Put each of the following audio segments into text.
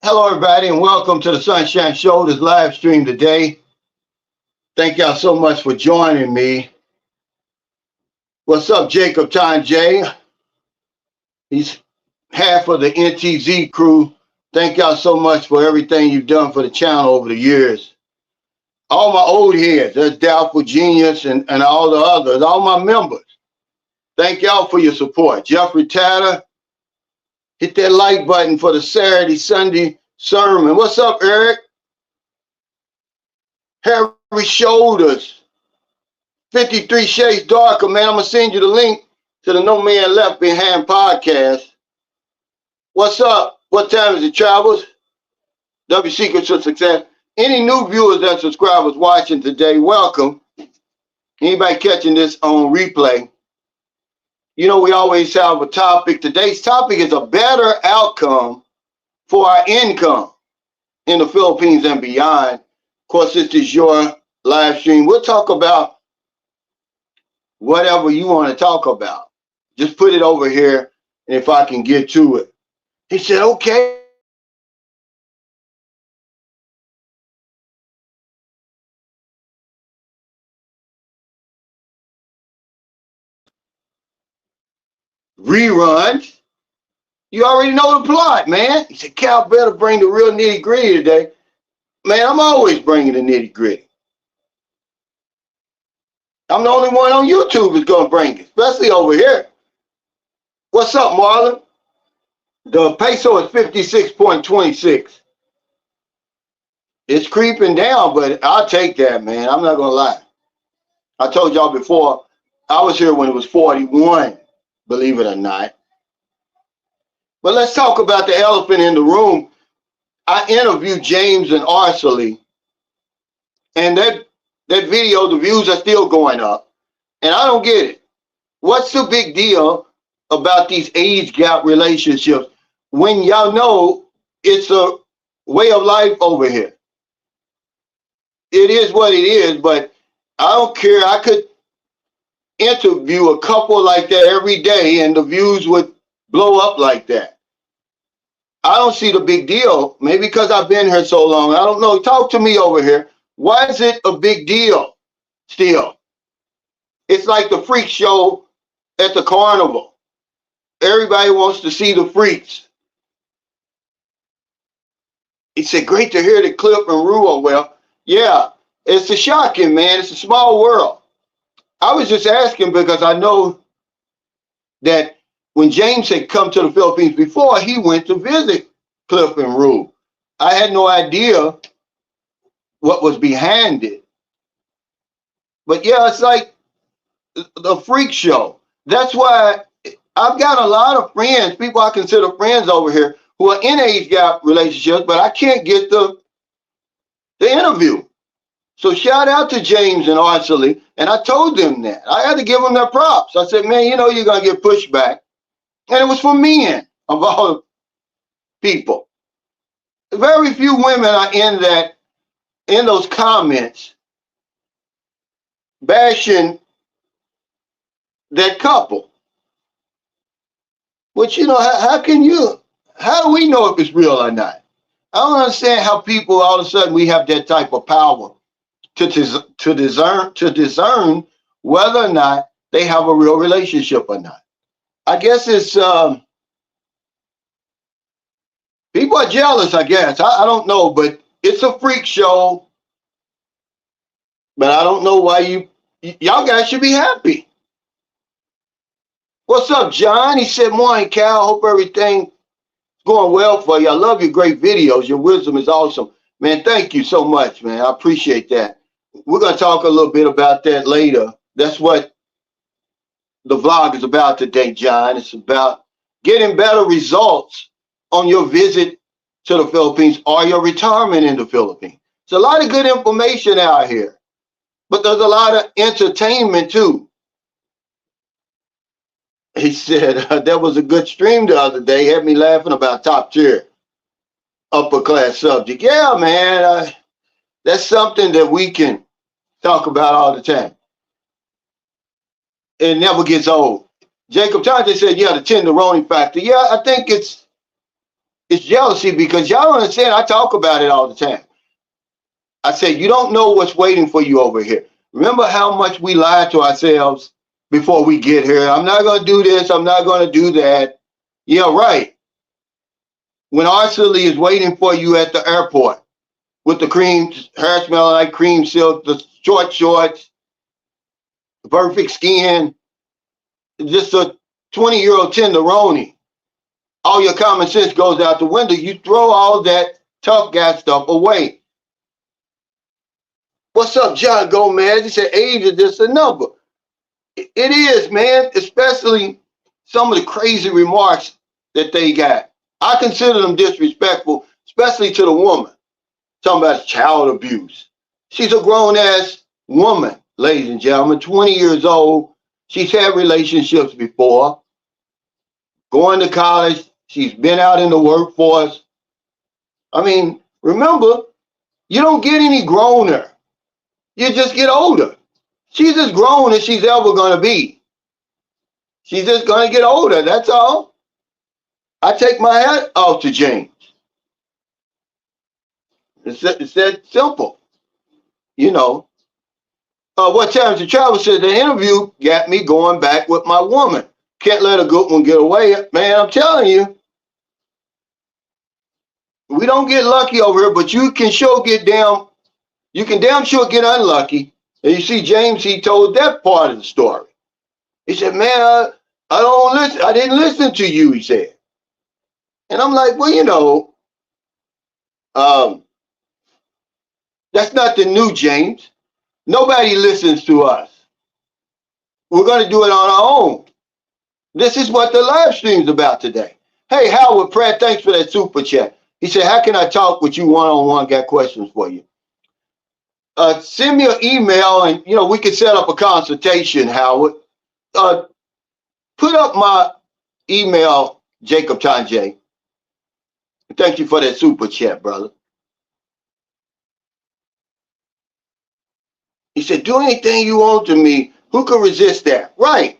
Hello, everybody, and welcome to the Sunshine Show, this live stream today. Thank y'all so much for joining me. What's up, Jacob Time J? He's half of the NTZ crew. Thank y'all so much for everything you've done for the channel over the years. All my old heads, there's Doubtful Genius and all the others, all my members. Thank y'all for your support. Jeffrey Tatter, hit that like button for the Saturday, Sunday sermon. What's up, Eric? Harry Shoulders, 53 Shades Darker, man. I'm going to send you the link to the No Man Left Behind podcast. What's up? What time is it, Travels? W Secrets of Success. Any new viewers and subscribers watching today, welcome. Anybody catching this on replay? You know, we always have a topic. Today's topic is a better outcome for our income in the Philippines and beyond. Of course, this is your live stream. We'll talk about whatever you want to talk about. Just put it over here, and if I can get to it. He said, okay. Reruns. You already know the plot, man. He said, Cal better bring the real nitty gritty today. Man, I'm always bringing the nitty gritty. I'm the only one on YouTube that's going to bring it, especially over here. What's up, Marlon? The peso is 56.26. It's creeping down, but I'll take that, man. I'm not going to lie. I told y'all before, I was here when it was 41, believe it or not. But let's talk about the elephant in the room. I interviewed James and Arcely, and that video, the views are still going up. And I don't get it. What's the big deal about these age gap relationships when y'all know it's a way of life over here? It is what it is, but I don't care. I could interview a couple like that every day and the views would blow up like that. I don't see the big deal. Maybe because I've been here so long. I don't know. Talk to me over here. Why is it a big deal still? It's like the freak show at the carnival. Everybody wants to see the freaks. He said, great to hear the Cliff and Rule. Well, yeah, it's a shocking, man. It's a small world. I was just asking because I know that when James had come to the Philippines before, he went to visit Cliff and Rule. I had no idea what was behind it. But yeah, it's like the freak show. That's why I've got a lot of friends, people I consider friends over here, who are in age gap relationships, but I can't get the interview. So shout out to James and Arcely, and I told them that. I had to give them their props. I said, man, you know you're going to get pushback. And it was for men, of all people. Very few women are in those comments bashing that couple. Which, you know, how do we know if it's real or not? I don't understand how people, all of a sudden, we have that type of power to discern whether or not they have a real relationship or not. I guess it's, people are jealous, I guess. I don't know, but it's a freak show. But I don't know why y'all guys should be happy. What's up, John? He said, morning, Cal. Hope everything's going well for you. I love your great videos. Your wisdom is awesome. Man, thank you so much, man. I appreciate that. We're going to talk a little bit about that later. That's what the vlog is about today, John. It's about getting better results on your visit to the Philippines or your retirement in the Philippines. There's a lot of good information out here, but there's a lot of entertainment too. He said, that was a good stream the other day. Had me laughing about top tier, upper class subject. Yeah, man, that's something that we can talk about all the time. It never gets old. Jacob Tonte said, yeah, the tenderoni factor. Yeah, I think it's It's jealousy because y'all don't understand. I talk about it all the time. I say, you don't know what's waiting for you over here. Remember how much we lie to ourselves before we get here. I'm not going to do this. I'm not going to do that. Yeah, right. When Arcely is waiting for you at the airport with the cream, hair smelling like cream silk, the short shorts, perfect skin, just a 20-year-old tenderoni, all your common sense goes out the window. You throw all that tough guy stuff away. What's up, John Gomez? He said, age is just a number. It is, man, especially some of the crazy remarks that they got. I consider them disrespectful, especially to the woman. Talking about child abuse. She's a grown-ass woman, ladies and gentlemen, 20 years old. She's had relationships before, going to college. She's been out in the workforce. I mean, remember, you don't get any growner. You just get older. She's as grown as she's ever going to be. She's just going to get older. That's all. I take my hat off to James. It's that simple. You know. What times the travel said the interview got me going back with my woman. Can't let a good one get away. Man, I'm telling you. We don't get lucky over here, but you can sure get damn. You can damn sure get unlucky. And you see, James, he told that part of the story. He said, man, I don't listen. I didn't listen to you, he said. And I'm like, well, you know, that's nothing new, James. Nobody listens to us. We're going to do it on our own. This is what the live stream's about today. Hey, Howard Pratt, thanks for that super chat. He said, how can I talk with you one-on-one? Got questions for you. Send me an email and, you know, we can set up a consultation, Howard. Put up my email, Jacob Tanjay. Thank you for that super chat, brother. He said, do anything you want to me. Who could resist that? Right.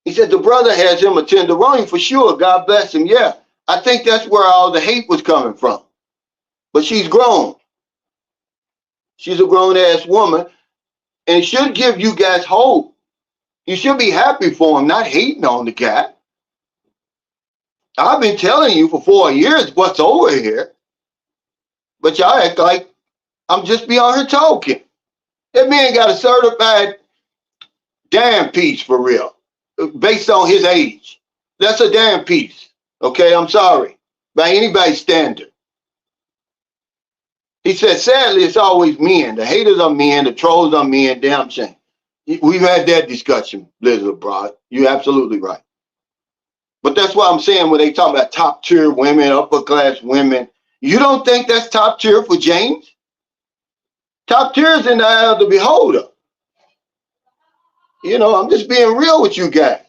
He said, the brother has him a tenderoni for sure. God bless him. Yeah, I think that's where all the hate was coming from. But she's grown. She's a grown-ass woman. And it should give you guys hope. You should be happy for him, not hating on the guy. I've been telling you for 4 years what's over here. But y'all act like I'm just beyond her talking. That man got a certified damn piece for real, based on his age. That's a damn piece. Okay, I'm sorry. By anybody's standard. He said, sadly, it's always men. The haters are men, the trolls are men, damn shame. We've had that discussion, Blizzard Broad. You're absolutely right. But that's what I'm saying when they talk about top tier women, upper class women. You don't think that's top tier for James? Top tier is in the eye of the beholder. You know, I'm just being real with you guys.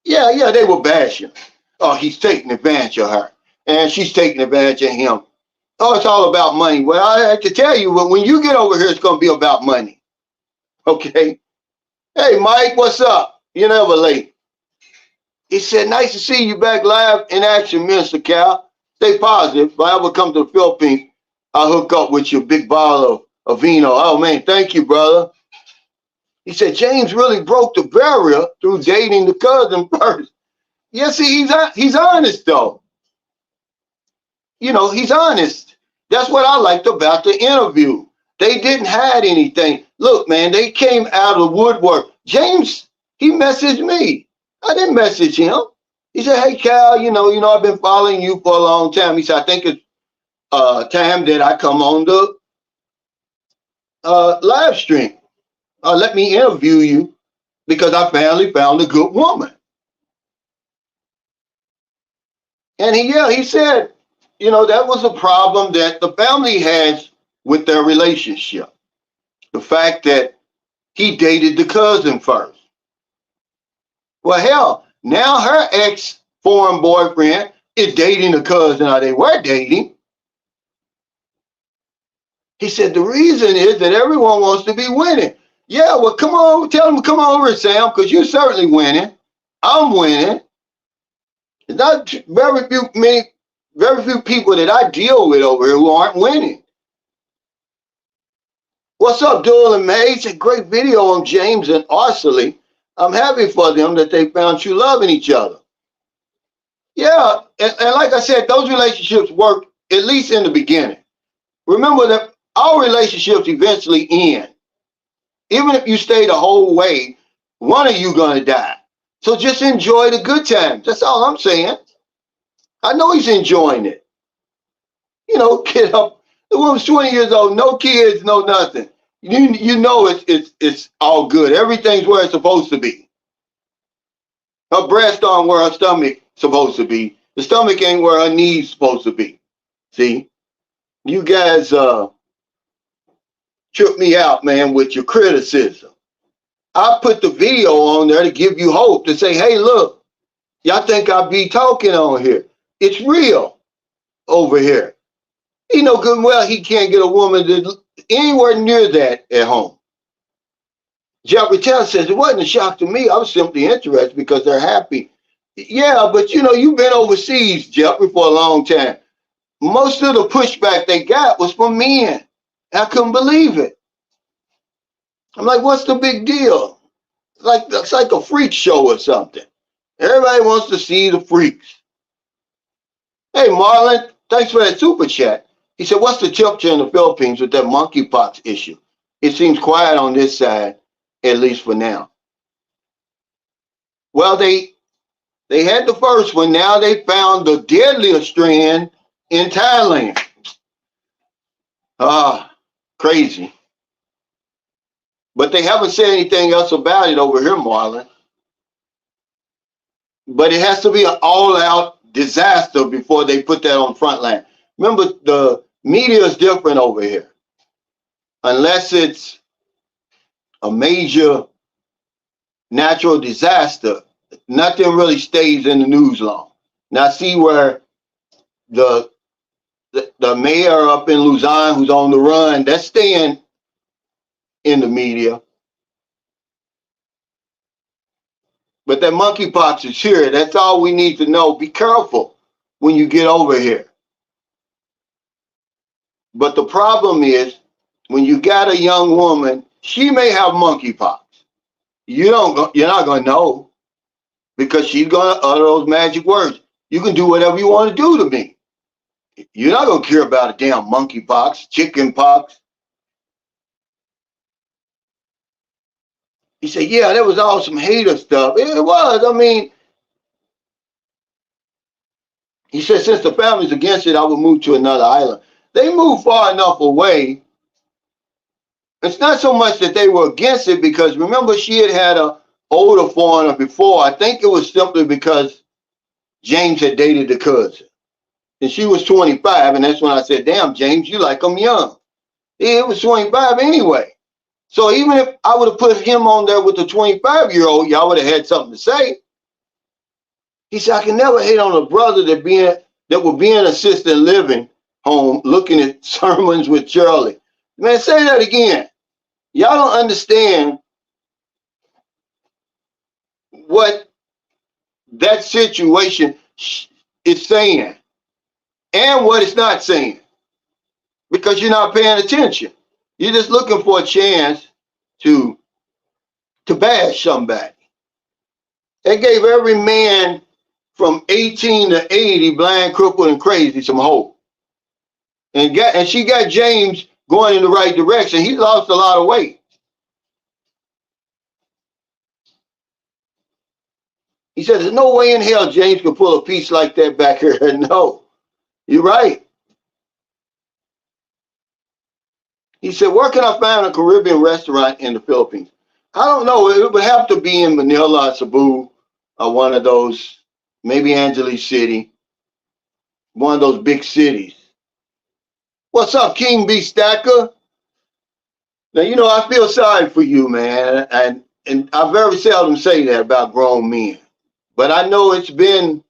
Yeah, they were bashing. Oh, he's taking advantage of her. And she's taking advantage of him. Oh, it's all about money. Well, I have to tell you, when you get over here, it's going to be about money. Okay? Hey, Mike, what's up? You're never late. He said, nice to see you back live in action, Mr. Cal. Stay positive. If I ever come to the Philippines, I'll hook up with you, big bottle of vino. Oh, man, thank you, brother. He said, James really broke the barrier through dating the cousin first. Yeah, see, he's honest, though. You know, he's honest. That's what I liked about the interview. They didn't hide anything. Look, man, they came out of the woodwork. James, he messaged me. I didn't message him. He said, hey, Cal, you know, I've been following you for a long time. He said, I think it's time that I come on the live stream. Let me interview you because I finally found a good woman. And he said, you know, that was a problem that the family has with their relationship. The fact that he dated the cousin first. Well, hell, now her ex-foreign boyfriend is dating the cousin, or they were dating. He said, the reason is that everyone wants to be winning. Yeah, well, come on, tell them to come over, Sam, because you're certainly winning. I'm winning. It's not very few people that I deal with over here who aren't winning. What's up, Doyle and Mays? A great video on James and Arcely. I'm happy for them that they found true love in each other. Yeah, and like I said, those relationships work at least in the beginning. Remember that all relationships eventually end. Even if you stay the whole way, one of you gonna die. So just enjoy the good times. That's all I'm saying. I know he's enjoying it. You know, kid up. The woman's 20 years old, no kids, no nothing. You know it's all good. Everything's where it's supposed to be. Her breast aren't where her stomach supposed to be. The stomach ain't where her knees supposed to be. See, you guys trip me out, man, with your criticism. I put the video on there to give you hope, to say, hey, look, y'all think I be talking on here. It's real over here. You know good and well he can't get a woman to anywhere near that at home. Jeffrey Taylor says, it wasn't a shock to me. I was simply interested because they're happy. Yeah, but you know, you've been overseas, Jeffrey, for a long time. Most of the pushback they got was from men. I couldn't believe it. I'm like, what's the big deal? It's like a freak show or something. Everybody wants to see the freaks. Hey, Marlon, thanks for that super chat. He said, what's the temperature in the Philippines with that monkeypox issue? It seems quiet on this side, at least for now. Well, they had the first one. Now they found the deadlier strand in Thailand. Crazy. But they haven't said anything else about it over here, Marlon. But it has to be an all-out disaster before they put that on the front line. Remember, the media is different over here. Unless it's a major natural disaster, nothing really stays in the news long. Now see where the mayor up in Luzon who's on the run, that's staying in the media. But that monkeypox is here. That's all we need to know. Be careful when you get over here. But the problem is, when you got a young woman, she may have monkeypox. You're not going to know because she's going to utter those magic words. You can do whatever you want to do to me. You're not going to care about a damn monkeypox, chicken pox. He said, yeah, that was all some hater stuff. It was. I mean, he said, since the family's against it, I would move to another island. They moved far enough away. It's not so much that they were against it, because remember, she had an older foreigner before. I think it was simply because James had dated the cousin. And she was 25, and that's when I said, damn, James, you like them young. Yeah, it was 25 anyway. So even if I would have put him on there with the 25-year-old, y'all would have had something to say. He said, I can never hate on a brother that would be in assisted living home looking at sermons with Shirley. Man, say that again. Y'all don't understand what that situation is saying and what it's not saying, because you're not paying attention. You're just looking for a chance to bash somebody. They gave every man from 18 to 80, blind, crippled, and crazy, some hope. And she got James going in the right direction. He lost a lot of weight. He said, there's no way in hell James could pull a piece like that back here. No, you're right. He said, where can I find a Caribbean restaurant in the Philippines? I don't know. It would have to be in Manila, Cebu, or one of those, maybe Angeles City, one of those big cities. What's up, King B. Stacker? Now, you know, I feel sorry for you, man. And I very seldom say that about grown men. But I know it's been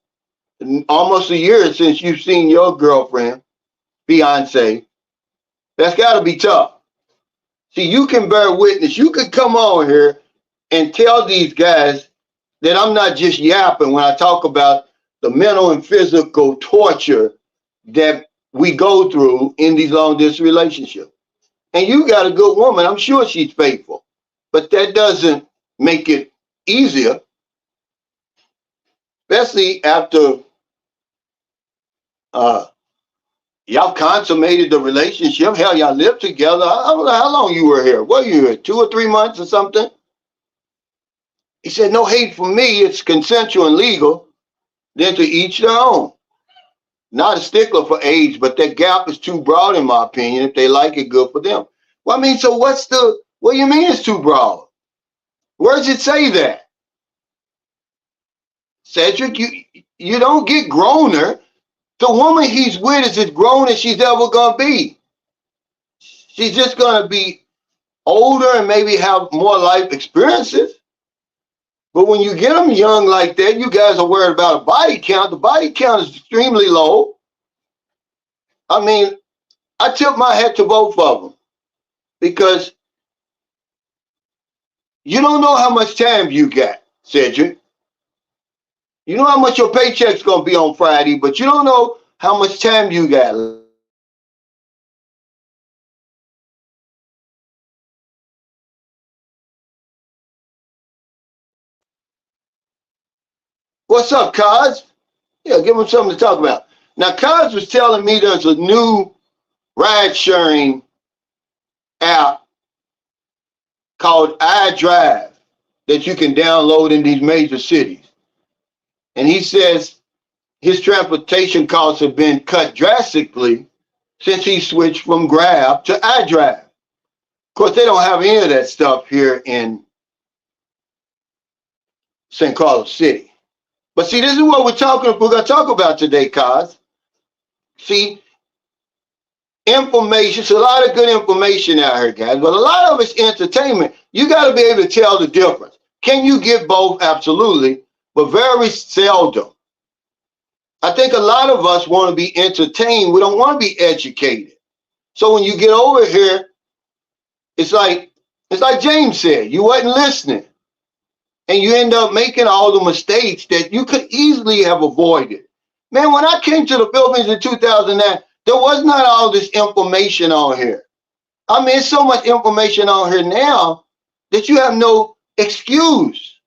almost a year since you've seen your girlfriend, fiance. That's got to be tough. See, you can bear witness. You could come on here and tell these guys that I'm not just yapping when I talk about the mental and physical torture that we go through in these long distance relationships. And you got a good woman. I'm sure she's faithful, but that doesn't make it easier, especially after y'all consummated the relationship. Hell, y'all lived together. I don't know how long you were here. What, you here, 2 or 3 months or something? He said, no hate for me. It's consensual and legal. Then to each their own. Not a stickler for age, but that gap is too broad in my opinion. If they like it, good for them. Well, I mean, so what do you mean it's too broad? Where does it say that? Cedric, you don't get growner. The woman he's with is as grown as she's ever gonna be. She's just gonna be older and maybe have more life experiences. But when you get them young like that, you guys are worried about a body count. The body count is extremely low. I mean, I tip my hat to both of them because you don't know how much time you got, Cedric. You know how much your paycheck's gonna be on Friday, but you don't know how much time you got. What's up, Kaz? Yeah, give him something to talk about. Now, Kaz was telling me there's a new ride-sharing app called iDrive that you can download in these major cities. And he says his transportation costs have been cut drastically since he switched from Grab to iDrive. Of course, they don't have any of that stuff here in St. Carlos City. But see, this is what we're going to talk about today, Kaz. See, information, it's a lot of good information out here, guys, but a lot of it's entertainment. You got to be able to tell the difference. Can you get both? Absolutely, but very seldom. I think a lot of us want to be entertained. We don't want to be educated. So when you get over here, it's like James said, you wasn't listening. And you end up making all the mistakes that you could easily have avoided. Man, when I came to the Philippines in 2009, there was not all this information on here. I mean, there's so much information on here now that you have no excuse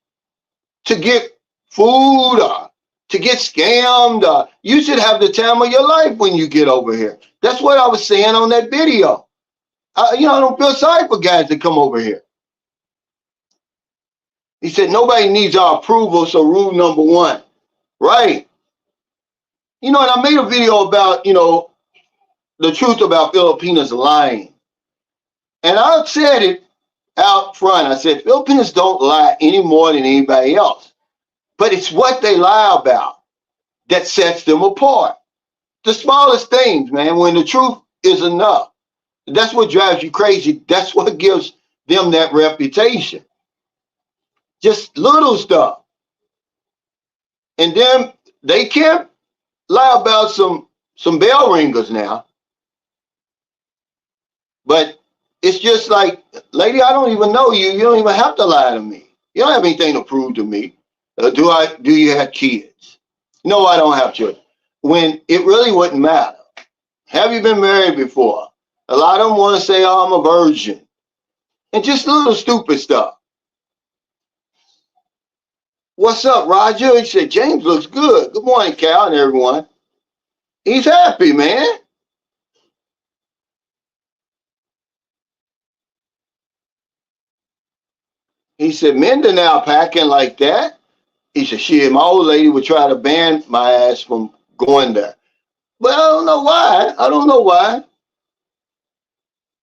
to get food or to get scammed. Or you should have the time of your life when you get over here. That's what I was saying on that video. I don't feel sorry for guys that come over here. He said, nobody needs our approval, so rule number 1. Right. And I made a video about, the truth about Filipinos lying. And I said it out front. I said, Filipinos don't lie any more than anybody else. But it's what they lie about that sets them apart. The smallest things, man, when the truth is enough. That's what drives you crazy. That's what gives them that reputation. Just little stuff. And then they can't lie about some bell ringers now. But it's just like, lady, I don't even know you. You don't even have to lie to me. You don't have anything to prove to me. Do you have kids? No, I don't have children. When it really wouldn't matter. Have you been married before? A lot of them want to say, oh, I'm a virgin. And just little stupid stuff. What's up, Roger? He said, James looks good. Good morning, Cal and everyone. He's happy, man. He said, men are now packing like that. He said, shit, my old lady would try to ban my ass from going there. But I don't know why. I don't know why.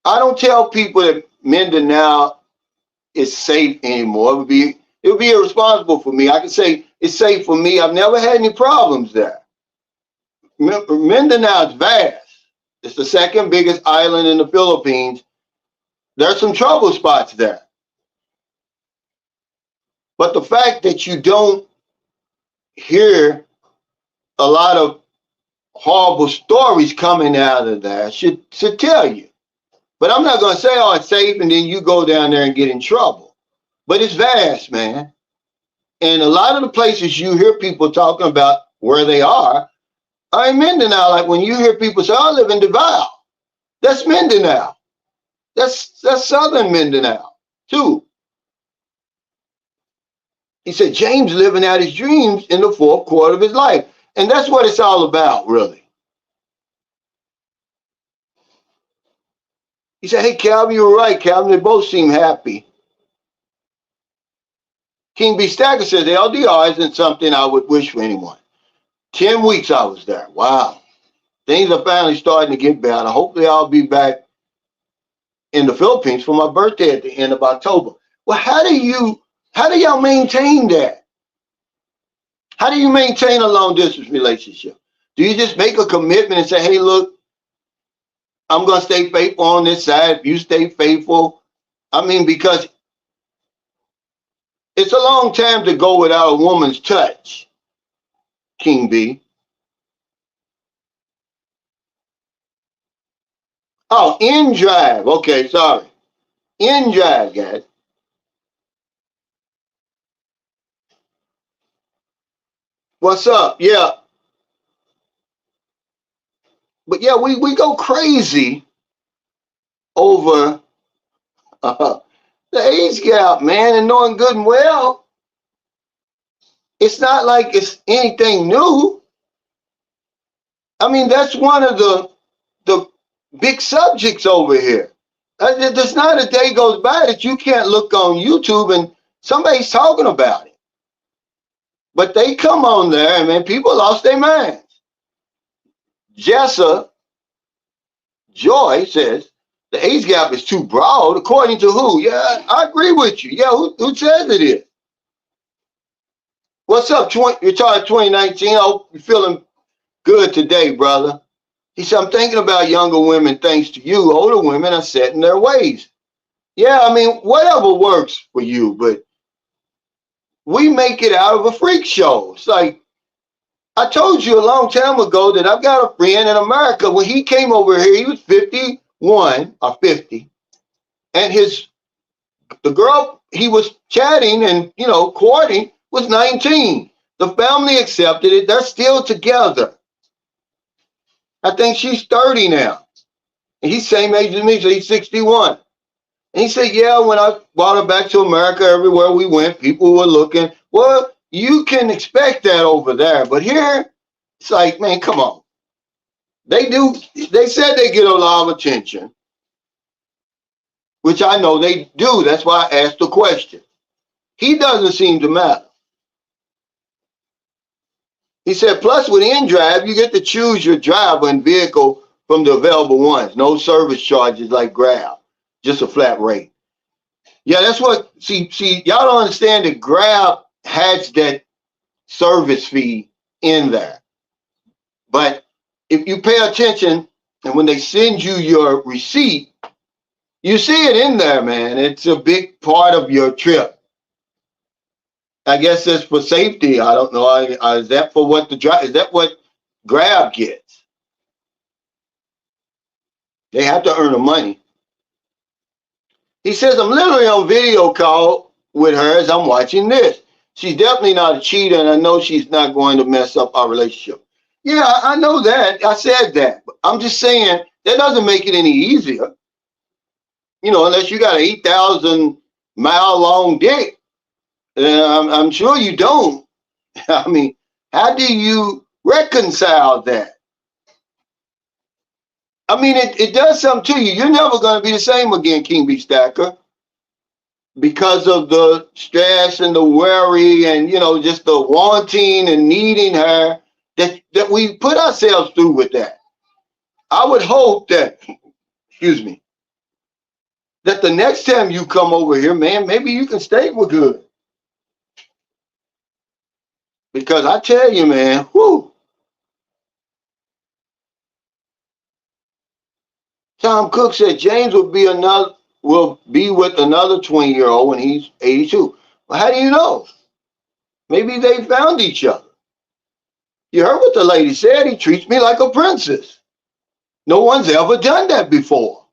I don't tell people that Mindanao is safe anymore. It would be irresponsible for me. I can say it's safe for me. I've never had any problems there. Mindanao is vast. It's the second biggest island in the Philippines. There's some trouble spots there. But the fact that you don't hear a lot of horrible stories coming out of there should tell you. But I'm not going to say, oh, it's safe, and then you go down there and get in trouble. But it's vast, man. And a lot of the places you hear people talking about where they are in Mindanao. Like when you hear people say, "I live in Davao," that's Mindanao. That's southern Mindanao too. He said James living out his dreams in the fourth quarter of his life, and that's what it's all about, really. He said, "Hey, Calvin, you were right, Calvin. They both seem happy." King B. Stacker says, "LDR isn't something I would wish for anyone. 10 weeks I was there. Wow. Things are finally starting to get better. Hopefully I'll be back in the Philippines for my birthday at the end of October." Well, how do y'all maintain that? How do you maintain a long distance relationship? Do you just make a commitment and say, "Hey, look, I'm going to stay faithful on this side. If you stay faithful." I mean, because it's a long time to go without a woman's touch, King B. Oh, in drive. Okay, sorry. In drive, guys. What's up? Yeah. But yeah, we go crazy over the age gap, man, and knowing good and well, it's not like it's anything new. I mean, that's one of the big subjects over here. There's not a day goes by that you can't look on YouTube and somebody's talking about it. But they come on there and man, people lost their minds. Jessa Joy says the age gap is too broad. According to who? Yeah, I agree with you. Yeah, who says it is? What's up? You're talking 2019. I hope you're feeling good today, brother. He said, "I'm thinking about younger women thanks to you. Older women are set in their ways." Yeah, I mean, whatever works for you, but we make it out of a freak show. It's like, I told you a long time ago that I've got a friend in America. When he came over here, he was 51 or 50. And the girl he was chatting and, courting was 19. The family accepted it. They're still together. I think she's 30 now. And he's same age as me, so he's 61. And he said, yeah, when I brought her back to America, everywhere we went, people were looking. Well, you can expect that over there. But here, it's like, man, come on. They said they get a lot of attention, which I know they do. That's why I asked the question. He doesn't seem to matter. He said, plus with InDrive, you get to choose your driver and vehicle from the available ones. No service charges like Grab, just a flat rate. Yeah, that's what, see, y'all don't understand that Grab has that service fee in there. But if you pay attention and when they send you your receipt, you see it in there, man. It's a big part of your trip. I guess that's for safety. I don't know. Is that for what is that what Grab gets? They have to earn the money. He says, I'm literally on video call with her as I'm watching this. She's definitely not a cheater, and I know she's not going to mess up our relationship. Yeah, I know that. I said that. But I'm just saying that doesn't make it any easier. Unless you got an 8,000 mile long dick. I'm sure you don't. I mean, how do you reconcile that? I mean, it does something to you. You're never going to be the same again, King B. Stacker, because of the stress and the worry and, just the wanting and needing her that we put ourselves through with that. I would hope that, that the next time you come over here, man, maybe you can stay for good. Because I tell you, man, whoo. Tom Cook said James will be with another 20-year-old when he's 82. Well, how do you know? Maybe they found each other. You heard what the lady said. He treats me like a princess. No one's ever done that before.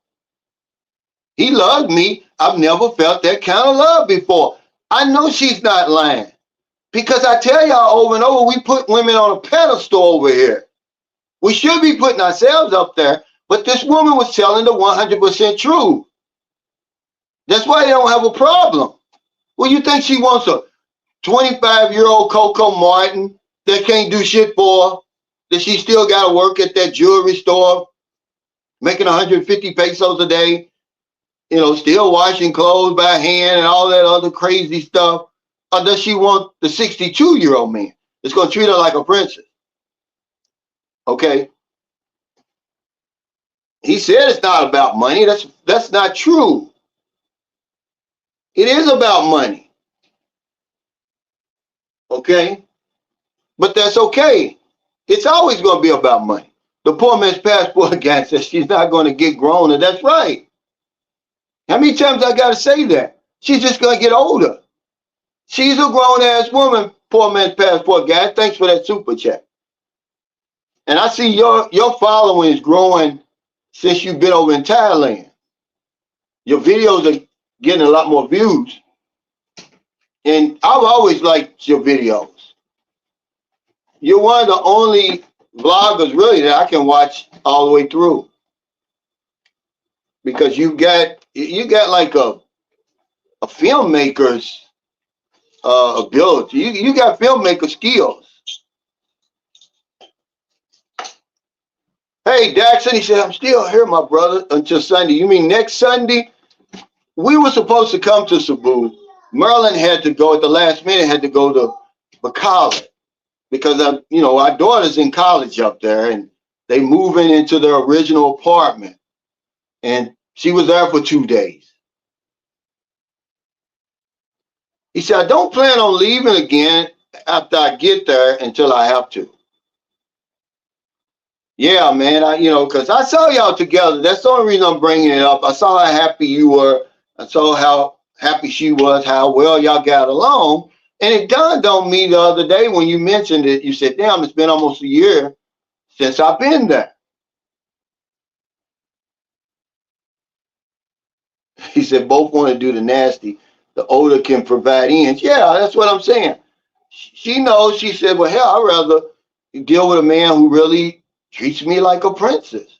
He loved me. I've never felt that kind of love before. I know she's not lying. Because I tell y'all over and over, we put women on a pedestal over here. We should be putting ourselves up there, but this woman was telling the 100% truth. That's why they don't have a problem. Well, you think she wants a 25-year-old Coco Martin that can't do shit for her, that she still got to work at that jewelry store, making 150 pesos a day, you know, still washing clothes by hand and all that other crazy stuff? Or does she want the 62-year-old man that's going to treat her like a princess? Okay. He said it's not about money. That's not true. It is about money. Okay. But that's okay. It's always going to be about money. The poor man's passport guy says she's not going to get grown, and that's right. How many times I got to say that? She's just going to get older. She's a grown-ass woman, poor man's passport guy. Thanks for that super chat. And I see your following is growing since you've been over in Thailand. Your videos are getting a lot more views. And I've always liked your videos. You're one of the only vloggers really that I can watch all the way through. Because you got like a filmmaker's ability. You got filmmaker skills. Hey, Daxon, he said, I'm still here, my brother, until Sunday. You mean next Sunday? We were supposed to come to Cebu. Merlin had to go at the last minute, had to go to college because our daughter's in college up there, and they moving into their original apartment. And she was there for 2 days. He said, I don't plan on leaving again after I get there until I have to. Yeah, man, because I saw y'all together. That's the only reason I'm bringing it up. I saw how happy you were. I saw how happy she was, how well y'all got along. And it dawned on me the other day when you mentioned it. You said, damn, it's been almost a year since I've been there. He said, both want to do the nasty. The older can provide ends. Yeah, that's what I'm saying. She knows. She said, well, hell, I'd rather deal with a man who really treats me like a princess.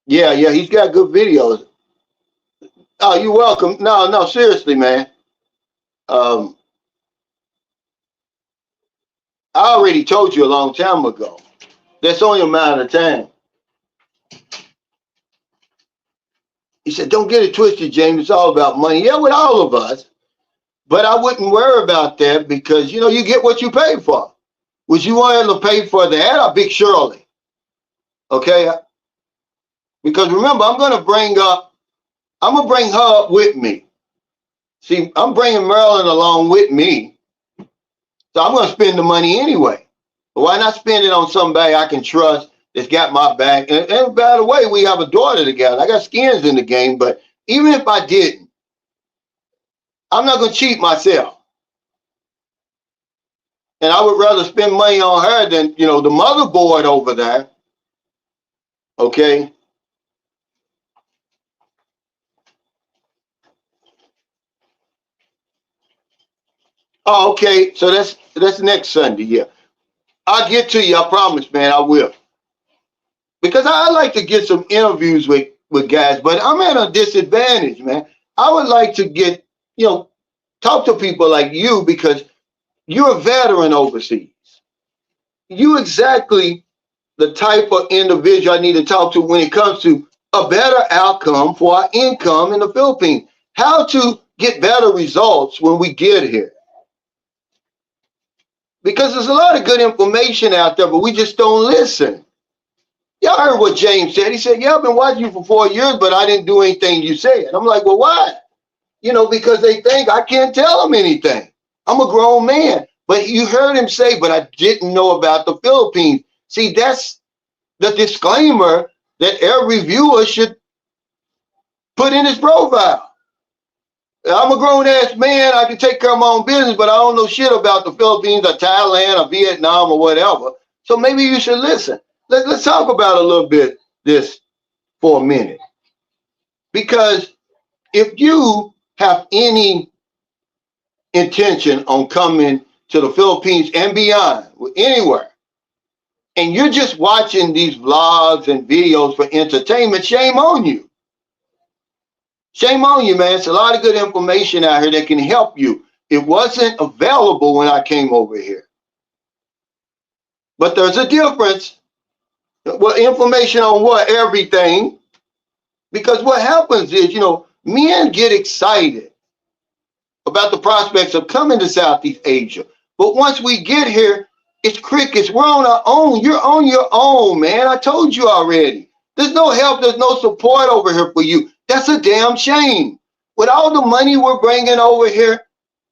Yeah, he's got good videos. Oh, you're welcome. No, seriously, man. I already told you a long time ago. That's only a matter of time. He said, don't get it twisted, James. It's all about money. Yeah, with all of us. But I wouldn't worry about that because, you get what you pay for. Would you want to pay for that or Big Shirley? Okay? Because remember, I'm going to bring her up with me. See, I'm bringing Marilyn along with me. So I'm going to spend the money anyway. But why not spend it on somebody I can trust that's got my back? And by the way, we have a daughter together. I got skins in the game, but even if I didn't, I'm not going to cheat myself. And I would rather spend money on her than, the motherboard over there. Okay? Oh, okay. So that's next Sunday, yeah. I'll get to you, I promise, man, I will. Because I like to get some interviews with guys, but I'm at a disadvantage, man. I would like to get, talk to people like you because you're a veteran overseas. You exactly the type of individual I need to talk to when it comes to a better outcome for our income in the Philippines. How to get better results when we get here. Because there's a lot of good information out there, but we just don't listen. Y'all heard what James said. He said, yeah, I've been watching you for 4 years, but I didn't do anything you said. I'm like, well, why? Because they think I can't tell them anything. I'm a grown man. But you heard him say, but I didn't know about the Philippines. See, that's the disclaimer that every viewer should put in his profile. I'm a grown-ass man. I can take care of my own business, but I don't know shit about the Philippines or Thailand or Vietnam or whatever. So maybe you should listen. Let's talk about a little bit this for a minute. Because if you have any intention on coming to the Philippines and beyond, anywhere, and you're just watching these vlogs and videos for entertainment, shame on you. Shame on you, man. It's a lot of good information out here that can help you. It wasn't available when I came over here. But there's a difference. Well, information on what? Everything. Because what happens is, men get excited about the prospects of coming to Southeast Asia. But once we get here, it's crickets. We're on our own. You're on your own, man. I told you already. There's no help. There's no support over here for you. That's a damn shame. With all the money we're bringing over here,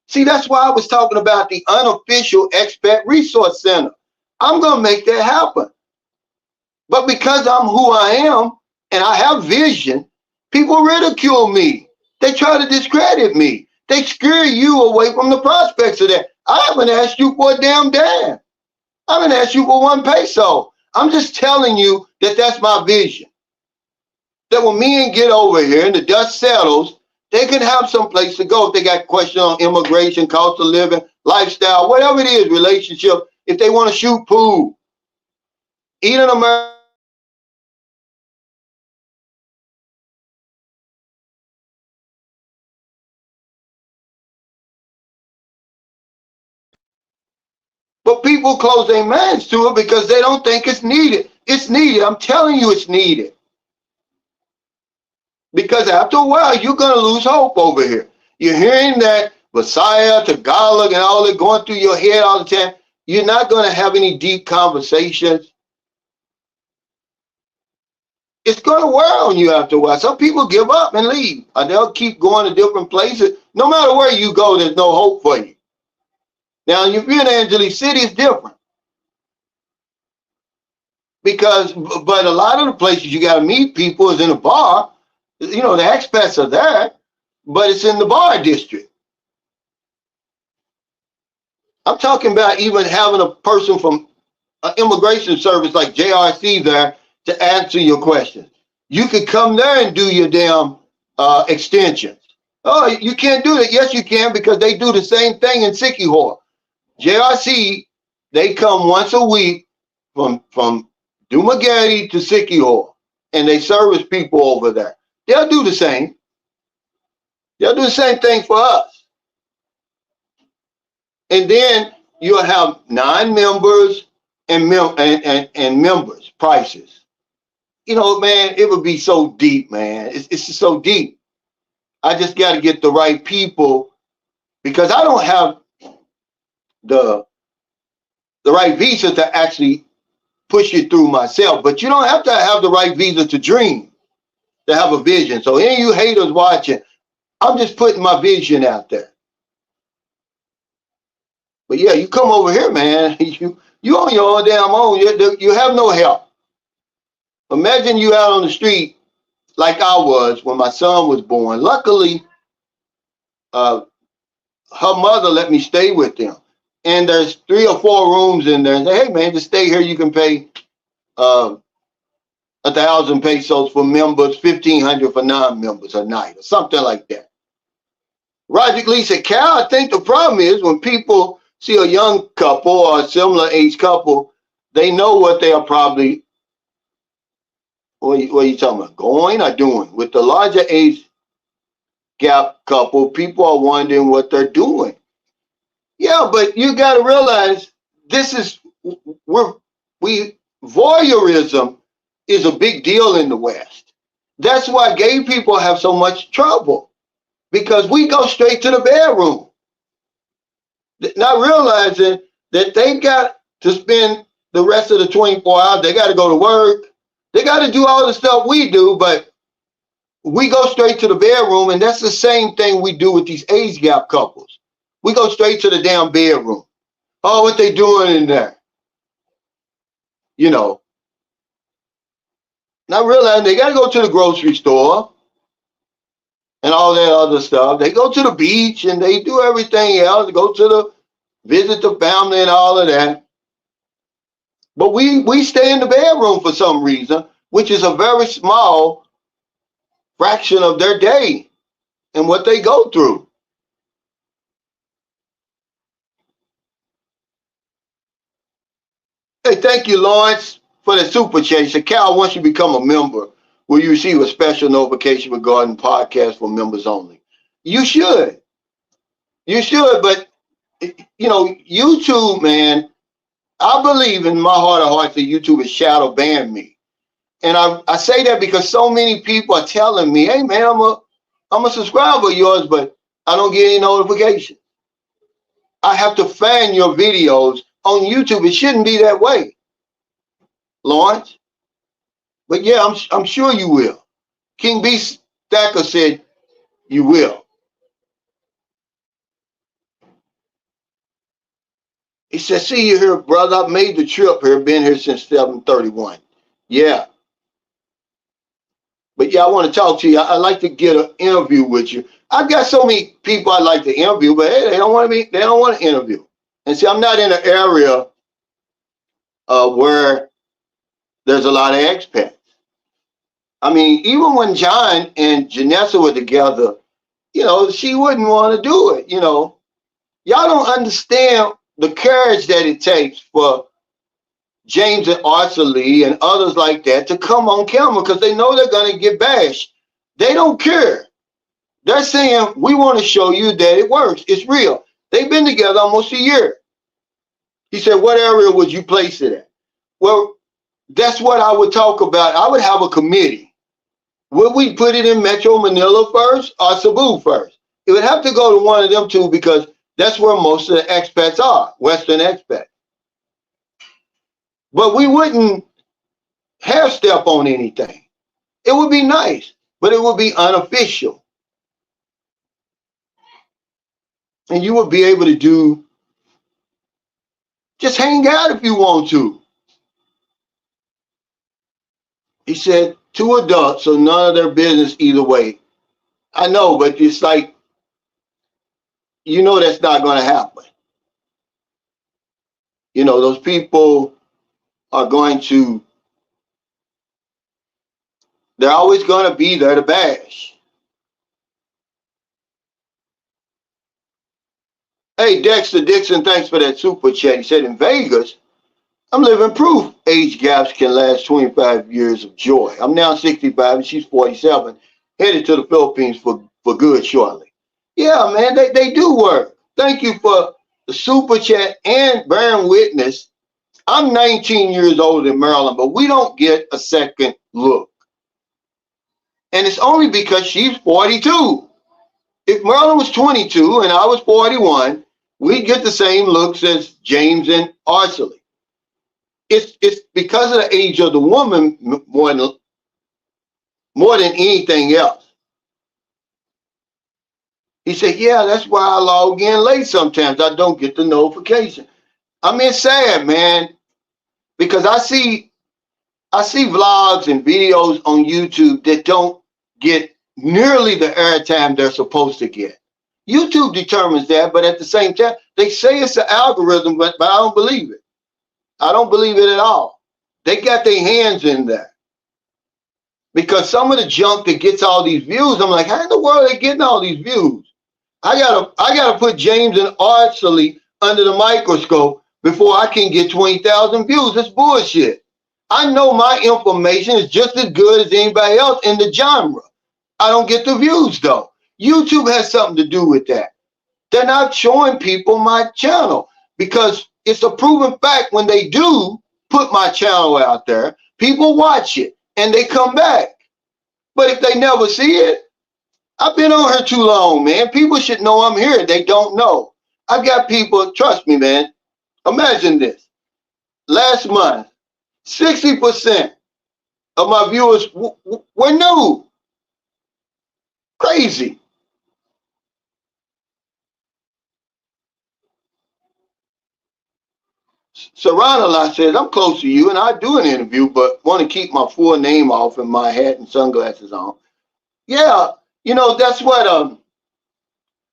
see, that's why I was talking about the unofficial expat resource center. I'm going to make that happen. But because I'm who I am and I have vision, people ridicule me. They try to discredit me. They scare you away from the prospects of that. I haven't asked you for a damn dime. I haven't asked you for 1 peso. I'm just telling you that that's my vision. That when men get over here and the dust settles, they can have some place to go if they got questions on immigration, cost of living, lifestyle, whatever it is, relationship. If they want to shoot pool, eat in America. But people close their minds to it because they don't think it's needed. It's needed. I'm telling you it's needed. Because after a while, you're going to lose hope over here. You're hearing that Messiah, Tagalog, and all that going through your head all the time. You're not going to have any deep conversations. It's going to wear on you after a while. Some people give up and leave. And they'll keep going to different places. No matter where you go, there's no hope for you. Now, if you're in Angeles City, it's different. But a lot of the places you got to meet people is in a bar. The expats are there, but it's in the bar district. I'm talking about even having a person from an immigration service like JRC there to answer your questions. You could come there and do your damn extensions. Oh, you can't do that. Yes, you can, because they do the same thing in Sikihor. JRC, they come once a week from Dumaguete to Sikihor, and they service people over there. They'll do the same. They'll do the same thing for us. And then you'll have non-members and members prices. Man, it would be so deep, man. It's just so deep. I just got to get the right people, because I don't have the right visa to actually push it through myself. But you don't have to have the right visa to dream, to have a vision. So any of you haters watching, I'm just putting my vision out there. But yeah, you come over here, man. You on your own damn own. You have no help. Imagine you out on the street like I was when my son was born. Luckily, her mother let me stay with them. And there's 3 or 4 rooms in there. And say, hey, man, just stay here. You can pay 1,000 pesos for members, 1,500 for non-members a night, or something like that. Logically said, Cal, I think the problem is when people see a young couple or a similar age couple, they know what they are probably, what are you talking about, going or doing? With the larger age gap couple, people are wondering what they're doing. Yeah, but you got to realize voyeurism is a big deal in the West. That's why gay people have so much trouble, because we go straight to the bedroom, not realizing that they got to spend the rest of the 24 hours. They got to go to work. They got to do all the stuff we do, but we go straight to the bedroom, and that's the same thing we do with these age gap couples. We go straight to the damn bedroom. Oh, what they doing in there? Not realizing they got to go to the grocery store and all that other stuff. They go to the beach and they do everything else. Go to visit the family and all of that. But we stay in the bedroom for some reason, which is a very small fraction of their day. and what they go through. Hey, thank you, Lawrence, for the super chat. He said, Cal, once you become a member, will you receive a special notification regarding podcasts for members only? You should. You should, but YouTube, man, I believe in my heart of hearts that YouTube has shadow banned me. And I say that because so many people are telling me, hey man, I'm a subscriber of yours, but I don't get any notification. I have to fan your videos on YouTube. It shouldn't be that way, Lawrence. But yeah, I'm sure you will. King B Stacker said you will. He said, see you here, brother. I've made the trip here, been here since 7:31. Yeah. But yeah, I want to talk to you. I'd like to get an interview with you. I've got so many people I'd like to interview, but hey, they don't want to interview. And see, I'm not in an area where there's a lot of expats. I mean, even when John and Janessa were together, she wouldn't want to do it. Y'all don't understand the courage that it takes for James and Arcely and others like that to come on camera because they know they're going to get bashed. They don't care. They're saying, we want to show you that it works. It's real. They've been together almost a year. He said, what area would you place it at? Well, that's what I would talk about. I would have a committee. Would we put it in Metro Manila first or Cebu first? It would have to go to one of them two because that's where most of the expats are, Western expats. But we wouldn't half step on anything. It would be nice, but it would be unofficial. And you would be able to just hang out if you want to. He said, 2 adults, so none of their business either way. I know, but it's like, that's not going to happen. Those people are they're always going to be there to bash. Hey, Dexter Dixon, thanks for that super chat. He said, in Vegas, I'm living proof age gaps can last 25 years of joy. I'm now 65 and she's 47, headed to the Philippines for good shortly. Yeah, man, they do work. Thank you for the super chat and bearing witness. I'm 19 years old in Maryland, but we don't get a second look. And it's only because she's 42. If Maryland was 22 and I was 41, we'd get the same looks as James and Arcely. It's because of the age of the woman more than anything else. He said, yeah, that's why I log in late sometimes. I don't get the notification. I mean, it's sad, man, because I see vlogs and videos on YouTube that don't get nearly the airtime they're supposed to get. YouTube determines that, but at the same time, they say it's an algorithm, but I don't believe it. I don't believe it at all. They got their hands in there. Because some of the junk that gets all these views, I'm like, how in the world are they getting all these views? I gotta put James and Arcely under the microscope before I can get 20,000 views. That's bullshit. I know my information is just as good as anybody else in the genre. I don't get the views though. YouTube has something to do with that. They're not showing people my channel because it's a proven fact when they do put my channel out there, people watch it and they come back. But if they never see it, I've been on here too long, man. People should know I'm here. They don't know. I've got people, trust me, man. Imagine this. Last month, 60% of my viewers were new. Crazy. Saranala says, I'm close to you and I do an interview, but want to keep my full name off and my hat and sunglasses on. Yeah, that's what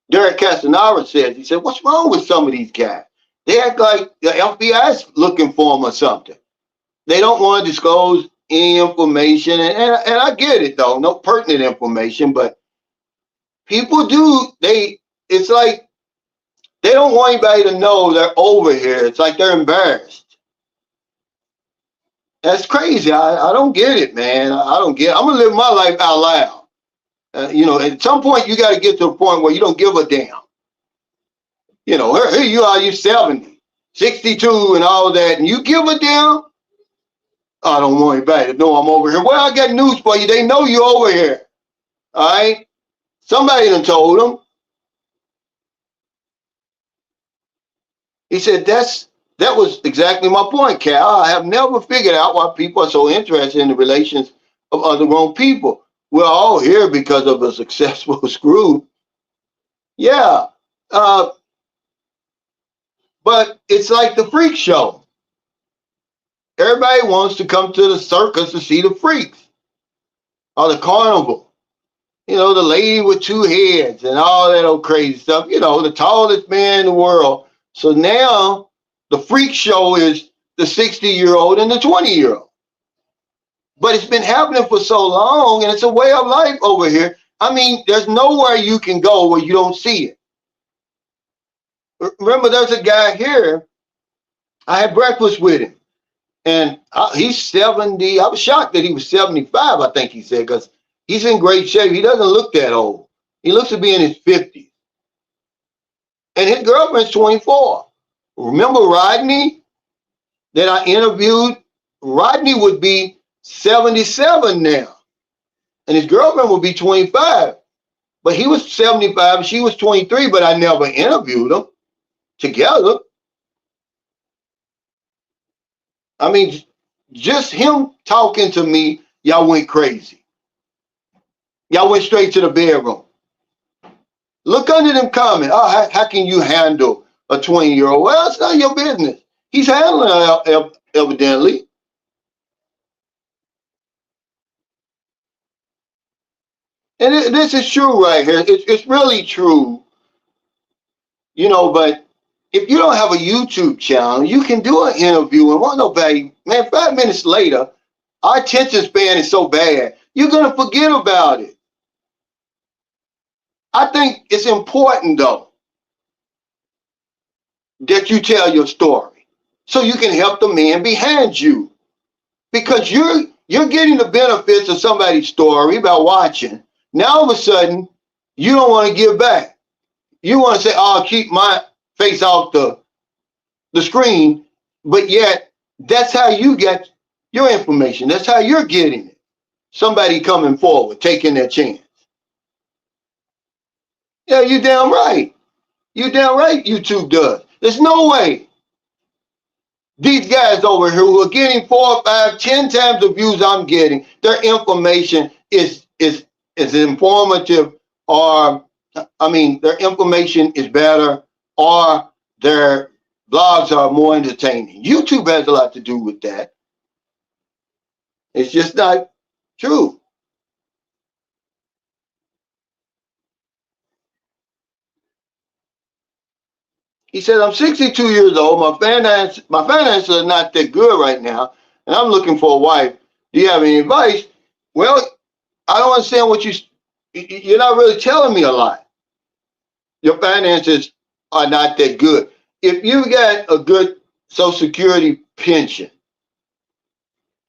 Derek Castanara says. He said, what's wrong with some of these guys? They act like the FBI's looking for them or something. They don't want to disclose any information. And I get it, though. No pertinent information, but People do, it's like they don't want anybody to know they're over here. It's like they're embarrassed. That's crazy. I don't get it, man. I don't get it. I'm going to live my life out loud. At some point, you got to get to a point where you don't give a damn. Here you are, you're 70, 62 and all that, and you give a damn? I don't want anybody to know I'm over here. Well, I got news for you. They know you're over here. All right? Somebody done told them. He said, that was exactly my point, Cal. I have never figured out why people are so interested in the relations of other grown people. We're all here because of a successful screw. Yeah. But it's like the freak show. Everybody wants to come to the circus to see the freaks or the carnival. The lady with two heads and all that old crazy stuff. The tallest man in the world. So now the freak show is the 60-year-old and the 20-year-old. But it's been happening for so long, and it's a way of life over here. I mean, there's nowhere you can go where you don't see it. Remember, there's a guy here. I had breakfast with him, and he's 70. I was shocked that he was 75, I think he said, because he's in great shape. He doesn't look that old. He looks to be in his 50s. And his girlfriend's 24. Remember Rodney that I interviewed? Rodney would be 77 now, and his girlfriend would be 25. But he was 75, she was 23, but I never interviewed them together. I mean, just him talking to me, y'all went crazy. Y'all went straight to the bedroom. Look under them comments. Oh, how can you handle a 20-year-old? Well, it's not your business. He's handling it evidently. And this is true right here. It's really true. But if you don't have a YouTube channel, you can do an interview and want nobody. Man, 5 minutes later, our attention span is so bad, you're going to forget about it. I think it's important, though, that you tell your story so you can help the man behind you, because you're getting the benefits of somebody's story by watching. Now, all of a sudden, you don't want to give back. You want to say, "Oh, keep my face off the screen," but yet that's how you get your information. That's how you're getting it. Somebody coming forward, taking their chance. Yeah, you damn right. You damn right YouTube does. There's no way these guys over here who are getting 4, 5, 10 times the views I'm getting, their information is informative, or their information is better, or their blogs are more entertaining. YouTube has a lot to do with that. It's just not true. He said, I'm 62 years old. My finances are not that good right now, and I'm looking for a wife. Do you have any advice? Well, I don't understand what you're not really telling me a lot. Your finances are not that good. If you got a good Social Security pension,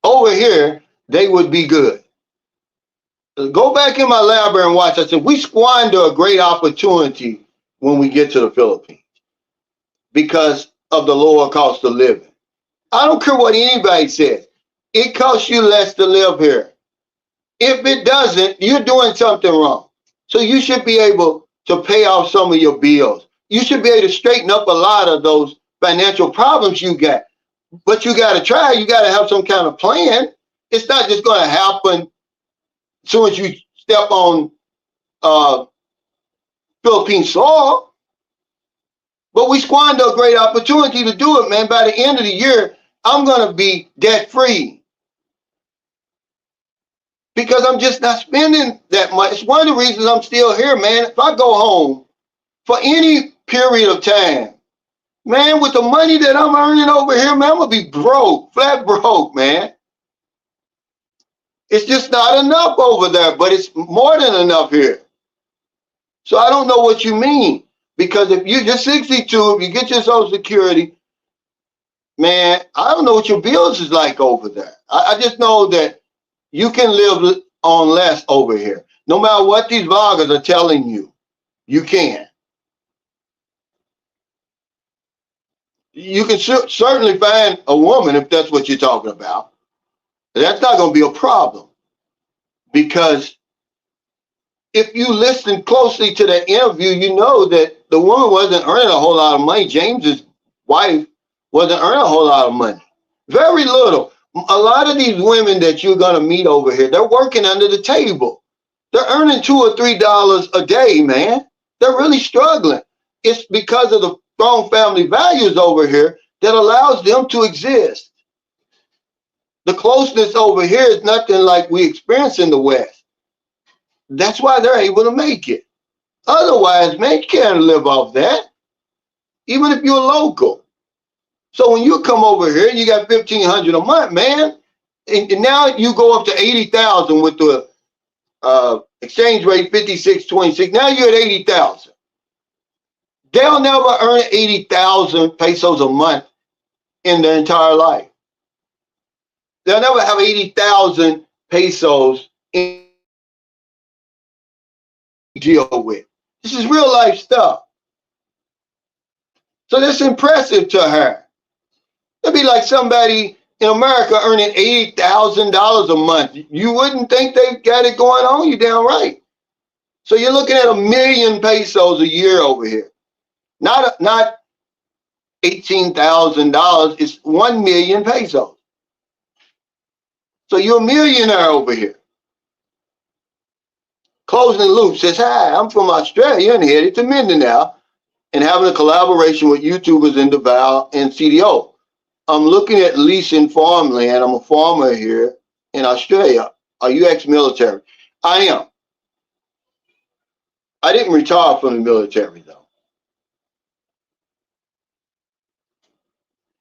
over here, they would be good. Go back in my library and watch. I said, we squander a great opportunity when we get to the Philippines because of the lower cost of living. I don't care what anybody says. It costs you less to live here. If it doesn't, you're doing something wrong. So you should be able to pay off some of your bills. You should be able to straighten up a lot of those financial problems you got. But you got to try. You got to have some kind of plan. It's not just going to happen as soon as you step on Philippine soil. But we squander a great opportunity to do it, man. By the end of the year, I'm going to be debt-free because I'm just not spending that much. It's one of the reasons I'm still here, man. If I go home for any period of time, man, with the money that I'm earning over here, man, I'm going to be broke, flat broke, man. It's just not enough over there, but it's more than enough here. So I don't know what you mean. Because if you're 62, if you get your Social Security, man, I don't know what your bills is like over there. I just know that you can live on less over here. No matter what these bloggers are telling you, you can. You can certainly find a woman if that's what you're talking about. That's not going to be a problem. Because if you listen closely to that interview, you know that the woman wasn't earning a whole lot of money. James's wife wasn't earning a whole lot of money. Very little. A lot of these women that you're going to meet over here, they're working under the table. They're earning $2 or $3 a day, man. They're really struggling. It's because of the strong family values over here that allows them to exist. The closeness over here is nothing like we experience in the West. That's why they're able to make it. Otherwise, man, you can't live off that, even if you're local. So when you come over here, you got $1,500 a month, man, and now you go up to 80,000 with the exchange rate 56.26. Now you're at 80,000. They'll never earn 80,000 pesos a month in their entire life. They'll never have 80,000 pesos in deal with. This is real life stuff. So that's impressive to her. It'd be like somebody in America earning $80,000 a month. You wouldn't think they've got it going on. You damn right. So you're looking at 1,000,000 pesos a year over here. Not $18,000. It's 1,000,000 pesos. So you're a millionaire over here. Closing the loop says, hi, I'm from Australia and headed to Mindanao and having a collaboration with YouTubers in Davao and CDO. I'm looking at leasing farmland. I'm a farmer here in Australia. Are you ex-military? I am. I didn't retire from the military though.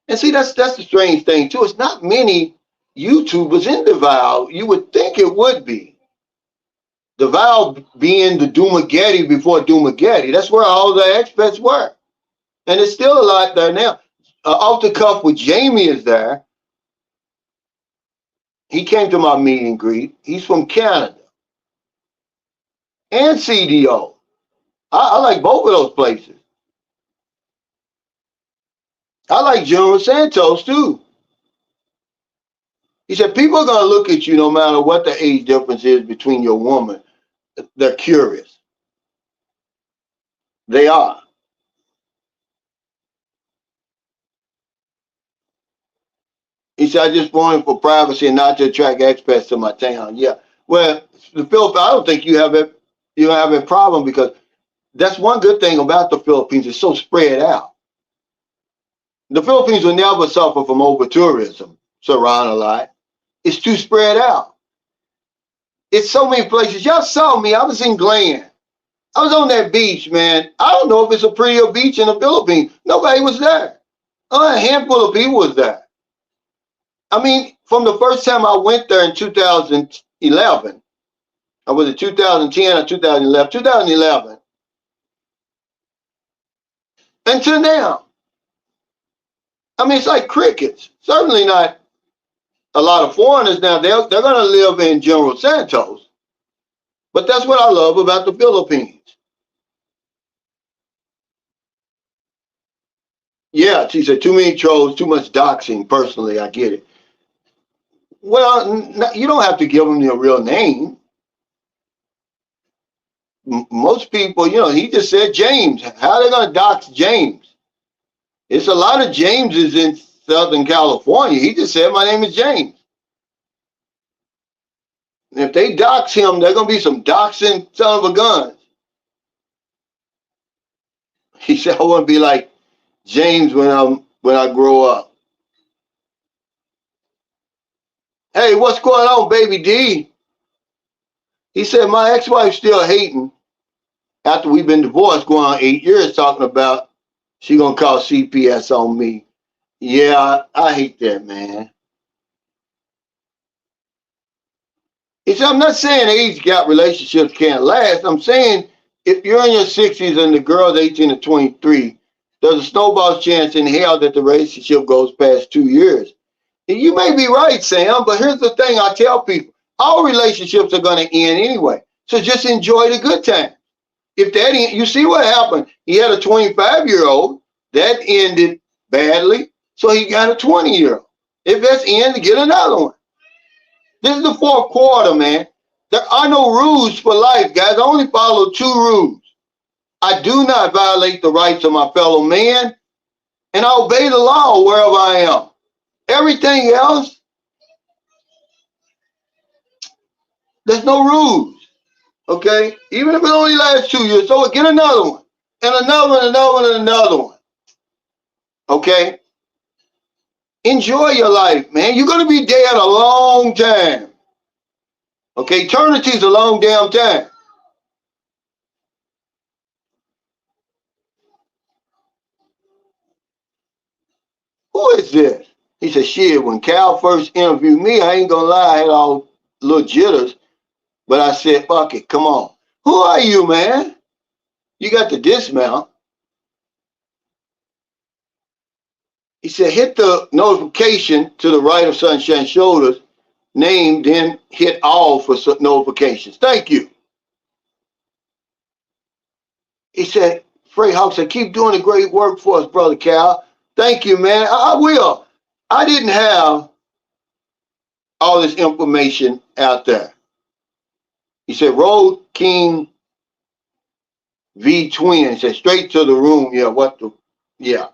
And see, that's the strange thing too. It's not many YouTubers in Davao. You would think it would be. Davao being the Dumaguete before Dumaguete. That's where all the expats were. And it's still a lot there now. Off the cuff with Jamie is there. He came to my meet and greet. He's from Canada. And CDO. I like both of those places. I like General Santos too. He said, people are going to look at you no matter what the age difference is between your woman. They're curious. They are. He said, I just wanted for privacy and not to attract expats to my town. Yeah. Well, the Philippines, I don't think you have a problem because that's one good thing about the Philippines. It's so spread out. The Philippines will never suffer from over-tourism, Saran a lot. It's too spread out. It's so many places. Y'all saw me. I was in Glen. I was on that beach, man. I don't know if it's a prettier beach in the Philippines. Nobody was there. A handful of people was there. I mean, from the first time I went there in 2011, or was it 2010 or 2011? 2011. Until now. I mean, it's like crickets. Certainly not a lot of foreigners now. They're going to live in General Santos. But that's what I love about the Philippines. Yeah, she said, too many trolls, too much doxing. Personally, I get it. Well, you don't have to give them your real name. Most people, he just said James. How are they going to dox James? It's a lot of Jameses in Southern California. He just said, my name is James. And if they dox him, they're going to be some doxing son of a gun. He said, I want to be like James when I grow up. Hey, what's going on, baby D? He said, my ex-wife's still hating after we've been divorced going on 8 years, talking about she going to call CPS on me. Yeah, I hate that, man. He said, I'm not saying age gap relationships can't last. I'm saying If you're in your 60s and the girl's 18 to 23, there's a snowball's chance in hell that the relationship goes past 2 years. And you may be right, Sam, but here's the thing I tell people. All relationships are going to end anyway. So just enjoy the good time. If that end, you see what happened. He had a 25-year-old that ended badly, so he got a 20-year-old. If that's end, get another one. This is the fourth quarter, man. There are no rules for life, guys. I only follow two rules. I do not violate the rights of my fellow man, and I obey the law wherever I am. Everything else, there's no rules. Okay? Even if it only lasts 2 years, so get another one. And another one, another one, and another one. Okay? Enjoy your life, man. You're going to be dead a long time. Okay? Eternity is a long damn time. Who is this? He said, shit, when Cal first interviewed me, I ain't going to lie, I had all little jitters. But I said, fuck it, come on. Who are you, man? You got the dismount. He said, hit the notification to the right of Sunshine Shoulders name, then hit all for notifications. Thank you. He said, Frey Hawk said, keep doing the great work for us, Brother Cal. Thank you, man. I will. I didn't have all this information out there. He said, Road King V Twin. He said, straight to the room. Yeah, what the, yeah.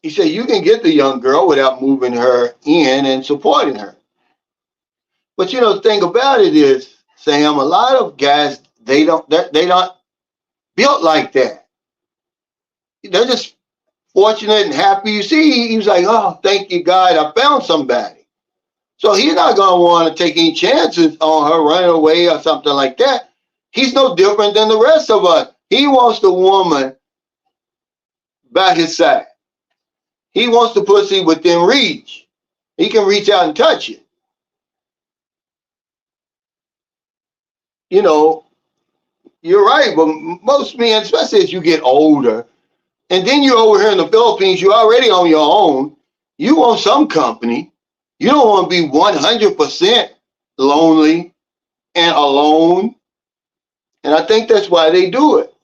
He said, you can get the young girl without moving her in and supporting her. But you know, the thing about it is, Sam, a lot of guys, they're not built like that. They're just fortunate and happy. You see, he was like, oh, thank you, God, I found somebody. So he's not going to want to take any chances on her running away or something like that. He's no different than the rest of us. He wants the woman by his side. He wants the pussy within reach. He can reach out and touch it. You know, you're right, but most men, especially as you get older, and then you're over here in the Philippines, you're already on your own. You want some company. You don't want to be 100% lonely and alone. And I think that's why they do it.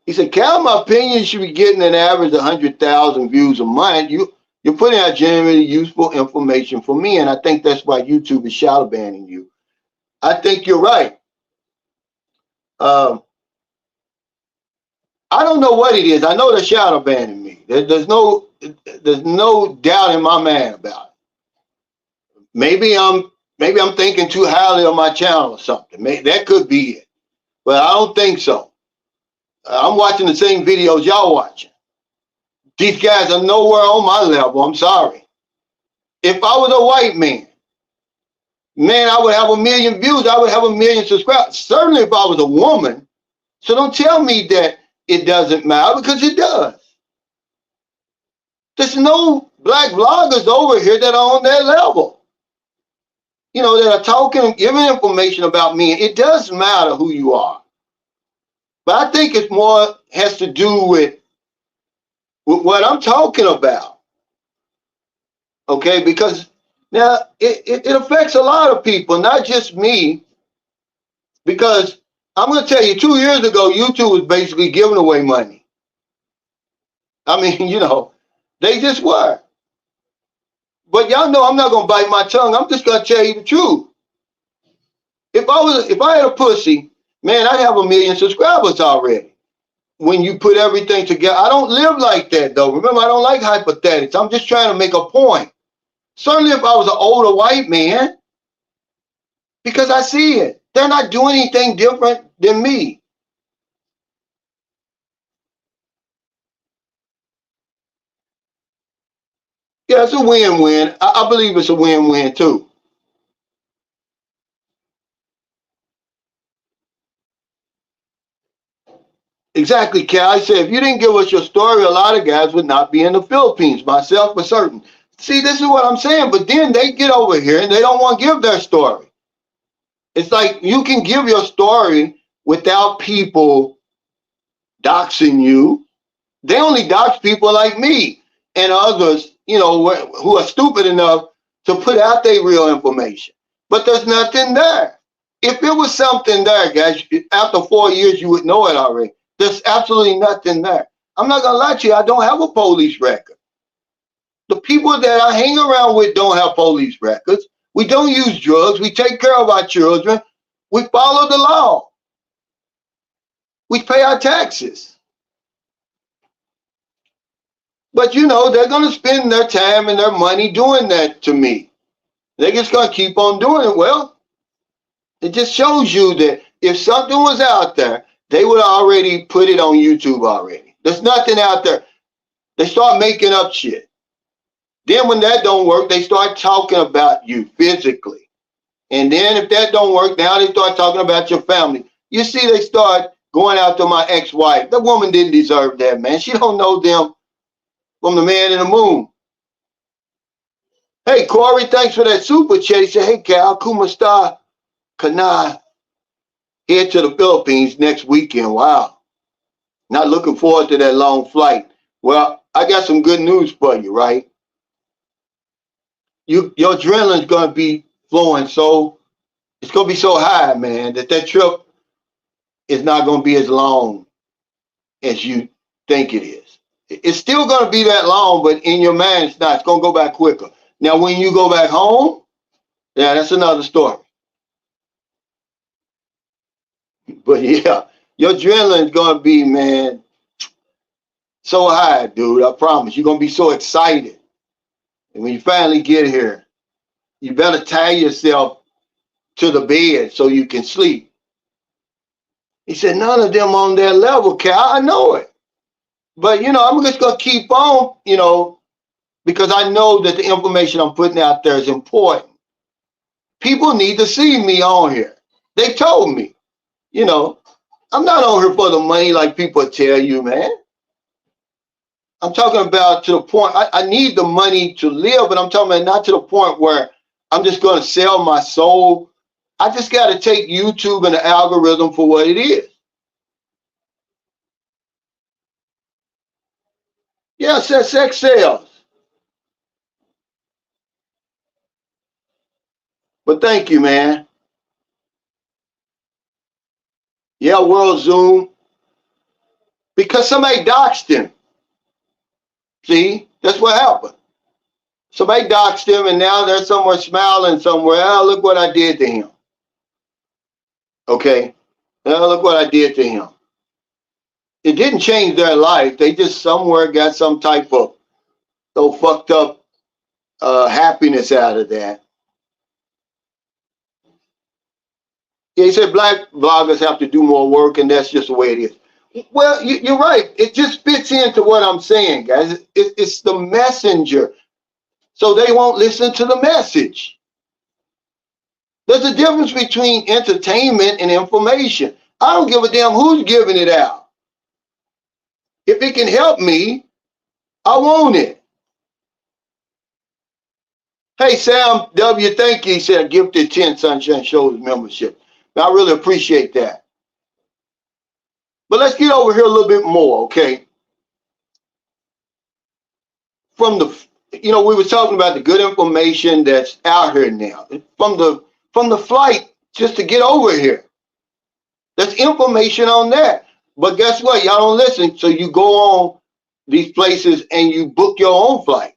He said, Cal, my opinion, you should be getting an average of 100,000 views a month. You're putting out genuinely useful information for me, and I think that's why YouTube is shadow banning you. I think you're right. I don't know what it is. I know they're shadow banning me. There's no doubt in my mind about it. Maybe I'm thinking too highly of my channel or something. That could be it, but I don't think so. I'm watching the same videos y'all watching. These guys are nowhere on my level. I'm sorry. If I was a white man, I would have 1 million views. I would have 1 million subscribers. Certainly if I was a woman. So don't tell me that it doesn't matter, because it does. There's no black vloggers over here that are on that level. You know, that are talking and giving information about me. It does matter who you are. But I think it's more has to do with what I'm talking about. Okay, because now it affects a lot of people, not just me. Because I'm going to tell you, 2 years ago, YouTube was basically giving away money. I mean, you know, they just were. But y'all know I'm not going to bite my tongue. I'm just going to tell you the truth. If I had a pussy, man, I'd have 1 million subscribers already. When you put everything together, I don't live like that, though. Remember, I don't like hypothetics. I'm just trying to make a point. Certainly if I was an older white man, because I see it. They're not doing anything different than me. Yeah, it's a win-win. I believe it's a win-win, too. Exactly, Cal. I said, if you didn't give us your story, a lot of guys would not be in the Philippines, myself for certain. See, this is what I'm saying. But then they get over here and they don't want to give their story. It's like you can give your story without people doxing you. They only dox people like me and others, who are stupid enough to put out their real information. But there's nothing there. If it was something there, guys, after 4 years, you would know it already. There's absolutely nothing there. I'm not going to lie to you. I don't have a police record. The people that I hang around with don't have police records. We don't use drugs. We take care of our children. We follow the law. We pay our taxes. But they're going to spend their time and their money doing that to me. They're just going to keep on doing it. Well, it just shows you that if something was out there, they would already put it on YouTube already. There's nothing out there. They start making up shit. Then when that don't work, they start talking about you physically. And then if that don't work, now they start talking about your family. You see, they start going after my ex-wife. That woman didn't deserve that, man. She don't know them from the man in the moon. Hey, Corey, thanks for that super chat. He said, hey, Cal, Kumasta Kana head to the Philippines next weekend. Wow. Not looking forward to that long flight. Well, I got some good news for you, right? Your adrenaline's going to be flowing, so it's going to be so high, man, that trip is not going to be as long as you think it is. It's still going to be that long, but in your mind, it's not. It's going to go back quicker. Now, when you go back home, yeah, that's another story. But yeah, your adrenaline's going to be, man, so high, dude. I promise. You're going to be so excited. And when you finally get here, you better tie yourself to the bed so you can sleep. He said, none of them on that level, Cal. I know it. But, I'm just going to keep on, because I know that the information I'm putting out there is important. People need to see me on here. They told me, I'm not on here for the money like people tell you, man. I'm talking about to the point, I need the money to live, but I'm talking about not to the point where I'm just going to sell my soul. I just got to take YouTube and the algorithm for what it is. Yeah, sex sells. But thank you, man. Yeah, World Zoom. Because somebody doxed him. See, that's what happened. Somebody doxed him, and now they're somewhere smiling somewhere. Oh, look what I did to him. Okay? Oh, look what I did to him. It didn't change their life. They just somewhere got some type of so fucked up happiness out of that. Yeah, he said black bloggers have to do more work, and that's just the way it is. Well, you're right. It just fits into what I'm saying, guys. It's the messenger. So they won't listen to the message. There's a difference between entertainment and information. I don't give a damn who's giving it out. If it can help me, I want it. Hey, Sam W., thank you. He said, gifted 10 Sunshine Shows membership. I really appreciate that. But let's get over here a little bit more, okay? From the, we were talking about the good information that's out here now. From the flight just to get over here. There's information on that. But guess what? Y'all don't listen. So you go on these places and you book your own flight.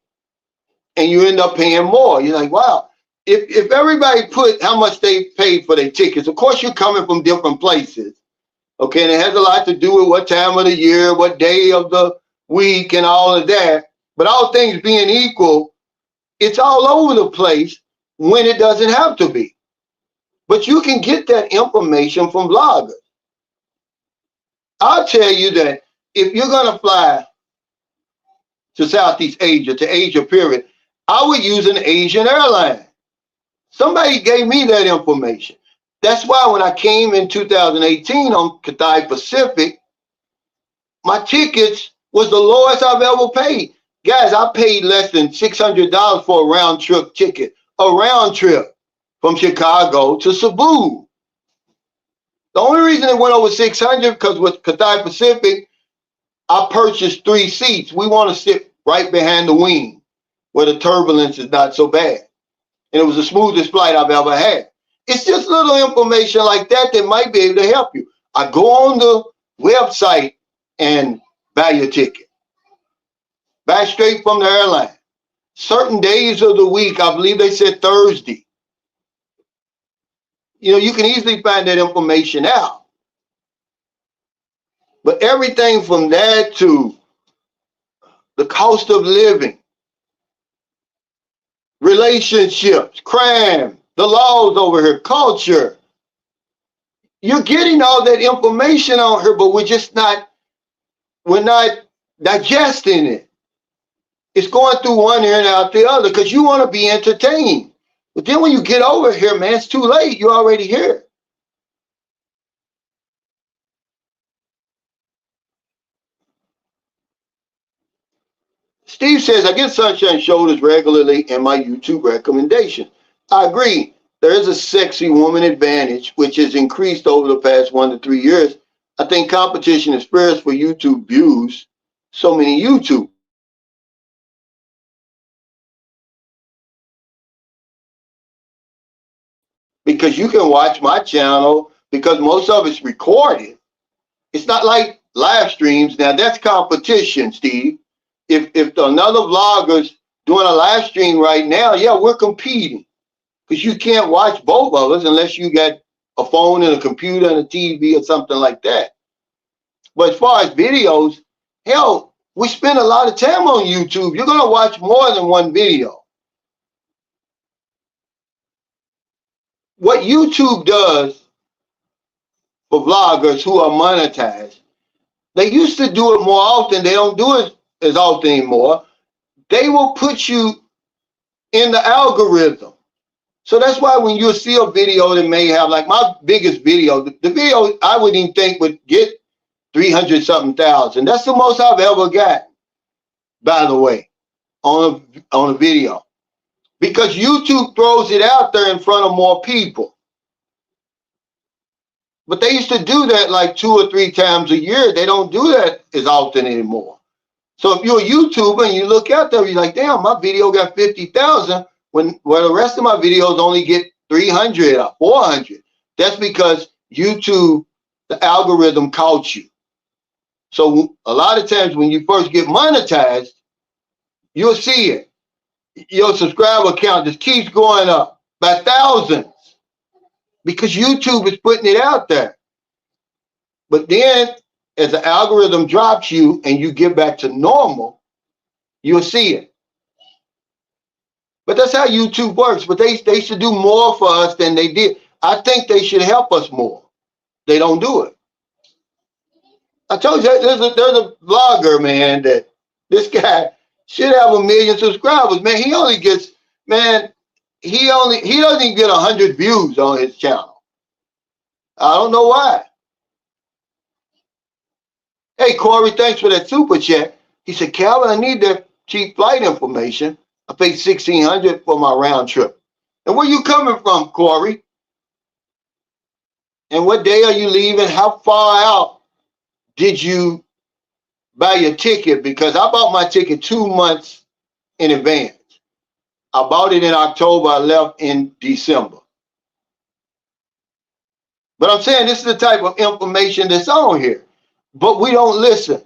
And you end up paying more. You're like, wow. If everybody put how much they paid for their tickets, of course you're coming from different places. Okay, and it has a lot to do with what time of the year, what day of the week, and all of that. But all things being equal, it's all over the place when it doesn't have to be. But you can get that information from bloggers. I'll tell you that if you're going to fly to Southeast Asia, to Asia period, I would use an Asian airline. Somebody gave me that information. That's why when I came in 2018 on Cathay Pacific, my tickets was the lowest I've ever paid. Guys, I paid less than $600 for a round trip ticket, a round trip from Chicago to Cebu. The only reason it went over 600 because with Cathay Pacific, I purchased 3 seats. We want to sit right behind the wing where the turbulence is not so bad. And it was the smoothest flight I've ever had. It's just little information like that that might be able to help you. I go on the website and buy your ticket. Buy straight from the airline. Certain days of the week, I believe they said Thursday. You know, you can easily find that information out. But everything from that to the cost of living, relationships, crime, the laws over here, culture. You're getting all that information on here, but we're not digesting it. It's going through one ear and out the other because you want to be entertained. But then when you get over here, man, it's too late. You're already here. Steve says, I get sunshine shoulders regularly in my YouTube recommendation. I agree. There is a sexy woman advantage, which has increased over the past 1 to 3 years. I think competition is fierce for YouTube views. So many YouTube. Because you can watch my channel because most of it's recorded. It's not like live streams. Now that's competition, Steve. If another vlogger's doing a live stream right now, yeah, we're competing. Because you can't watch both of us unless you got a phone and a computer and a TV or something like that. But as far as videos, hell, we spend a lot of time on YouTube. You're going to watch more than one video. What YouTube does for vloggers who are monetized, they used to do it more often. They don't do it as often anymore. They will put you in the algorithm. So that's why when you see a video that may have, like my biggest video, the video I wouldn't even think would get 300 something thousand. That's the most I've ever got, by the way, on a video. Because YouTube throws it out there in front of more people. But they used to do that like 2 or 3 times a year. They don't do that as often anymore. So if you're a YouTuber and you look out there, you're like, damn, my video got 50,000 when the rest of my videos only get 300 or 400. That's because YouTube, the algorithm caught you. So a lot of times when you first get monetized, you'll see it. Your subscriber count just keeps going up by thousands because YouTube is putting it out there. But then as the algorithm drops you and you get back to normal, you'll see it. But that's how YouTube works. But they should do more for us than they did. I think they should help us more. They don't do it. I told you there's a vlogger, man, that this guy should have 1 million subscribers. Man, he only gets, man, he doesn't even get 100 views on his channel. I don't know why. Hey, Corey, thanks for that super chat. He said, Calvin, I need the cheap flight information. I paid $1,600 for my round trip. And where you coming from, Corey? And what day are you leaving? How far out did you buy your ticket? Because I bought my ticket 2 months in advance. I bought it in October. I left in December. But I'm saying this is the type of information that's on here. But we don't listen.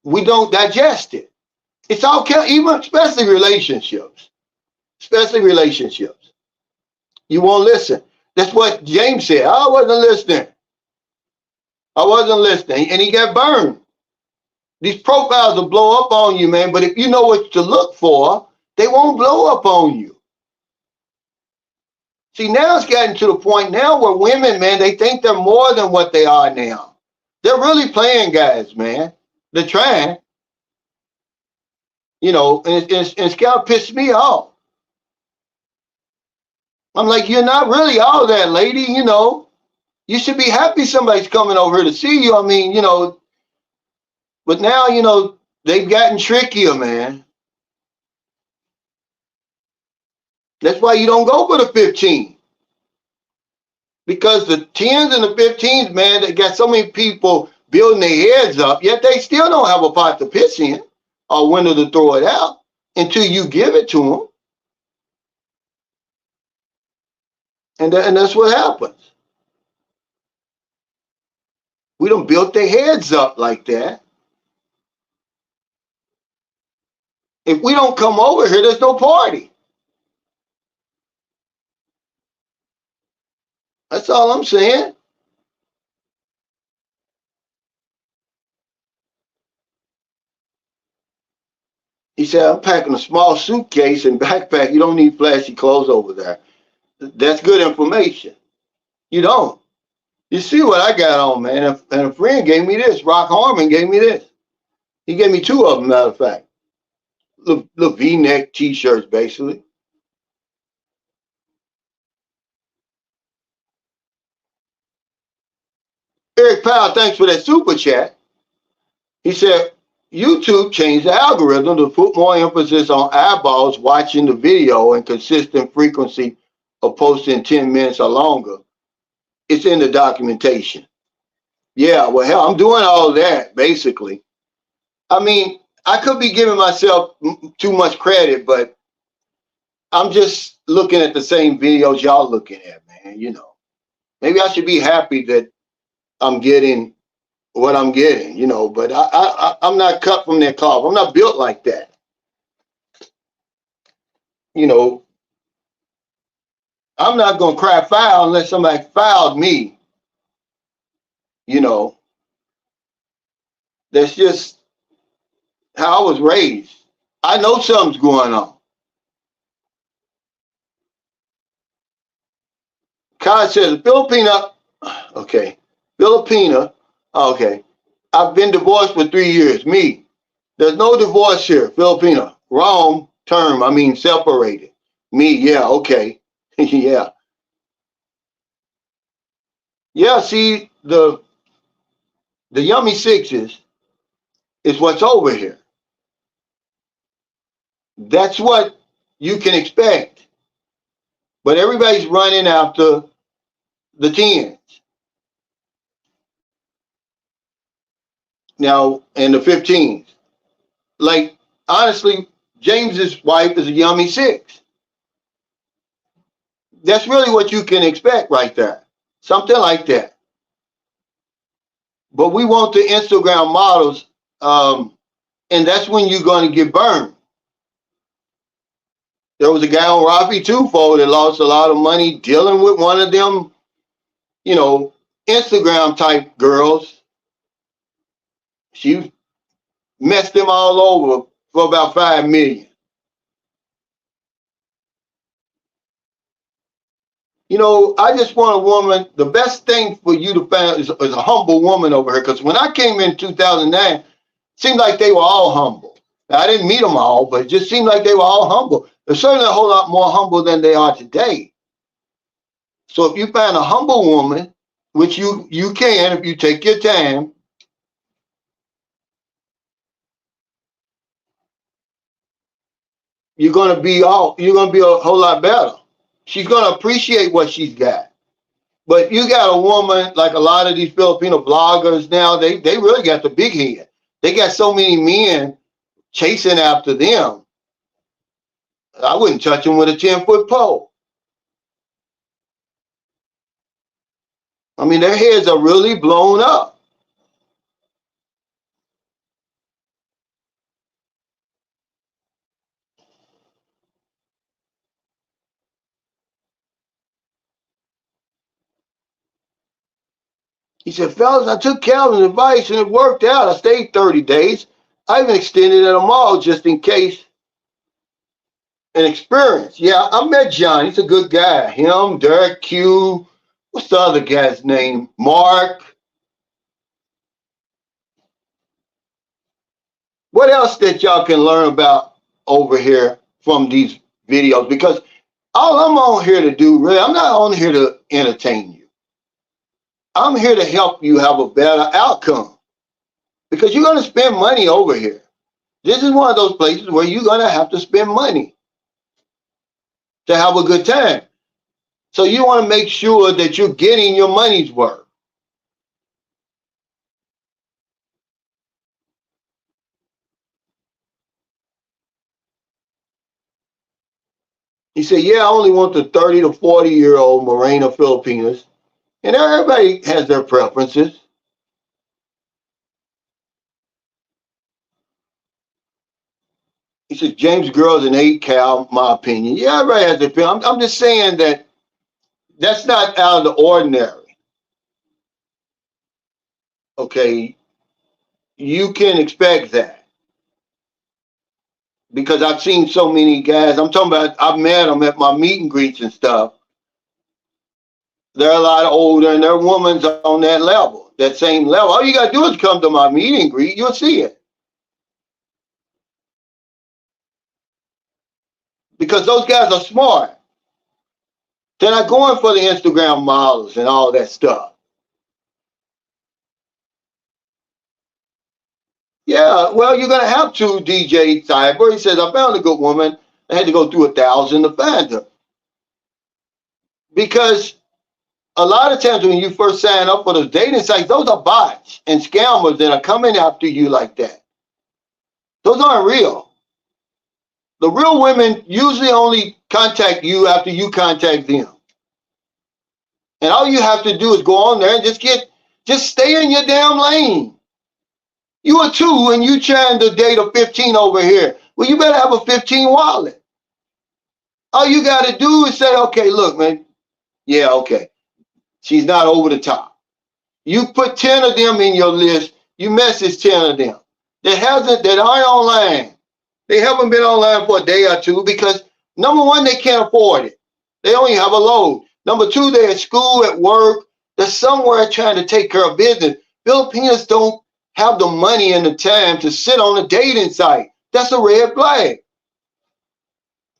We don't digest it. It's all, even especially relationships. Especially relationships. You won't listen. That's what James said. I wasn't listening. I wasn't listening. And he got burned. These profiles will blow up on you, man. But if you know what to look for, they won't blow up on you. See, now it's gotten to the point now where women, man, they think they're more than what they are now. They're really playing guys, man. They're trying. You know, and it's kind of pissed me off. I'm like, you're not really all that, lady, you know. You should be happy somebody's coming over here to see you. I mean, you know, But now, they've gotten trickier, man. That's why you don't go for the 15. Because the 10s and the 15s, man, they got so many people building their heads up, yet they still don't have a pot to piss in or window to throw it out until you give it to them. And that's what happens. We don't build their heads up like that. If we don't come over here, there's no party. That's all I'm saying. He said, I'm packing a small suitcase and backpack. You don't need flashy clothes over there. That's good information. You don't. You see what I got on, man. And a friend gave me this. Rock Harmon gave me this. He gave me two of them, matter of fact. Little V-neck t-shirts, basically. Eric Powell, thanks for that super chat. He said, YouTube changed the algorithm to put more emphasis on eyeballs watching the video and consistent frequency of posting 10 minutes or longer. It's in the documentation. Yeah, well, hell, I'm doing all that, basically. I mean, I could be giving myself too much credit, but I'm just looking at the same videos y'all looking at, man. Maybe I should be happy that I'm getting what I'm getting, but I'm not cut from that cloth. I'm not built like that. I'm not going to cry foul unless somebody fouled me. That's just how I was raised. I know something's going on. Kai says, Filipina, okay. Filipina, okay. I've been divorced for 3 years. Me, there's no divorce here. Filipina, wrong term. I mean separated. Me, yeah, okay. Yeah. Yeah, see, the yummy sixes is what's over here. That's what you can expect. But everybody's running after the tens. Now, and the 15s. Like, honestly, James's wife is a yummy six. That's really what you can expect right there. Something like that. But we want the Instagram models, and that's when you're going to get burned. There was a guy on Rafi Twofold that lost a lot of money dealing with one of them, Instagram type girls. She messed him all over for about 5 million. I just want a woman. The best thing for you to find is a humble woman over here. Because when I came in 2009, it seemed like they were all humble. Now, I didn't meet them all, but it just seemed like they were all humble. They're certainly a whole lot more humble than they are today. So if you find a humble woman, which you can if you take your time, you're gonna be a whole lot better. She's gonna appreciate what she's got. But you got a woman like a lot of these Filipino bloggers now, they really got the big head. They got so many men chasing after them. I wouldn't touch them with a 10-foot pole. I mean, their heads are really blown up. He said, fellas, I took Calvin's advice and it worked out. I stayed 30 days. I even extended it a all just in case. An experience. Yeah, I met John. He's a good guy. Him, Derek Q. What's the other guy's name? Mark. What else that y'all can learn about over here from these videos? Because all I'm on here to do, really, I'm not on here to entertain you. I'm here to help you have a better outcome. because you're going to spend money over here. This is one of those places where you're going to have to spend money to have a good time. So you want to make sure that you're getting your money's worth. He said, yeah, I only want the 30 to 40-year-old Morena Filipinas. And everybody has their preferences. He said, James Girl's an 8 cal, my opinion. Yeah, everybody has their opinion. I'm just saying that that's not out of the ordinary. Okay, you can expect that. Because I've seen so many guys, I'm talking about, I've met them at my meet and greets and stuff. They're a lot older and their woman's on that level, that same level. All you got to do is come to my meet and greet, you'll see it. Because those guys are smart. They're not going for the Instagram models and all that stuff. Yeah, well, you're going to have to, DJ Cyber. He says, I found a good woman. I had to go through 1,000 to find her. Because a lot of times when you first sign up for those dating sites, those are bots and scammers that are coming after you like that. Those aren't real. The real women usually only contact you after you contact them. And all you have to do is go on there and just stay in your damn lane. You a 2 and you trying to date a 15 over here. Well, you better have a 15 wallet. All you got to do is say, okay, look, man. Yeah, okay. She's not over the top. You put 10 of them in your list. You message 10 of them that aren't online. They haven't been online for a day or two because, number one, they can't afford it. They only have a load. Number two, they're at school, at work. They're somewhere trying to take care of business. Filipinos don't have the money and the time to sit on a dating site. That's a red flag.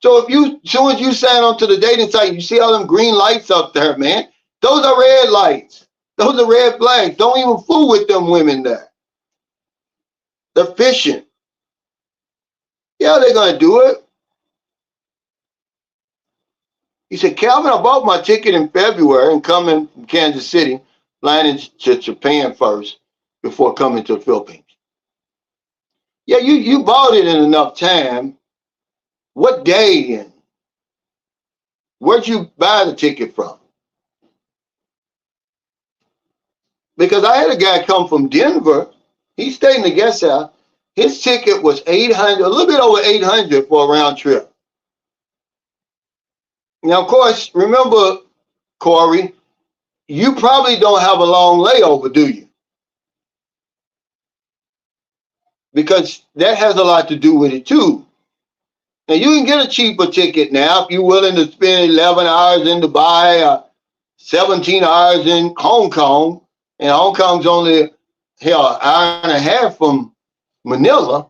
So as soon as you sign on to the dating site, you see all them green lights up there, man. Those are red lights. Those are red flags. Don't even fool with them women there. They're fishing. Yeah, they're going to do it. He said, Calvin, I bought my ticket in February and coming from Kansas City, flying to Japan first before coming to the Philippines. Yeah, you bought it in enough time. What day and where'd you buy the ticket from? Because I had a guy come from Denver. He stayed in the guest house. His ticket was $800, a little bit over $800 for a round trip. Now, of course, remember, Corey, you probably don't have a long layover, do you? Because that has a lot to do with it too. Now you can get a cheaper ticket now if you're willing to spend 11 hours in Dubai or 17 hours in Hong Kong. And Hong Kong's only an hour and a half from Manila.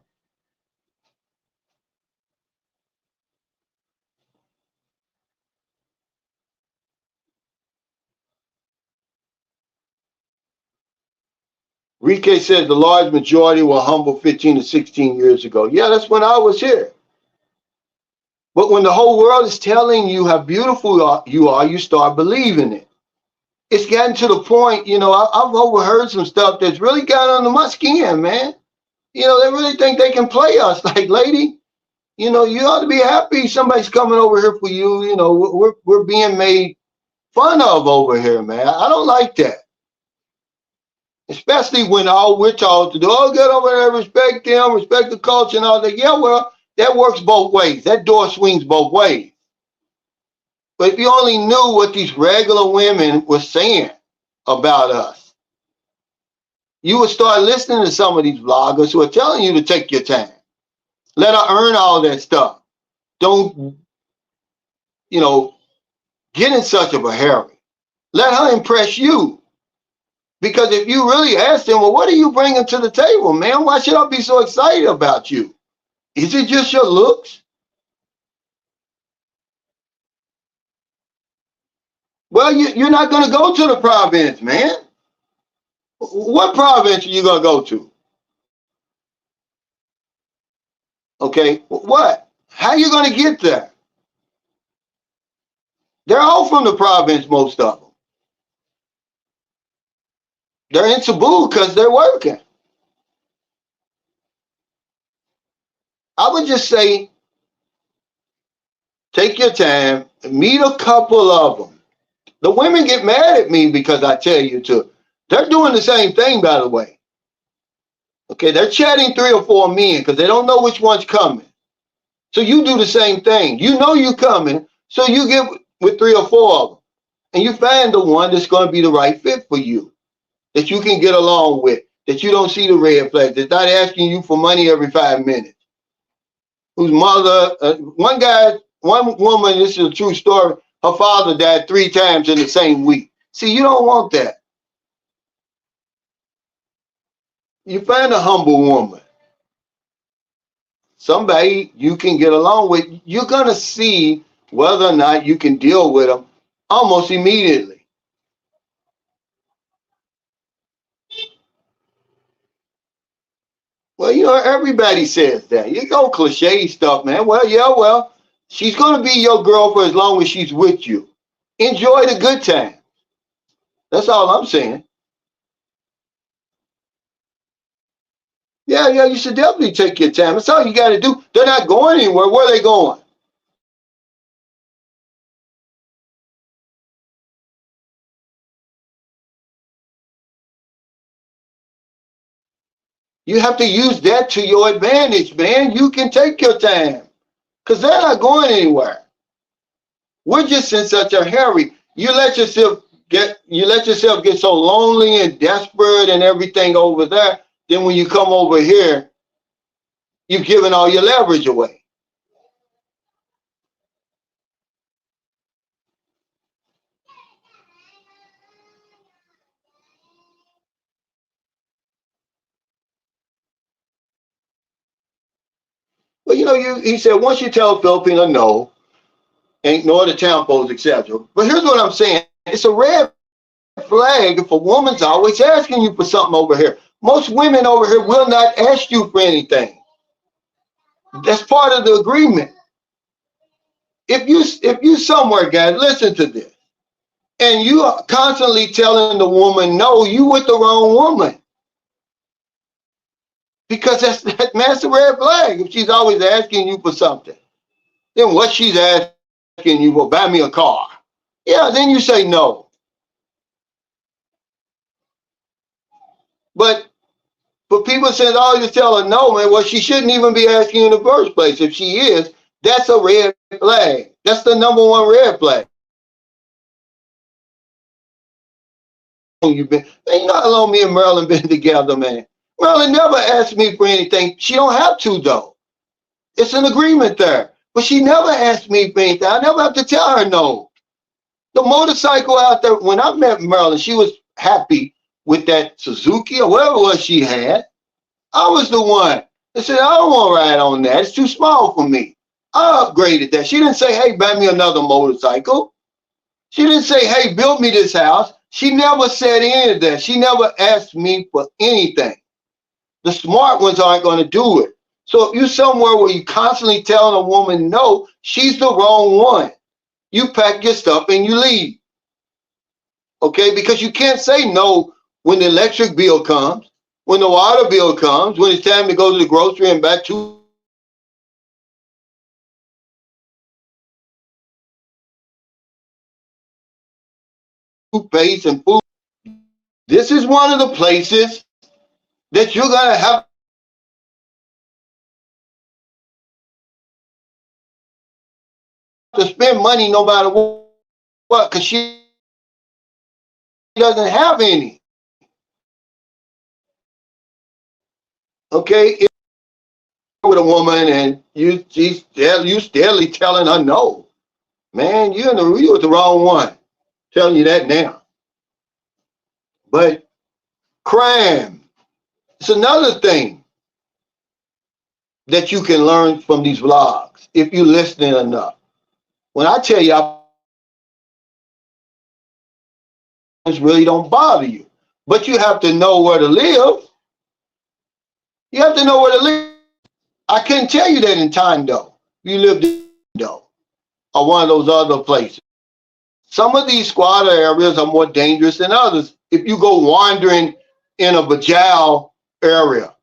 Rike says the large majority were humble 15 to 16 years ago. Yeah, that's when I was here. But when the whole world is telling you how beautiful you are, you start believing it. It's gotten to the point, I've overheard some stuff that's really got under my skin, man. They really think they can play us. Like, lady, you ought to be happy somebody's coming over here for you. We're being made fun of over here, man. I don't like that. Especially when all we're told to do, get over there, respect them, respect the culture and all that. Yeah, well, that works both ways. That door swings both ways. But if you only knew what these regular women were saying about us, you would start listening to some of these vloggers who are telling you to take your time. Let her earn all that stuff. Don't, get in such of a hurry. Let her impress you. Because if you really ask them, well, what are you bringing to the table, man? Why should I be so excited about you? Is it just your looks? Well, you're not going to go to the province, man. What province are you going to go to? Okay, what? How you going to get there? They're all from the province, most of them. They're in Cebu because they're working. I would just say, take your time, meet a couple of them. The women get mad at me because I tell you to. They're doing the same thing, by the way. Okay, they're chatting 3 or 4 men because they don't know which one's coming. So you do the same thing. You know you're coming, so you get with 3 or 4 of them, and you find the one that's going to be the right fit for you, that you can get along with, that you don't see the red flag, that's not asking you for money every 5 minutes. Whose mother, one woman, this is a true story, her father died 3 times in the same week. See, you don't want that. You find a humble woman, somebody you can get along with. You're going to see whether or not you can deal with them almost immediately. Well, everybody says that. You go cliche stuff, man. Well, yeah, well, she's going to be your girl for as long as she's with you. Enjoy the good time. That's all I'm saying. Yeah, you should definitely take your time. That's all you got to do. They're not going anywhere. Where are they going? You have to use that to your advantage, man. You can take your time because they're not going anywhere. We're just in such a hurry. You let yourself get so lonely and desperate and everything over there. Then when you come over here, you've given all your leverage away. But he said once you tell a Filipino no, ain't no other town folks, etc. But here's what I'm saying: it's a red flag if a woman's always asking you for something over here. Most women over here will not ask you for anything. That's part of the agreement. If you somewhere, guys, listen to this, and you are constantly telling the woman no, you with the wrong woman, because that's a red flag. If she's always asking you for something, then what she's asking you for, buy me a car. Yeah, then you say no. But for people saying, oh, you tell her no, man, well, she shouldn't even be asking in the first place. If she is, that's a red flag. That's the number one red flag. You've been, man, you know how long me and Marilyn been together, man. Marilyn never asked me for anything. She don't have to, though. It's an agreement there. But she never asked me for anything. I never have to tell her no. The motorcycle out there, when I met Marilyn, she was happy with that Suzuki or whatever it was she had. I was the one that said, I don't want to ride on that. It's too small for me. I upgraded that. She didn't say, hey, buy me another motorcycle. She didn't say, hey, build me this house. She never said any of that. She never asked me for anything. The smart ones aren't going to do it. So if you're somewhere where you're constantly telling a woman no, she's the wrong one. You pack your stuff and you leave. Okay? Because you can't say no when the electric bill comes, when the water bill comes, when it's time to go to the grocery and back to toothpaste and food. This is one of the places that you're going to have to spend money no matter what, because she doesn't have any. Okay? If you're with a woman and you steadily telling her no, man, you're with the wrong one. I'm telling you that now. But crime, it's another thing that you can learn from these vlogs if you're listening enough. When I tell you, really don't bother you, but you have to know where to live. You have to know where to live. I couldn't tell you that in Tondo. You lived in Tondo or one of those other places. Some of these squatter areas are more dangerous than others. If you go wandering in a Bajau area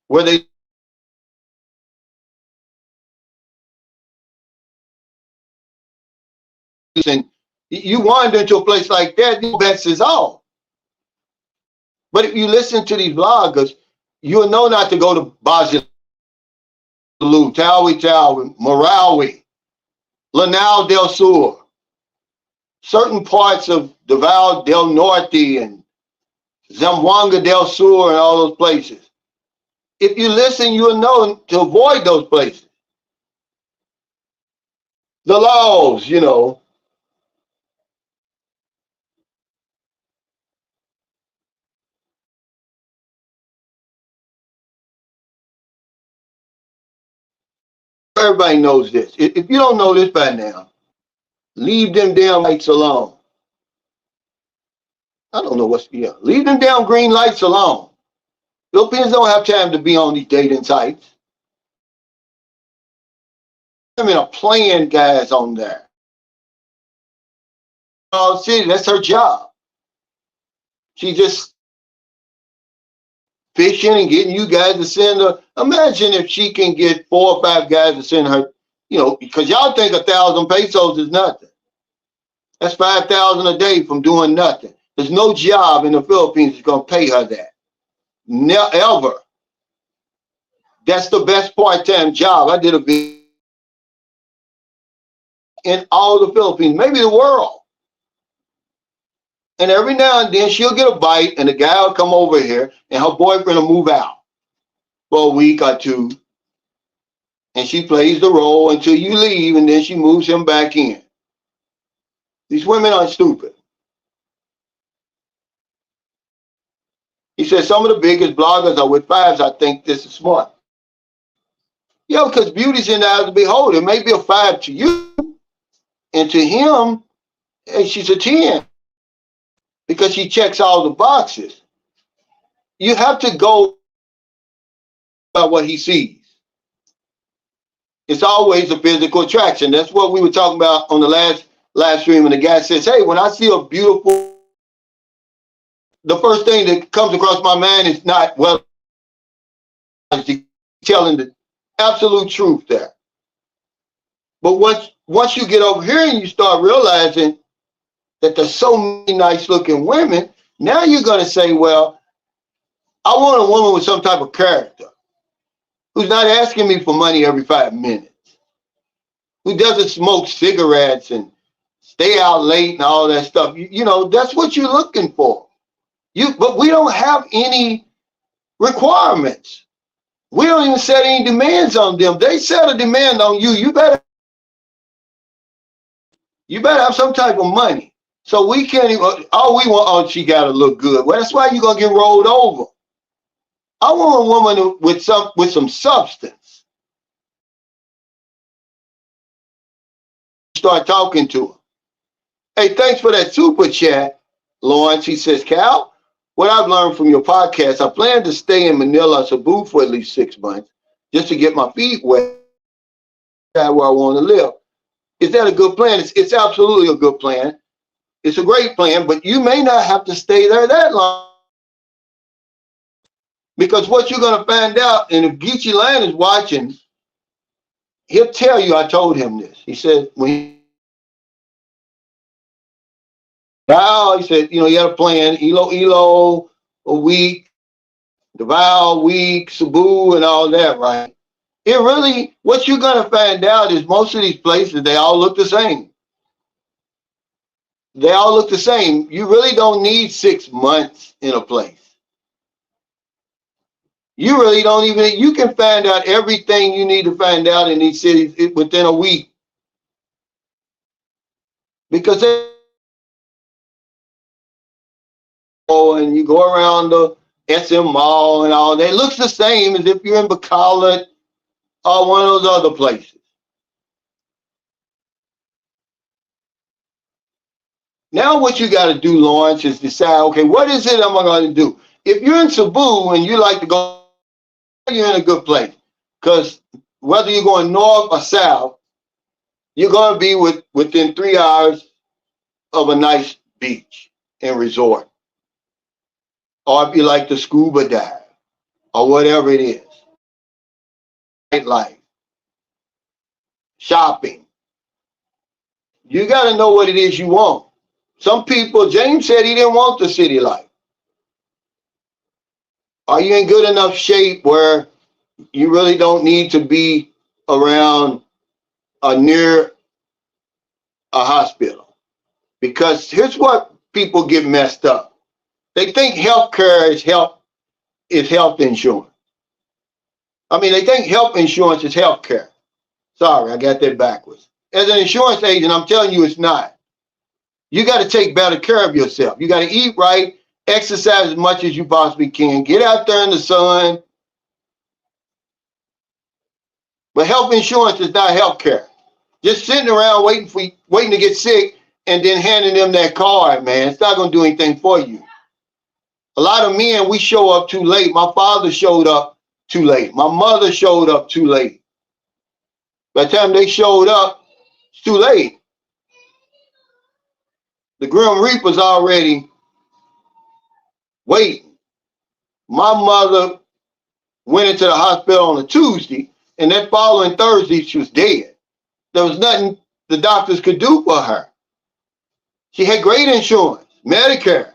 where they and you wander into a place like that, bets is off. But if you listen to these bloggers, you'll know not to go to Bajalu, Tawi, Morawi, Lanao del Sur, certain parts of Davao del Norte and Zamboanga del Sur and all those places. If you listen, you'll know to avoid those places. The laws, you know. Everybody knows this. If you don't know this by now, leave them damn lights alone. I don't know what's, yeah. Leave them damn green lights alone. Philippines don't have time to be on these dating sites. Women are playing guys on there. Oh, see, that's her job. She just fishing and getting you guys to send her. Imagine if she can get 4 or 5 guys to send her, you know, because y'all think 1,000 pesos is nothing. That's 5,000 a day from doing nothing. There's no job in the Philippines that's gonna pay her that. Never. That's the best part-time job. I did a video in all the Philippines, maybe the world. And every now and then she'll get a bite and the guy will come over here and her boyfriend will move out for a week or 2. And she plays the role until you leave and then she moves him back in. These women aren't stupid. He said some of the biggest bloggers are with 5s. I think this is smart. Yeah, because beauty's in the eye of the beholder. It may be a 5 to you, and to him, hey, she's a 10 because she checks all the boxes. You have to go by what he sees. It's always a physical attraction. That's what we were talking about on the last live stream. And the guy says, hey, when I see a beautiful, the first thing that comes across my mind is not, well, telling the absolute truth there. But once you get over here and you start realizing that there's so many nice looking women, now you're going to say, well, I want a woman with some type of character who's not asking me for money every 5 minutes, who doesn't smoke cigarettes and stay out late and all that stuff. You know, that's what you're looking for. But we don't have any requirements. We don't even set any demands on them. They set a demand on you. You better have some type of money. So we can't even, all we want, oh, she got to look good. Well, that's why you're going to get rolled over. I want a woman with some substance. Start talking to her. Hey, thanks for that super chat, Lawrence. He says, Cal, what I've learned from your podcast, I plan to stay in Manila, Cebu for at least 6 months just to get my feet wet where I want to live. Is that a good plan? It's absolutely a good plan. It's a great plan, but you may not have to stay there that long. Because what you're going to find out, and if Geechee Land is watching, he'll tell you I told him this. He said, he said, you know, he had a plan, Ilo, a week, Davao, a week, Cebu, and all that, right? It really, what you're going to find out is most of these places, they all look the same. They all look the same. You really don't need 6 months in a place. You really don't even, you can find out everything you need to find out in these cities within a week. Because they, and you go around the SM Mall and all that, it looks the same as if you're in Bacolod or one of those other places. Now what you got to do, Lawrence, is decide, okay, what is it I'm going to do? If you're in Cebu and you like to go, you're in a good place. Because whether you're going north or south, you're going to be within 3 hours of a nice beach and resort. Or if you like to scuba dive or whatever it is. Nightlife, shopping. You got to know what it is you want. Some people, James said he didn't want the city life. Are you in good enough shape where you really don't need to be around or near a hospital? Because here's what people get messed up. They think healthcare is health insurance. I mean, they think health insurance is healthcare. Sorry, I got that backwards. As an insurance agent, I'm telling you it's not. You got to take better care of yourself. You got to eat right, exercise as much as you possibly can, get out there in the sun. But health insurance is not healthcare. Just sitting around waiting to get sick and then handing them that card, man, it's not going to do anything for you. A lot of men, we show up too late. My father showed up too late. My mother showed up too late. By the time they showed up, it's too late. The Grim Reaper's already waiting. My mother went into the hospital on a Tuesday, and that following Thursday, she was dead. There was nothing the doctors could do for her. She had great insurance, Medicare.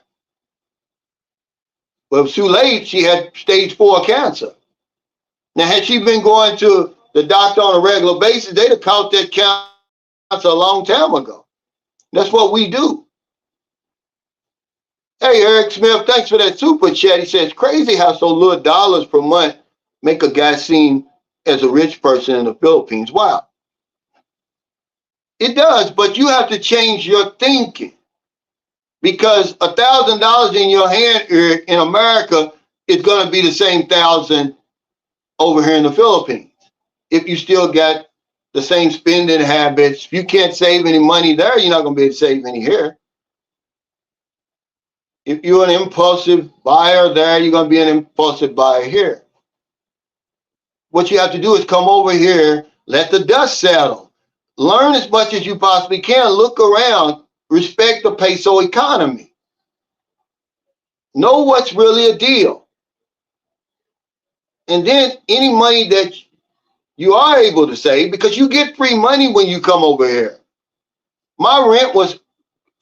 But it was too late. She had stage 4 cancer. Now, had she been going to the doctor on a regular basis, they'd have caught that cancer a long time ago. That's what we do. Hey, Eric Smith, thanks for that super chat. He says, crazy how so little dollars per month make a guy seem as a rich person in the Philippines. Wow. It does, but you have to change your thinking. Because $1,000 in your hand, Eric, in America is going to be the same 1,000 over here in the Philippines. If you still got the same spending habits, if you can't save any money there, you're not going to be able to save any here. If you're an impulsive buyer there, you're going to be an impulsive buyer here. What you have to do is come over here, let the dust settle. Learn as much as you possibly can. Look around. Respect the peso economy. Know what's really a deal. And then any money that you are able to save, because you get free money when you come over here. My rent was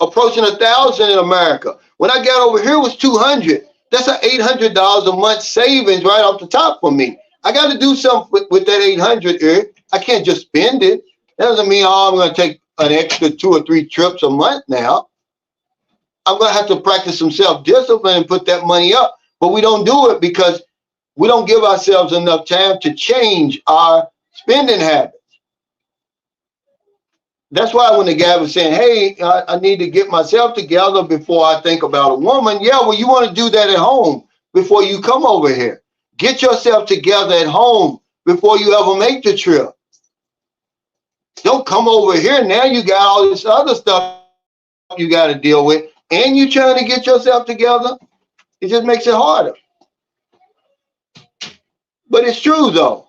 approaching $1,000 in America. When I got over here, it was $200. That's an $800 a month savings right off the top for me. I got to do something with that $800, Eric. I can't just spend it. That doesn't mean, I'm going to take an extra 2 or 3 trips a month now. I'm going to have to practice some self-discipline and put that money up. But we don't do it because we don't give ourselves enough time to change our spending habits. That's why when the guy was saying, hey, I need to get myself together before I think about a woman. Yeah, well, you want to do that at home before you come over here. Get yourself together at home before you ever make the trip. Don't come over here. Now you got all this other stuff you got to deal with, and you're trying to get yourself together. It just makes it harder. But it's true, though,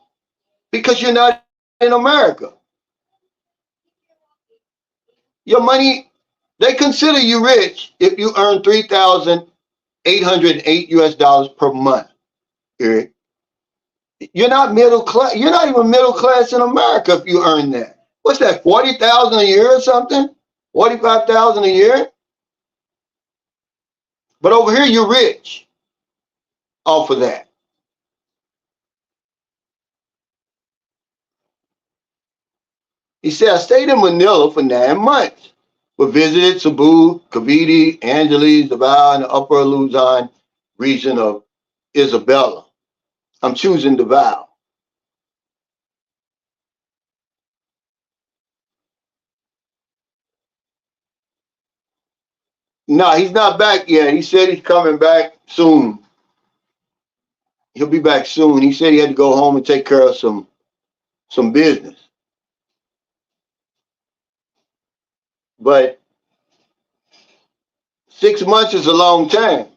because you're not in America. Your money, they consider you rich if you earn $3,808 per month. Eric. You're not middle class. You're not even middle class in America if you earn that. What's that, 40,000 a year or something? 45,000 a year? But over here, you're rich off of that. He said, I stayed in Manila for 9 months, but visited Cebu, Cavite, Angeles, Davao, and the upper Luzon region of Isabela. I'm choosing Davao. No, he's not back yet. He said he's coming back soon. He'll be back soon. He said he had to go home and take care of some business. But 6 months is a long time.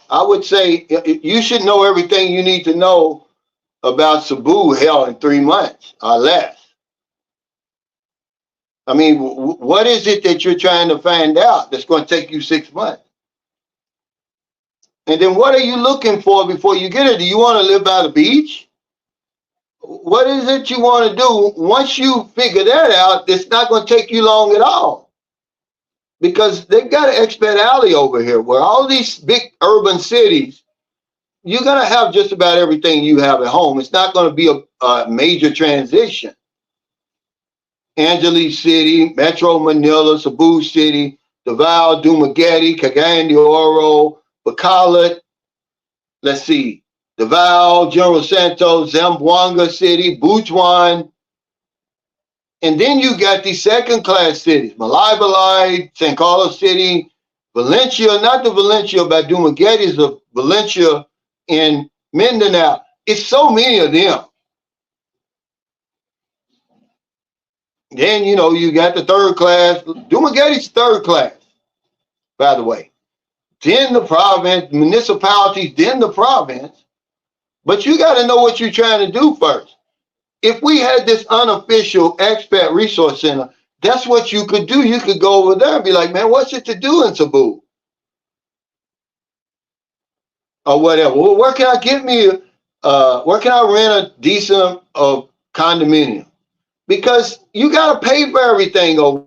I would say you should know everything you need to know about Cebu, hell, in 3 months or less. I mean, what is it that you're trying to find out that's going to take you 6 months? And then what are you looking for before you get it? Do you want to live by the beach? What is it you want to do? Once you figure that out, it's not going to take you long at all. Because they've got an expat alley over here where all these big urban cities, you're going to have just about everything you have at home. It's not going to be a major transition. Angeles City, Metro Manila, Cebu City, Davao, Dumaguete, Cagayan de Oro, Bacolod, let's see, Davao, General Santos, Zamboanga City, Butuan, and then you got these second-class cities, Malaybalay, San Carlos City, Valencia, not the Valencia by Dumaguete, is the Valencia in Mindanao. It's so many of them. Then, you know, you got the third class. Dumaguete's third class, by the way. Then the province, municipalities, then the province. But you got to know what you're trying to do first. If we had this unofficial expat resource center, that's what you could do. You could go over there and be like, man, what's it to do in Cebu? Or whatever. Well, where can I get me, where can I rent a decent condominium? Because you got to pay for everything over.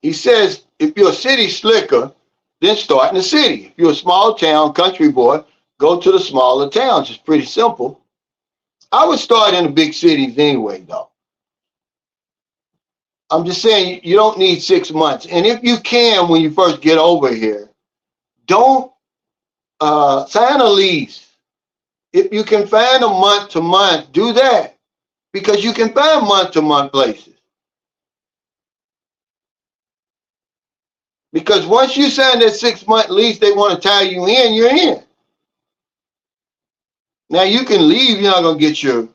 He says, if you're a city slicker, then start in the city. If you're a small town country boy, go to the smaller towns. It's pretty simple. I would start in the big cities anyway, though. I'm just saying you don't need 6 months. And if you can, when you first get over here, don't sign a lease. If you can find a month to month, do that. Because you can find month to month places. Because once you sign that 6 month lease, they want to tie you in, you're in. Now you can leave, you're not going to get your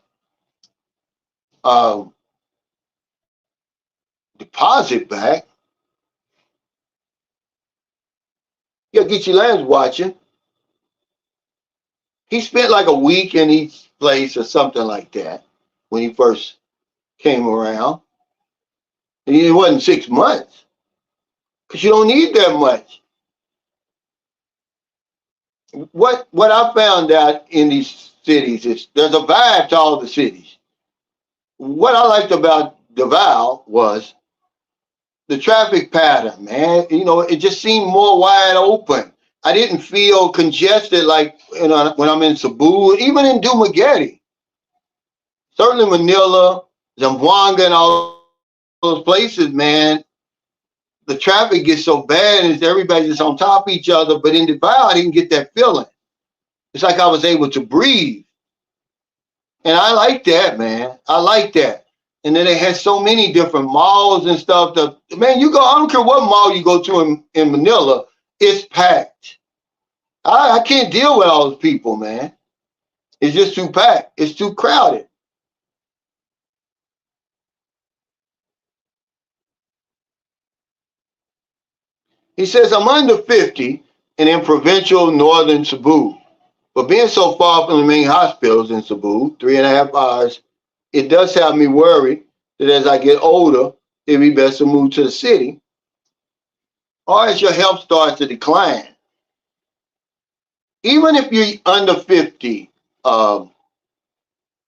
deposit back. You got to get your lands watching. He spent like a week in each place or something like that when he first came around. And it wasn't 6 months because you don't need that much. What I found out in these cities is there's a vibe to all the cities. What I liked about Davao was the traffic pattern, man. You know, it just seemed more wide open. I didn't feel congested like when I'm in Cebu, even in Dumaguete. Certainly Manila, Zamboanga, and all those places, man. The traffic gets so bad and everybody's just on top of each other. But in Davao, I didn't get that feeling. It's like I was able to breathe. And I like that, man. I like that. And then they had so many different malls and stuff. Man, you go, I don't care what mall you go to in Manila, it's packed. I can't deal with all those people, man. It's just too packed. It's too crowded. He says, I'm under 50 and in provincial northern Cebu. But being so far from the main hospitals in Cebu, 3.5 hours, it does have me worried that as I get older, it'd be best to move to the city or as your health starts to decline. Even if you're under 50,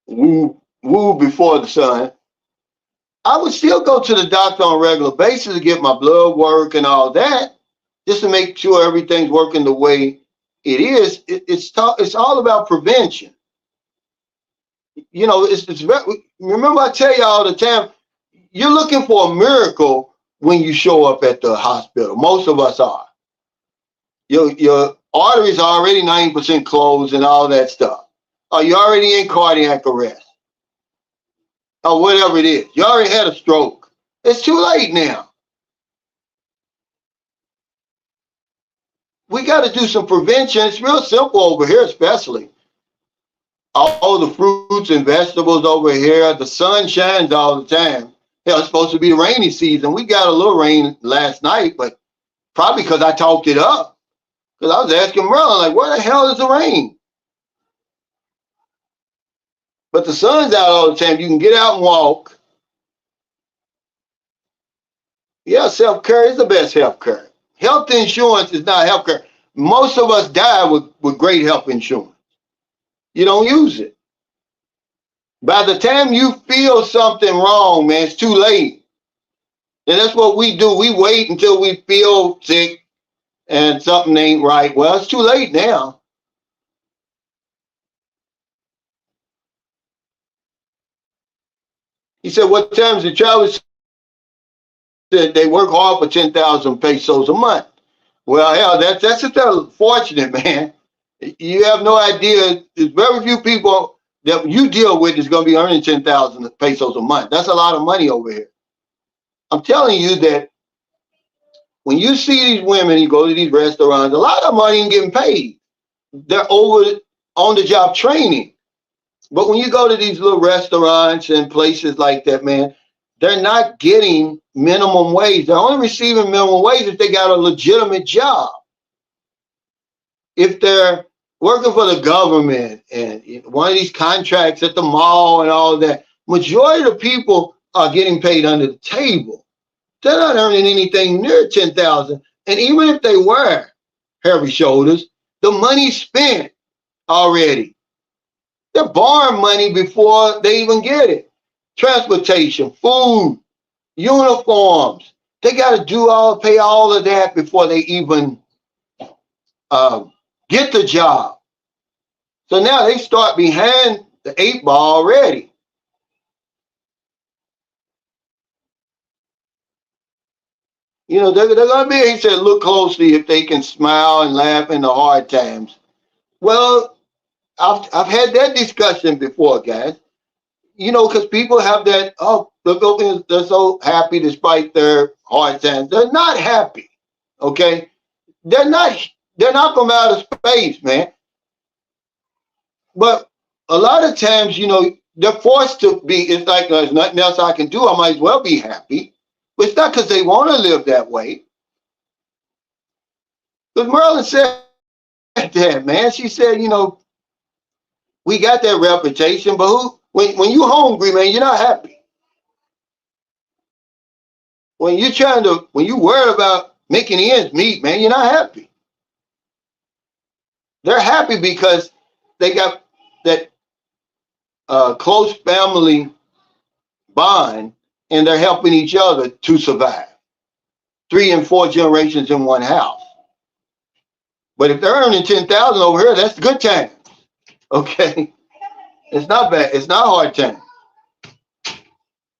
woo before the sun, I would still go to the doctor on a regular basis to get my blood work and all that, just to make sure everything's working the way it is. It's all about prevention. You know, remember I tell you all the time, you're looking for a miracle when you show up at the hospital. Most of us are. Your arteries are already 90% closed and all that stuff. Or you're already in cardiac arrest. Or whatever it is. You already had a stroke. It's too late now. We got to do some prevention. It's real simple over here, especially. All the fruits and vegetables over here. The sun shines all the time. Hell, it's supposed to be the rainy season. We got a little rain last night, but probably because I talked it up. Because I was asking Merlin, like, where the hell is the rain? But the sun's out all the time. You can get out and walk. Yeah, self-care is the best health care. Health insurance is not health care. Most of us die with great health insurance. You don't use it. By the time you feel something wrong, man, it's too late. And that's what we do. We wait until we feel sick and something ain't right. Well, it's too late now. He said, what times the Travis said they work hard for 10,000 pesos a month. Well, hell, that's just fortunate, man. You have no idea. There's very few people that you deal with is going to be earning 10,000 pesos a month. That's a lot of money over here. I'm telling you that when you see these women, you go to these restaurants, a lot of money ain't getting paid. They're over on the job training. But when you go to these little restaurants and places like that, man, they're not getting minimum wage. They're only receiving minimum wage if they got a legitimate job. If they're working for the government and one of these contracts at the mall and all of that, majority of the people are getting paid under the table. They're not earning anything near 10,000. And even if they were heavy shoulders, the money's spent already. They're borrowing money before they even get it. Transportation, food, uniforms. They got to pay all of that before they even get the job. So now they start behind the 8 ball already. You know, they're going to be, he said, look closely if they can smile and laugh in the hard times. Well, I've had that discussion before, guys. You know, because people have that, oh, they're so happy despite their hard times. They're not happy, okay? They're not from outer space, man. But a lot of times, you know, they're forced to be, it's like there's nothing else I can do. I might as well be happy. But it's not because they want to live that way. Because Merlin said that, man. She said, you know, we got that reputation, but when you're hungry, man, you're not happy. When you worry about making ends meet, man, you're not happy. They're happy because they got that close family bond and they're helping each other to survive. 3 and 4 generations in one house. But if they're earning 10,000 over here, that's good time. Okay. It's not bad. It's not hard time.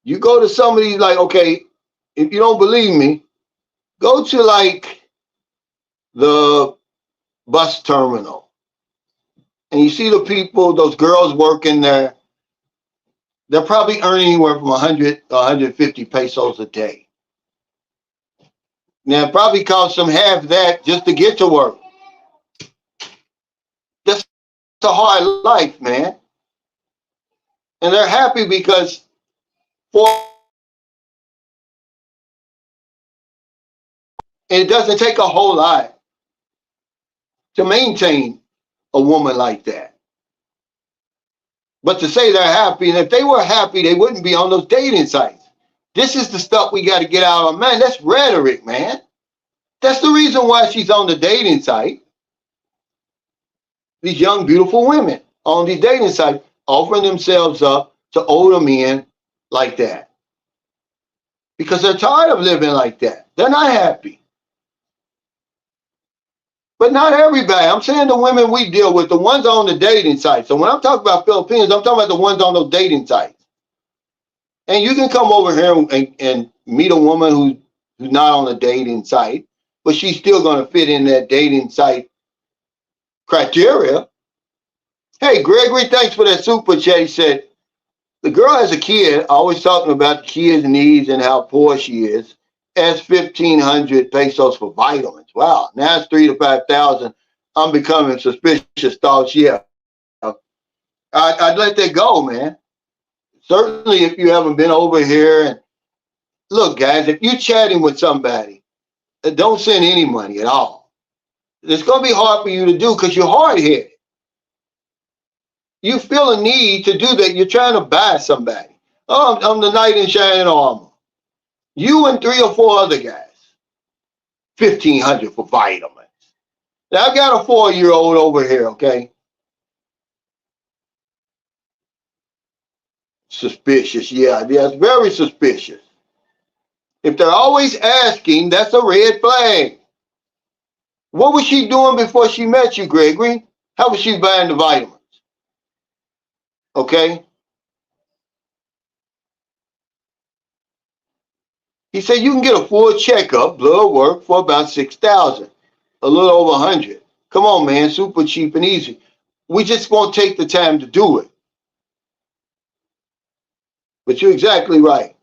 You go to some of these, like, okay, if you don't believe me, go to like the bus terminal and you see the people, those girls working there. They're probably earning anywhere from 100 to 150 pesos a day. Now, it probably costs them half that just to get to work. That's a hard life, man. And they're happy because and it doesn't take a whole lot to maintain a woman like that. But to say they're happy, and if they were happy, they wouldn't be on those dating sites. This is the stuff we got to get out of, man. That's rhetoric, man. That's the reason why she's on the dating site. These young, beautiful women on these dating sites offering themselves up to older men like that. Because they're tired of living like that. They're not happy. But not everybody. I'm saying the women we deal with, the ones on the dating sites. So when I'm talking about Filipinos, I'm talking about the ones on those dating sites. And you can come over here and meet a woman who's not on a dating site. but she's still going to fit in that dating site criteria. Hey, Gregory, thanks for that super chat. He said, the girl has a kid, always talking about the kid's needs and how poor she is. As 1,500 pesos for vitamins. Wow, now it's 3,000 to 5,000. I'm becoming suspicious. Thoughts, yeah. I'd let that go, man. Certainly, if you haven't been over here. And look, guys, if you're chatting with somebody, don't send any money at all. It's going to be hard for you to do because you're hard-headed. You feel a need to do that. You're trying to buy somebody. Oh, I'm the knight in shining armor. You and 3 or 4 other guys. 1,500 for vitamins. Now, I've got a 4-year-old over here, okay? Suspicious, yeah, it's very suspicious. If they're always asking, that's a red flag. What was she doing before she met you, Gregory? How was she buying the vitamins? Okay? He said you can get a full checkup, blood work, for about 6,000, a little over 100. Come on, man, super cheap and easy. We just won't take the time to do it. But you're exactly right.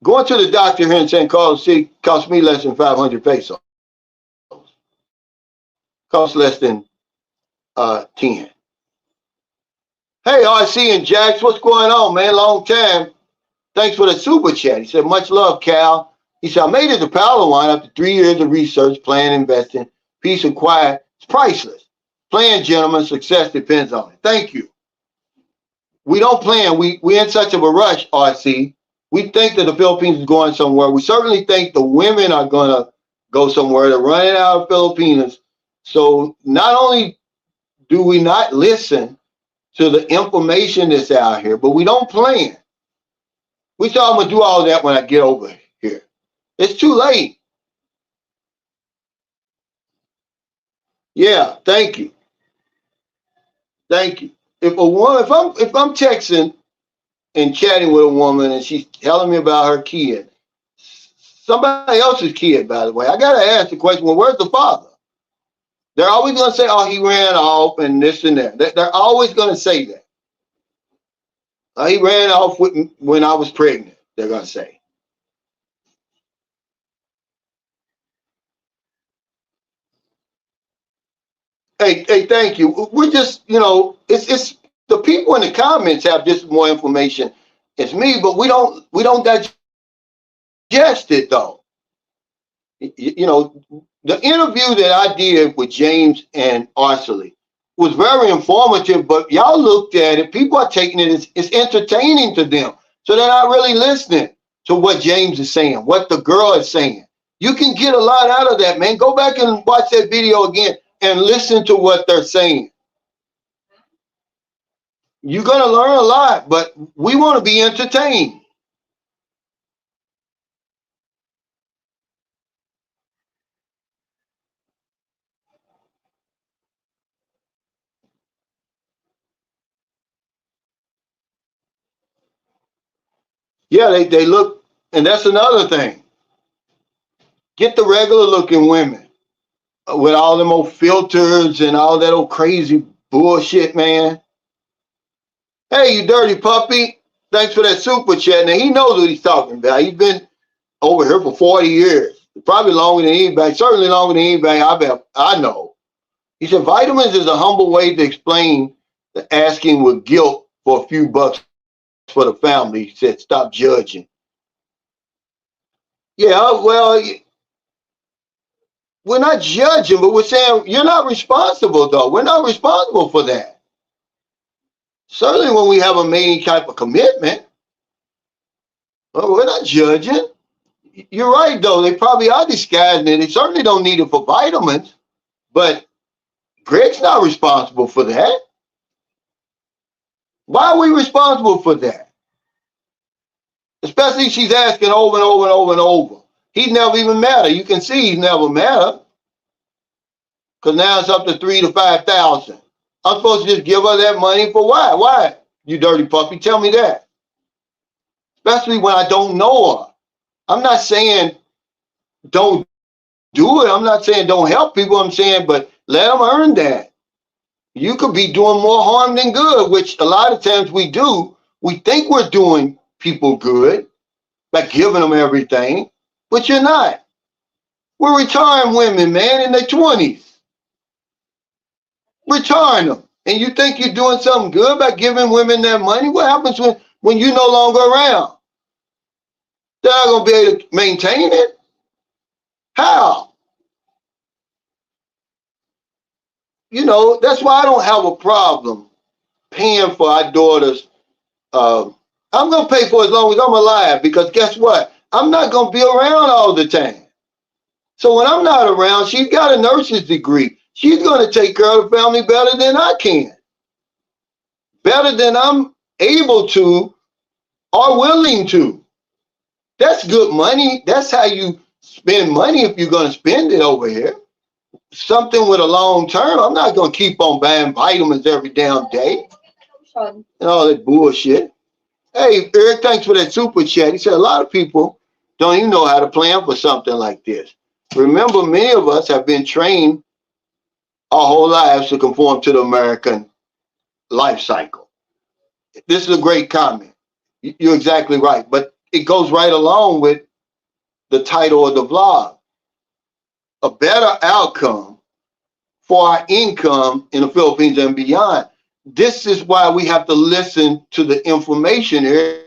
Going to the doctor here in San Carlos City cost me less than 500 pesos. Costs less than 10. Hey, RC and Jax, what's going on, man? Long time. Thanks for the super chat. He said, much love, Cal. He said, I made it to Palawan after 3 years of research, plan, investing, peace and quiet. It's priceless. Plan, gentlemen, success depends on it. Thank you. We don't plan. We're in such of a rush, RC. We think that the Philippines is going somewhere. We certainly think the women are going to go somewhere. They're running out of Filipinos. So not only do we not listen to the information that's out here, but we don't plan. We thought I'm going to do all that when I get over here. It's too late. Yeah, thank you. Thank you. If I'm texting and chatting with a woman and she's telling me about her kid, somebody else's kid, by the way, I got to ask the question, well, where's the father? They're always going to say, oh, he ran off and this and that. They're always going to say that. He ran off with me when I was pregnant, they're going to say. Hey, thank you. We're just, it's the people in the comments have just more information. It's me, but we don't digest it though. The interview that I did with James and Arcely was very informative, but y'all looked at it, people are taking it as it's entertaining to them. So they're not really listening to what James is saying, what the girl is saying. You can get a lot out of that, man. Go back and watch that video again and listen to what they're saying. You're going to learn a lot, but we want to be entertained. Yeah, they look, and that's another thing. Get the regular looking women with all them old filters and all that old crazy bullshit, man. Hey, you dirty puppy. Thanks for that super chat. Now, he knows what he's talking about. He's been over here for 40 years. Probably longer than anybody, certainly longer than anybody I know. He said, vitamins is a humble way to explain the asking with guilt for a few bucks for the family. He said, stop judging. Yeah, well, we're not judging, but we're saying you're not responsible, though. We're not responsible for that. Certainly when we have a main type of commitment, well, we're not judging. You're right, though. They probably are disguising it. They certainly don't need it for vitamins, but Greg's not responsible for that. Why are we responsible for that? Especially she's asking over and over and over and over. He's never even met her. You can see he's never met her. Because now it's up to 3,000 to 5,000. I'm supposed to just give her that money for why? Why, you dirty puppy? Tell me that. Especially when I don't know her. I'm not saying don't do it. I'm not saying don't help people. I'm saying, but let them earn that. You could be doing more harm than good, which a lot of times we do. We think we're doing people good by giving them everything, but you're not. We're retiring women, man, in their 20s. Retiring them. And you think you're doing something good by giving women their money? What happens when you're no longer around? They're not going to be able to maintain it? How? You know, that's why I don't have a problem paying for our daughters. I'm going to pay for as long as I'm alive, because guess what? I'm not going to be around all the time. So when I'm not around, she's got a nurse's degree. She's going to take care of the family better than I can, better than I'm able to or willing to. That's good money. That's how you spend money if you're going to spend it over here. Something with a long term. I'm not going to keep on buying vitamins every damn day and all that bullshit. Hey, Eric, thanks for that super chat. He said a lot of people don't even know how to plan for something like this. Remember, many of us have been trained our whole lives to conform to the American life cycle. This is a great comment. You're exactly right. But it goes right along with the title of the vlog. A better outcome for our income in the Philippines and beyond. This is why we have to listen to the information here.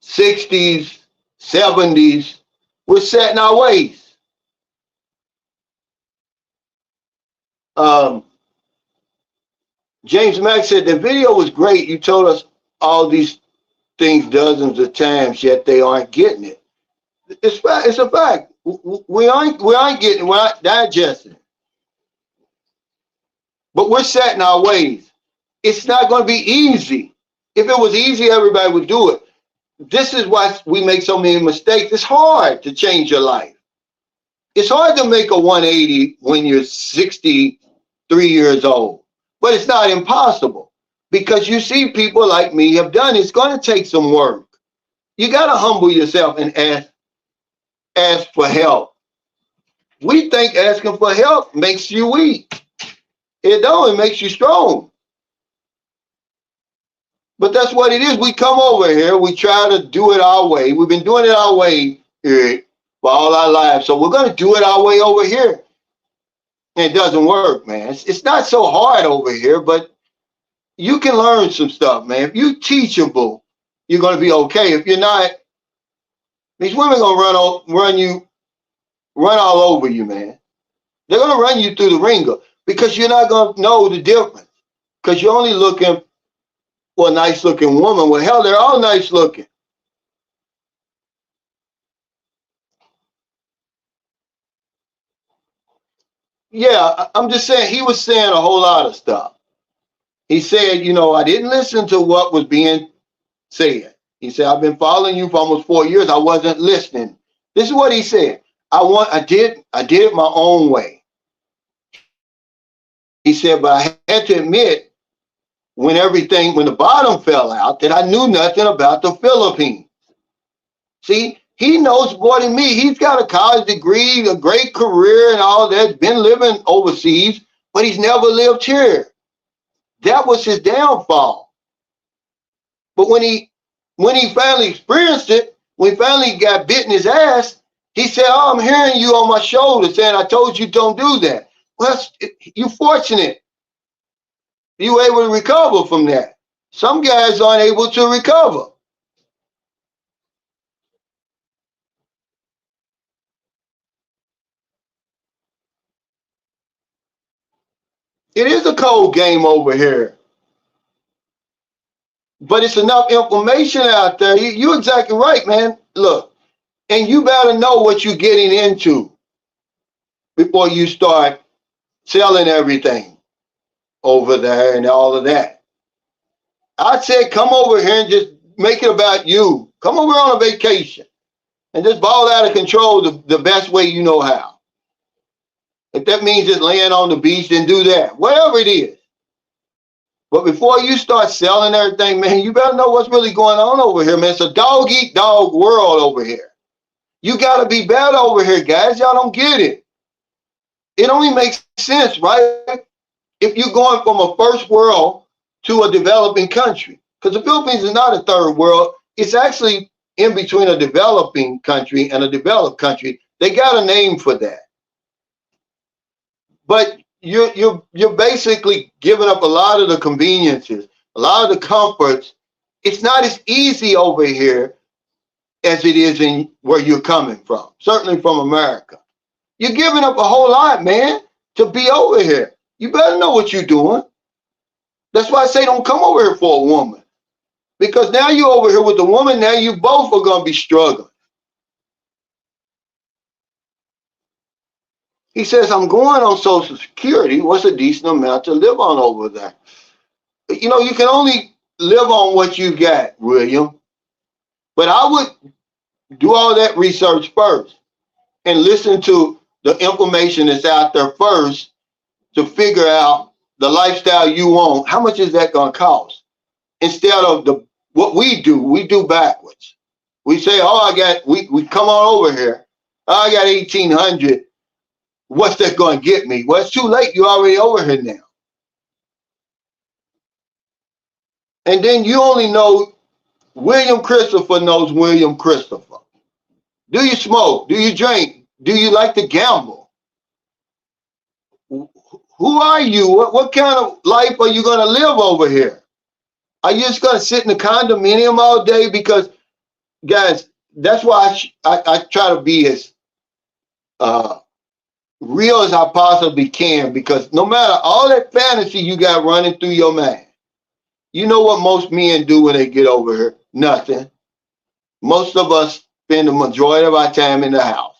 '60s, '70s, we're set in our ways. James Mack said the video was great. You told us all these things dozens of times, yet they aren't getting it. It's a fact. We aren't getting it. We're not digesting it. But we're set in our ways. It's not going to be easy. If it was easy, everybody would do it. This is why we make so many mistakes. It's hard to change your life. It's hard to make a 180 when you're 63 years old, but it's not impossible, because you see people like me have done it. It's going to take some work. You got to humble yourself and ask for help. We think asking for help makes you weak. It don't. It makes you strong. But that's what it is. We come over here. We try to do it our way. We've been doing it our way here for all our lives. So we're going to do it our way over here. And it doesn't work, man. It's not so hard over here, but you can learn some stuff, man. If you're teachable, you're going to be okay. If you're not, these women are going to run all over you, man. They're going to run you through the ringer, because you're not going to know the difference, because you're only looking for a nice looking woman. Well, hell, they're all nice looking. Yeah, I'm just saying, he was saying a whole lot of stuff. He said, you know, I didn't listen to what was being said. He said, I've been following you for almost 4 years. I wasn't listening. This is what he said. I did it my own way. He said, but I had to admit, when the bottom fell out, that I knew nothing about the Philippines. See, he knows more than me. He's got a college degree, a great career and all that, been living overseas, but he's never lived here. That was his downfall. But when he finally experienced it, when he finally got bit in his ass, he said, oh, I'm hearing you on my shoulder saying, I told you don't do that. Well, you're fortunate. You were able to recover from that. Some guys aren't able to recover. It is a cold game over here. But it's enough information out there. You're exactly right, man. Look, and you better know what you're getting into before you start selling everything over there and all of that. I said, come over here and just make it about you. Come over on a vacation and just ball out of control the best way you know how. If that means just laying on the beach, then do that. Whatever it is. But before you start selling everything, man, you better know what's really going on over here, man. It's a dog eat dog world over here. You got to be better over here, guys. Y'all don't get it. It only makes sense, right? If you're going from a first world to a developing country. Because the Philippines is not a third world. It's actually in between a developing country and a developed country. They got a name for that. But you're basically giving up a lot of the conveniences, a lot of the comforts. It's not as easy over here as it is in where you're coming from, certainly from America. You're giving up a whole lot, man, to be over here. You better know what you're doing. That's why I say don't come over here for a woman. Because now you're over here with the woman, now you both are going to be struggling. He says, I'm going on Social Security. What's a decent amount to live on over there? You know, you can only live on what you got, William. But I would do all that research first and listen to the information that's out there first to figure out the lifestyle you want. How much is that going to cost? Instead of what we do backwards. We say, oh, we come on over here. Oh, I got 1,800. What's that going to get me? Well, it's too late. You're already over here now. And then you only know William Christopher knows William Christopher. Do you smoke? Do you drink? Do you like to gamble? Who are you? What kind of life are you going to live over here? Are you just going to sit in the condominium all day? Because, guys, that's why I try to be as real as I possibly can, because no matter all that fantasy you got running through your mind, you know what most men do when they get over here? Nothing. Most of us spend the majority of our time in the house.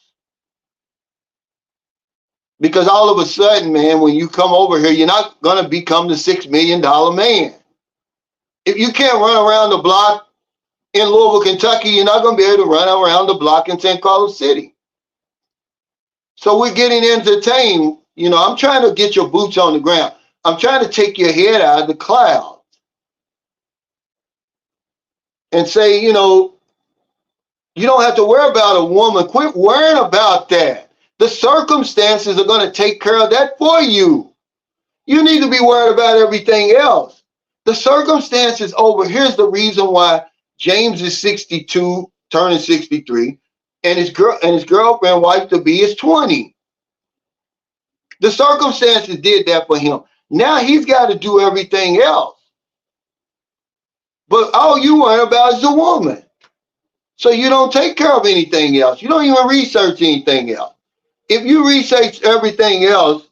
Because all of a sudden, man, when you come over here, you're not going to become the $6 million man. If you can't run around the block in Louisville, Kentucky, you're not going to be able to run around the block in St. Carlos City. So we're getting entertained. You know, I'm trying to get your boots on the ground. I'm trying to take your head out of the clouds and say, you know, you don't have to worry about a woman. Quit worrying about that. The circumstances are going to take care of that for you. You need to be worried about everything else. The circumstances over here's the reason why James is 62, turning 63, and his girlfriend, wife to be, is 20. The circumstances did that for him. Now he's got to do everything else. But all you worry about is the woman. So you don't take care of anything else. You don't even research anything else. If you research everything else,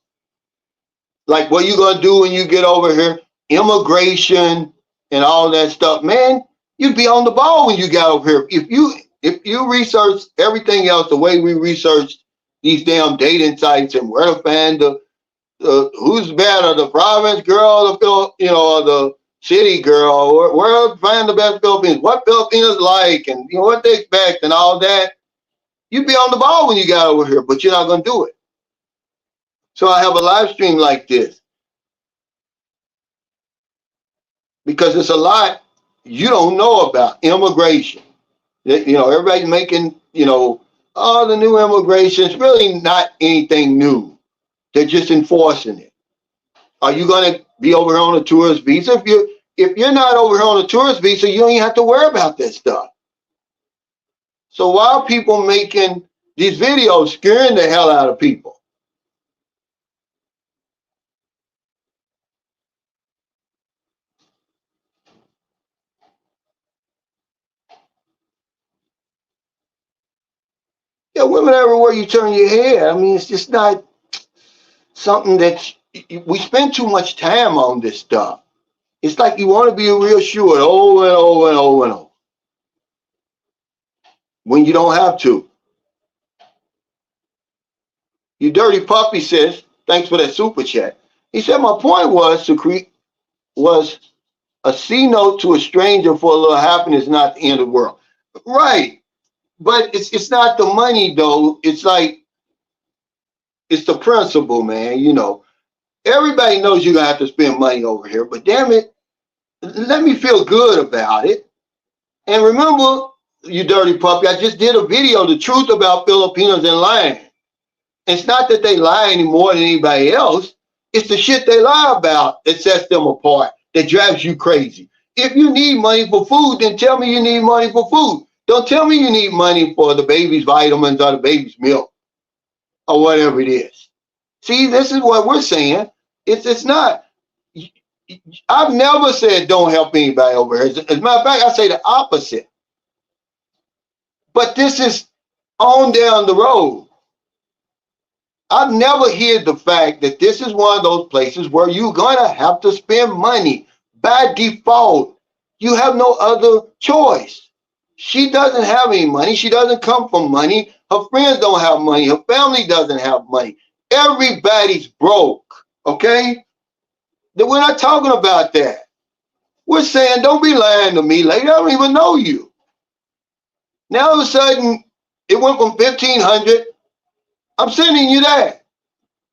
like what you going to do when you get over here, immigration and all that stuff, man, you'd be on the ball when you got over here. If you research everything else the way we researched these damn dating sites and where to find who's better, the province girl, the city girl, where to find the best Philippines, what Filipinos like, and what they expect and all that, you'd be on the ball when you got over here, but you're not going to do it. So I have a live stream like this because it's a lot you don't know about immigration. Everybody's making, the new immigration. It's really not anything new. They're just enforcing it. Are you going to be over here on a tourist visa? If you're not over here on a tourist visa, you don't even have to worry about that stuff. So why are people making these videos scaring the hell out of people? Yeah, women everywhere you turn your head. I mean, it's just not something we spend too much time on this stuff. It's like you want to be reassured over and over and over and over when you don't have to. You dirty puppy says, thanks for that super chat. He said, my point was a C note to a stranger for a little happiness, not the end of the world. Right. But it's not the money though. It's like, it's the principle, man. Everybody knows you're gonna have to spend money over here, but damn it, let me feel good about it. And remember, you dirty puppy, I just did a video, the truth about Filipinos and lying. It's not that they lie any more than anybody else. It's the shit they lie about that sets them apart, that drives you crazy. If you need money for food, then tell me you need money for food. Don't tell me you need money for the baby's vitamins or the baby's milk or whatever it is. See, this is what we're saying. It's not. I've never said don't help anybody over here. As a matter of fact, I say the opposite. But this is on down the road. I've never hid the fact that this is one of those places where you're going to have to spend money by default. You have no other choice. She doesn't have any money. She doesn't come from money. Her friends don't have money. Her family doesn't have money. Everybody's broke, okay? We're not talking about that. We're saying, don't be lying to me, lady. I don't even know you. Now all of a sudden, it went from 1,500. I'm sending you that.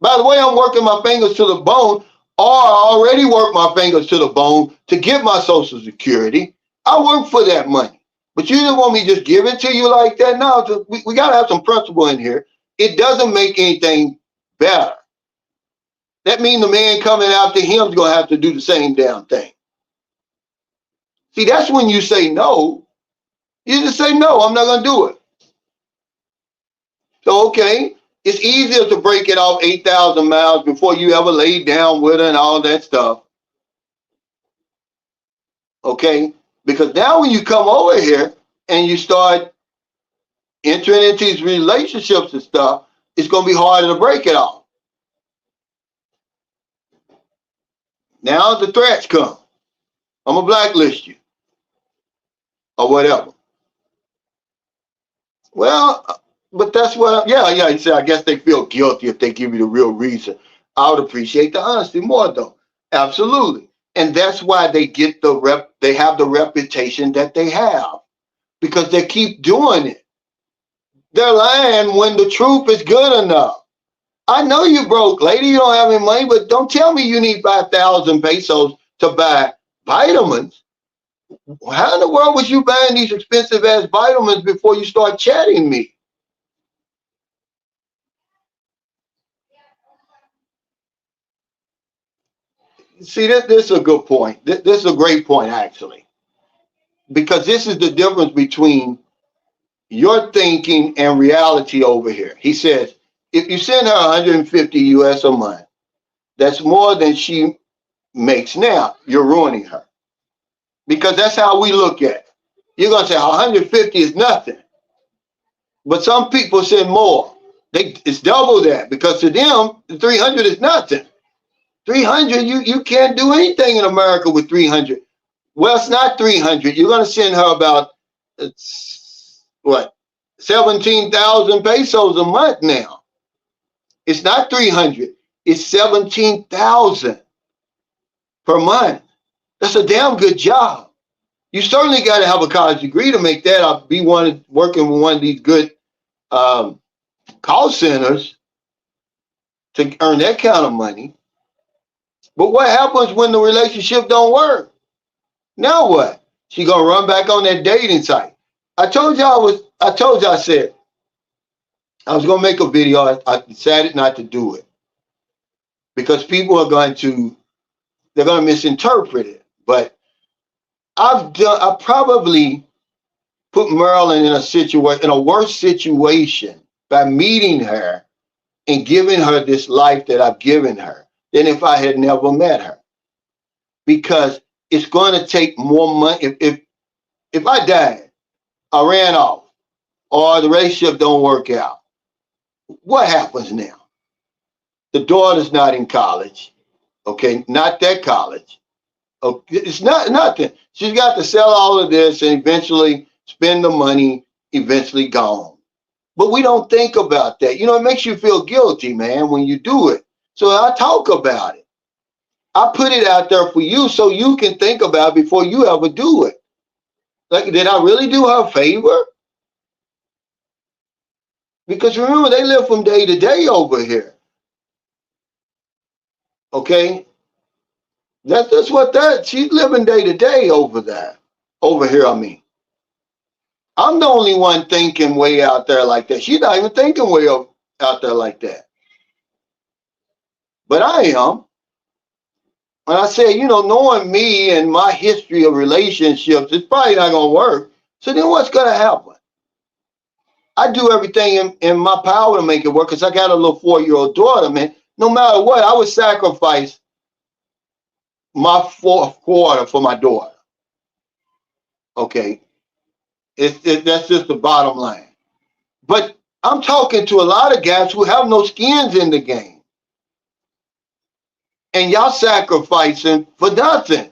By the way, I'm working my fingers to the bone, or I already worked my fingers to the bone to get my Social Security. I work for that money. But you didn't want me to just give it to you like that. No, we got to have some principle in here. It doesn't make anything better. That means the man coming after him is going to have to do the same damn thing. See, that's when you say no. You just say, no, I'm not going to do it. So, okay, it's easier to break it off 8,000 miles before you ever lay down with her and all that stuff. Okay? Because now when you come over here and you start entering into these relationships and stuff, it's going to be harder to break it off. Now the threats come. I'm going to blacklist you. Or whatever. Well, but that's what, yeah, you say, I guess they feel guilty if they give you the real reason. I would appreciate the honesty more, though. Absolutely. And that's why they get they have the reputation that they have. Because they keep doing it. They're lying when the truth is good enough. I know you broke, lady, you don't have any money, but don't tell me you need 5,000 pesos to buy vitamins. How in the world was you buying these expensive ass vitamins before you start chatting me? See, this is a good point. This is a great point, actually, because this is the difference between your thinking and reality over here. He says, if you send her 150 US a month, that's more than she makes now. You're ruining her. Because that's how we look at it. You're going to say 150 is nothing. But some people send more. It's double that, because to them, 300 is nothing. 300, you can't do anything in America with 300. Well, it's not 300. You're going to send her about, 17,000 pesos a month now. It's not 300. It's 17,000 per month. That's a damn good job. You certainly got to have a college degree to make that. I'll be working with one of these good call centers to earn that kind of money. But what happens when the relationship don't work? Now what? She gonna run back on that dating site. I told you I said I was gonna make a video. I decided not to do it because people are they're gonna misinterpret it. But I probably put Marilyn in a worse situation by meeting her and giving her this life that I've given her than if I had never met her. Because it's going to take more money. If I died, I ran off, or the relationship don't work out, what happens now? The daughter's not in college, okay? Not that college. Okay? It's not nothing. She's got to sell all of this and eventually spend the money, eventually gone. But we don't think about that. You know, it makes you feel guilty, man, when you do it. So I talk about it. I put it out there for you so you can think about it before you ever do it. Like, did I really do her a favor? Because remember, they live from day to day over here. Okay, that's what that she's living day to day over there, over here. I mean, I'm the only one thinking way out there like that. She's not even thinking way out there like that. But I am. And I say, knowing me and my history of relationships, it's probably not gonna work. So then what's gonna happen? I do everything in my power to make it work because I got a little 4-year-old daughter, man. No matter what, I would sacrifice my fourth quarter for my daughter. Okay. That's just the bottom line. But I'm talking to a lot of guys who have no skins in the game. And y'all sacrificing for nothing.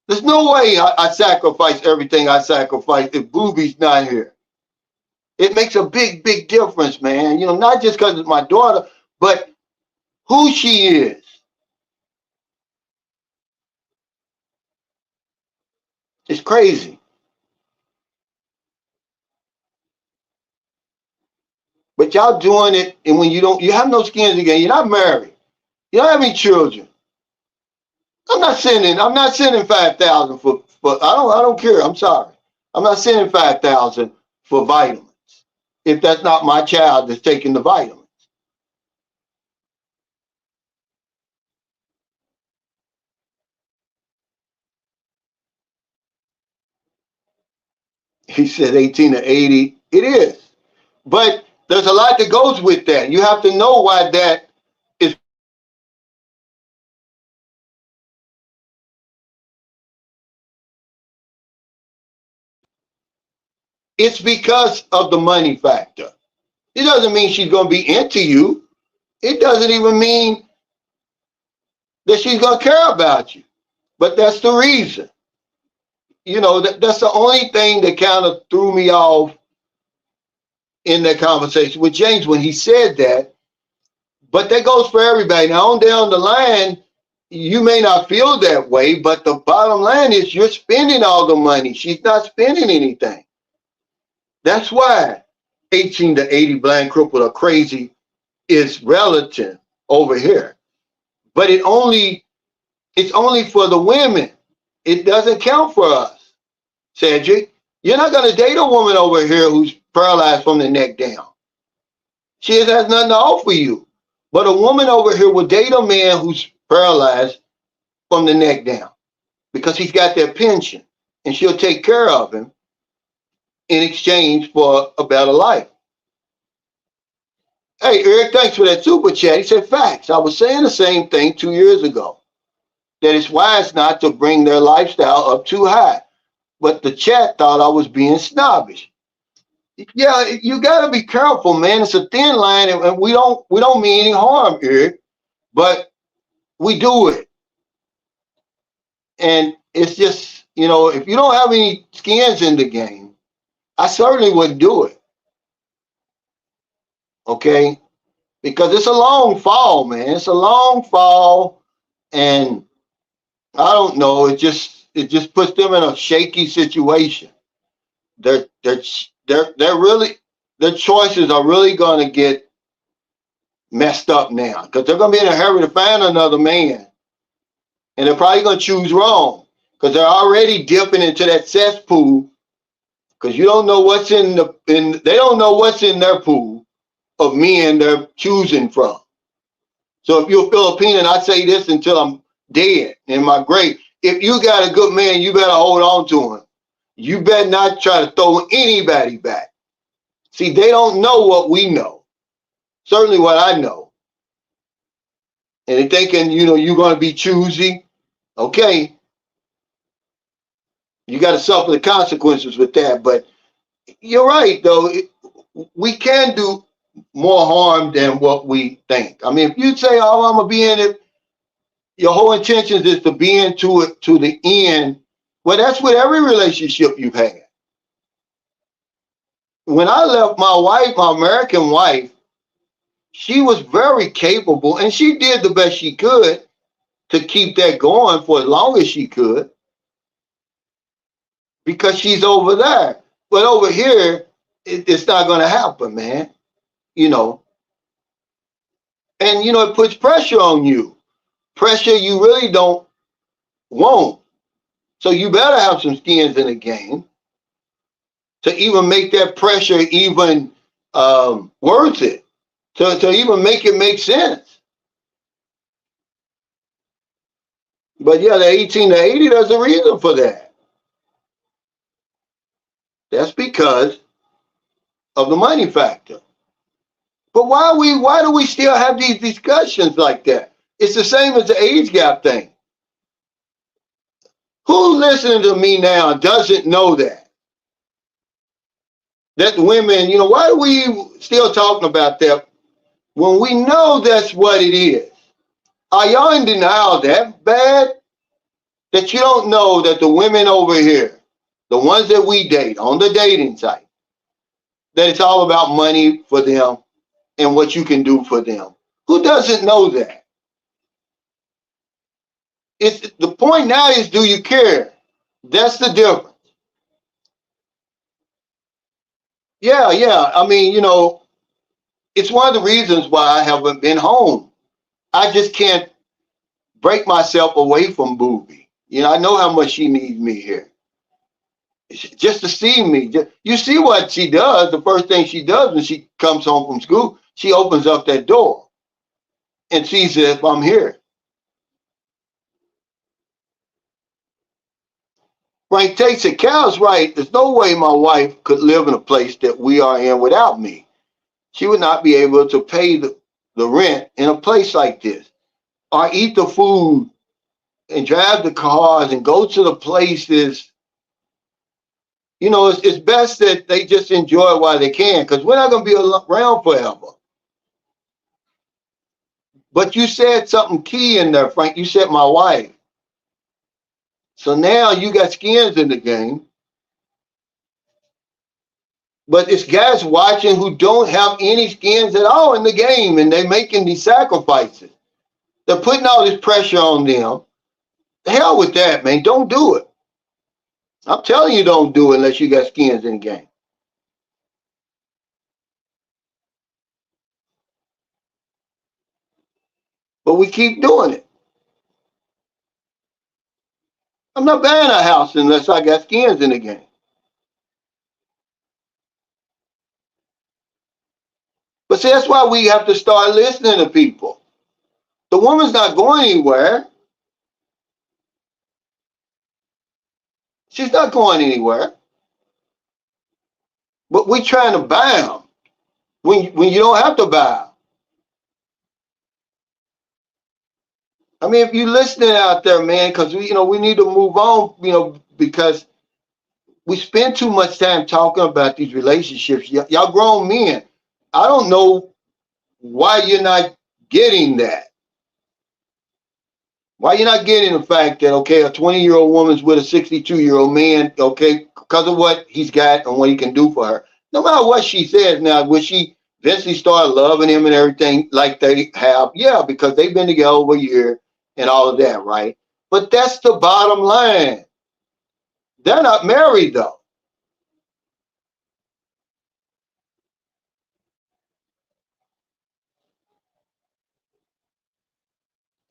There's no way I sacrifice everything I sacrifice if Booby's not here. It makes a big, big difference, man. Not just because it's my daughter, but who she is. It's crazy. But y'all doing it, and when you have no skins again, you're not married. You don't have any children. I'm not sending 5,000 for I don't care. I'm sorry. I'm not sending 5,000 for vitamins if that's not my child that's taking the vitamins. He said 18 to 80. It is. But there's a lot that goes with that. You have to know why that is. It's because of the money factor. It doesn't mean she's going to be into you. It doesn't even mean that she's going to care about you. But that's the reason. That's the only thing that kind of threw me off in that conversation with James when he said that. But that goes for everybody. Now, on down the line, you may not feel that way, but the bottom line is you're spending all the money. She's not spending anything. That's why 18 to 80 blind, crippled, or crazy is relative over here. But it's only for the women. It doesn't count for us, Cedric. You're not going to date a woman over here who's paralyzed from the neck down. She has nothing to offer you. But a woman over here will date a man who's paralyzed from the neck down because he's got that pension and she'll take care of him in exchange for a better life. Hey, Eric, thanks for that super chat. He said, facts. I was saying the same thing 2 years ago, that it's wise not to bring their lifestyle up too high. But the chat thought I was being snobbish. Yeah, you got to be careful, man. It's a thin line, and we don't mean any harm, Eric, but we do it. And it's just, if you don't have any skins in the game, I certainly wouldn't do it. Okay? Because it's a long fall, man. It's a long fall, and I don't know. It just puts them in a shaky situation. They're really, their choices are really going to get messed up now because they're going to be in a hurry to find another man, and they're probably going to choose wrong because they're already dipping into that cesspool because you don't know what's they don't know what's in their pool of men they're choosing from. So if you're a Filipino, and I say this until I'm dead in my grave, if you got a good man, you better hold on to him. You better not try to throw anybody back. See, they don't know what we know. Certainly what I know. And they're thinking, you're going to be choosy. Okay. You got to suffer the consequences with that. But you're right, though. We can do more harm than what we think. I mean, if you say, oh, I'm going to be in it, your whole intention is to be into it to the end. Well, that's with every relationship you've had. When I left my wife, my American wife, she was very capable and she did the best she could to keep that going for as long as she could because she's over there. But over here, it's not going to happen, man. And, it puts pressure on you. pressure you really don't want. So you better have some skins in the game to even make that pressure even worth it, to even make it make sense. But yeah, the 18 to 80, there's a reason for that. That's because of the money factor. But why do we still have these discussions like that? It's the same as the age gap thing. Who listening to me now doesn't know that? That women, why are we still talking about that when we know that's what it is? Are y'all in denial that bad that you don't know that the women over here, the ones that we date on the dating site, that it's all about money for them and what you can do for them? Who doesn't know that? It's the point now is, do you care? That's the difference. Yeah. I mean, it's one of the reasons why I haven't been home. I just can't break myself away from Booby. I know how much she needs me here. Just to see me. You see what she does. The first thing she does when she comes home from school, she opens up that door and sees if I'm here. Frank takes it. Cal's right. There's no way my wife could live in a place that we are in without me. She would not be able to pay the rent in a place like this, or eat the food and drive the cars and go to the places. It's best that they just enjoy it while they can, because we're not going to be around forever. But you said something key in there, Frank. You said my wife. So now you got skins in the game. But it's guys watching who don't have any skins at all in the game, and they're making these sacrifices. They're putting all this pressure on them. The hell with that, man. Don't do it. I'm telling you, don't do it unless you got skins in the game. But we keep doing it. I'm not buying a house unless I got skins in the game. But see, that's why we have to start listening to people. The woman's not going anywhere. She's not going anywhere. But we're trying to buy them when you don't have to buy them. I mean, if you're listening out there, man, because we need to move on, because we spend too much time talking about these relationships. Y'all grown men. I don't know why you're not getting that. Why you're not getting the fact that, okay, a 20-year-old woman's with a 62-year-old man, okay, because of what he's got and what he can do for her. No matter what she says now, will she eventually start loving him and everything like they have? Yeah, because they've been together over a year and all of that, right? But that's the bottom line. They're not married, though.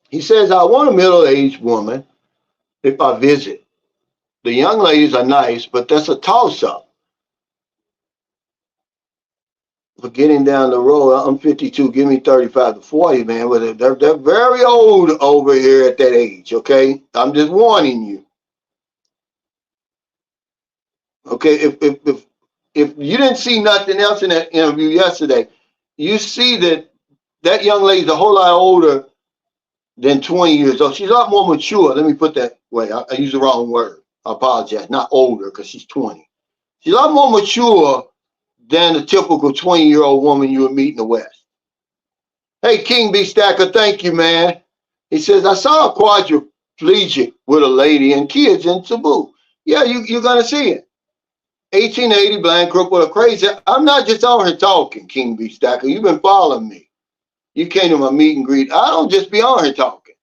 He says, I want a middle-aged woman if I visit. The young ladies are nice, but that's a toss-up. For getting down the road, I'm 52, give me 35 to 40, man. But they're very old over here at that age, okay? I'm just warning you. Okay, if you didn't see nothing else in that interview yesterday, you see that young lady's a whole lot older than 20 years old. She's a lot more mature. Let me put that way. I used the wrong word. I apologize. Not older, because she's 20. She's a lot more mature than the typical 20-year-old woman you would meet in the West. Hey, King B. Stacker, thank you, man. He says, I saw a quadriplegic with a lady and kids in Cebu. Yeah, you're going to see it. 1880, blind, crippled, or crazy. I'm not just on here talking, King B. Stacker. You've been following me. You came to my meet and greet. I don't just be on here talking.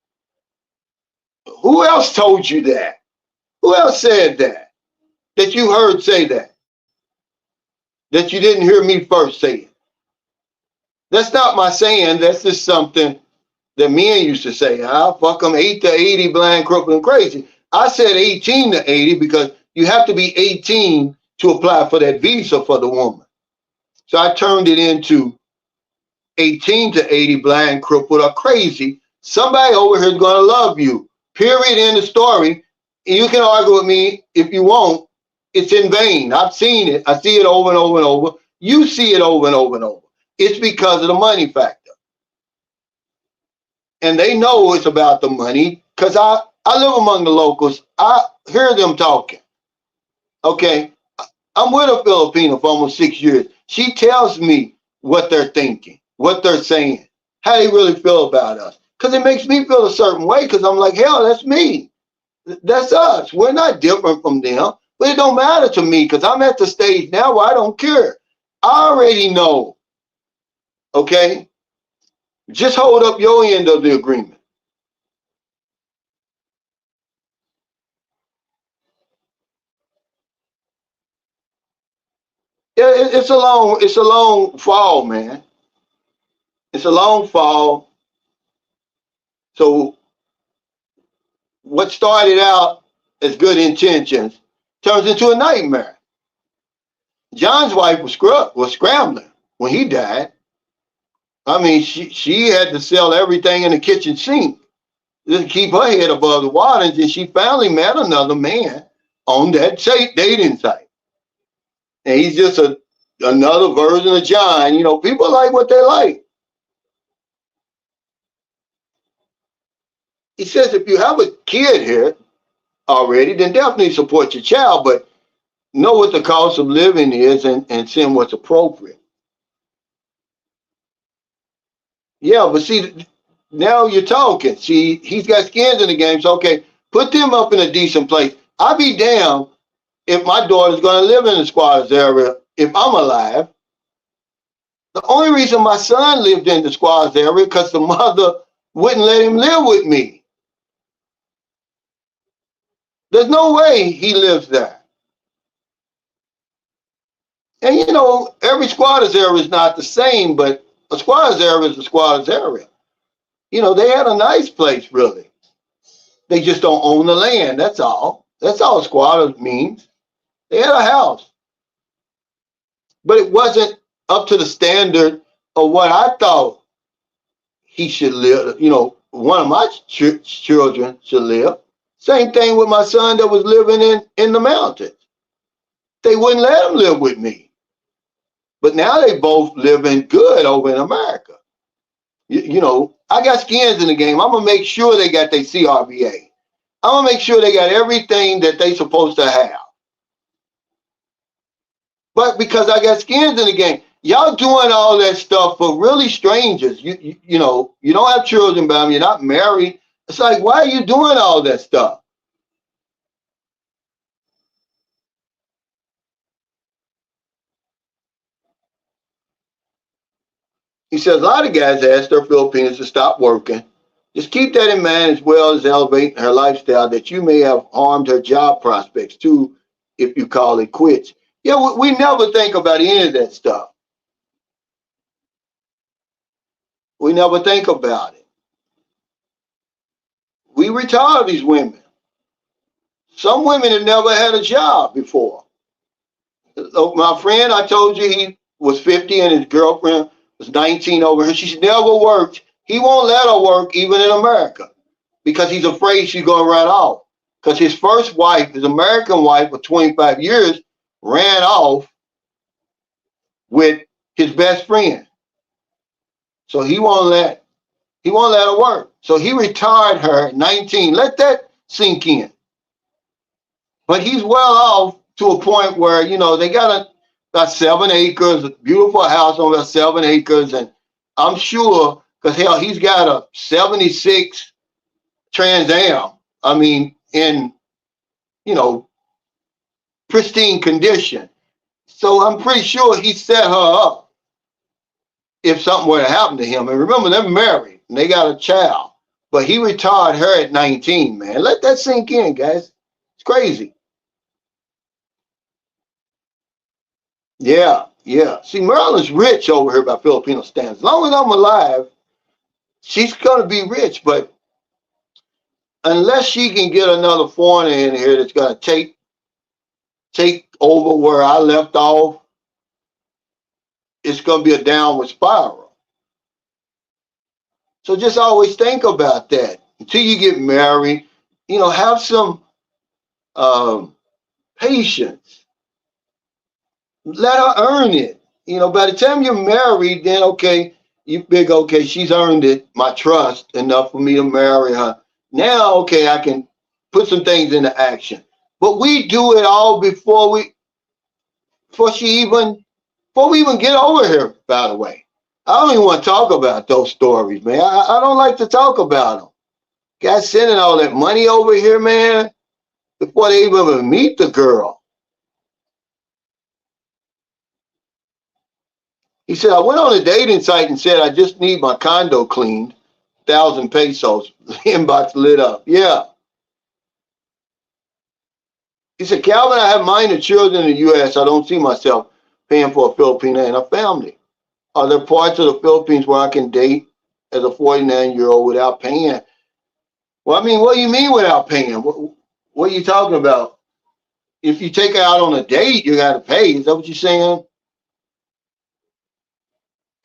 Who else told you that? Who else said that? That you heard say that? That you didn't hear me first say it? That's not my saying. That's just something that men used to say, ah, fuck them 8 to 80, blind, crippled, and crazy. I said 18 to 80 because you have to be 18 to apply for that visa for the woman. So I turned it into 18 to 80, blind, crippled, or crazy. Somebody over here is going to love you. Period. In the story. You can argue with me if you want. It's in vain. I've seen it. I see it over and over and over. You see it over and over and over. It's because of the money factor. And they know it's about the money because I live among the locals. I hear them talking. Okay. I'm with a Filipino for almost 6 years. She tells me what they're thinking, what they're saying, how they really feel about us. Because it makes me feel a certain way because I'm like, hell, that's me. That's us. We're not different from them. But it don't matter to me because I'm at the stage now where I don't care. I already know. Okay? Just hold up your end of the agreement. Yeah, it's a long fall, man. It's a long fall. So what started out as good intentions turns into a nightmare. John's wife was scrambling when he died. I mean, she had to sell everything in the kitchen sink just to keep her head above the water. And then she finally met another man on that dating site. And he's just another version of John. You know, people like what they like. He says if you have a kid here already, then definitely support your child, but know what the cost of living is and send what's appropriate. Yeah, but see, now you're talking. See, he's got skins in the game, so okay, put them up in a decent place. I'll be damned if my daughter's going to live in the squatters area if I'm alive. The only reason my son lived in the squatters area because the mother wouldn't let him live with me. There's no way he lives there. And you know, every squatters area is not the same, but a squatters area is a squatters area. You know, they had a nice place, really. They just don't own the land. That's all. That's all squatters means. They had a house, but it wasn't up to the standard of what I thought he should live. You know, one of my children should live. Same thing with my son that was living in the mountains. They wouldn't let him live with me. But now they both living good over in America. You know, I got skins in the game. I'm going to make sure they got their CRBA. I'm going to make sure they got everything that they supposed to have. But because I got skins in the game, y'all doing all that stuff for really strangers. You know, you don't have children by them. You're not married. It's like, why are you doing all that stuff? He says a lot of guys ask their Filipinos to stop working. Just keep that in mind as well as elevating her lifestyle that you may have harmed her job prospects too if you call it quits. Yeah, we never think about any of that stuff. We never think about it. We retire these women. Some women have never had a job before. My friend, I told you he was 50 and his girlfriend was 19 over here. She's never worked. He won't let her work even in America because he's afraid she's going to run off. Because his first wife, his American wife for 25 years, ran off with his best friend. So he won't let her work. So he retired her at 19. Let that sink in. But he's well off to a point where, you know, they got about 7 acres, a beautiful house on about 7 acres. And I'm sure, because hell, he's got a 76 Trans Am. I mean, in, you know, pristine condition. So I'm pretty sure he set her up if something were to happen to him. And remember, they're married and they got a child. But he retired her at 19, man. Let that sink in, guys. It's crazy. Yeah, yeah. See, Maryland's rich over here by Filipino standards. As long as I'm alive, she's gonna be rich, but unless she can get another foreigner in here that's gonna take over where I left off, it's gonna be a downward spiral. So just always think about that until you get married. Have some um, patience. Let her earn it. By the time you're married, then okay, you figure, okay, she's earned it, my trust enough for me to marry her. Now, okay, I can put some things into action. But we do it all before we even get over here, by the way. I don't even want to talk about those stories, man. I don't like to talk about them. Guys sending all that money over here, man, before they even meet the girl. He said, I went on a dating site and said, I just need my condo cleaned. 1,000 pesos. Inbox lit up. Yeah. He said, Calvin, I have minor children in the U.S. I don't see myself paying for a Filipina and a family. Are there parts of the Philippines where I can date as a 49-year-old without paying? Well, I mean, what do you mean without paying? What are you talking about? If you take her out on a date, you got to pay. Is that what you're saying?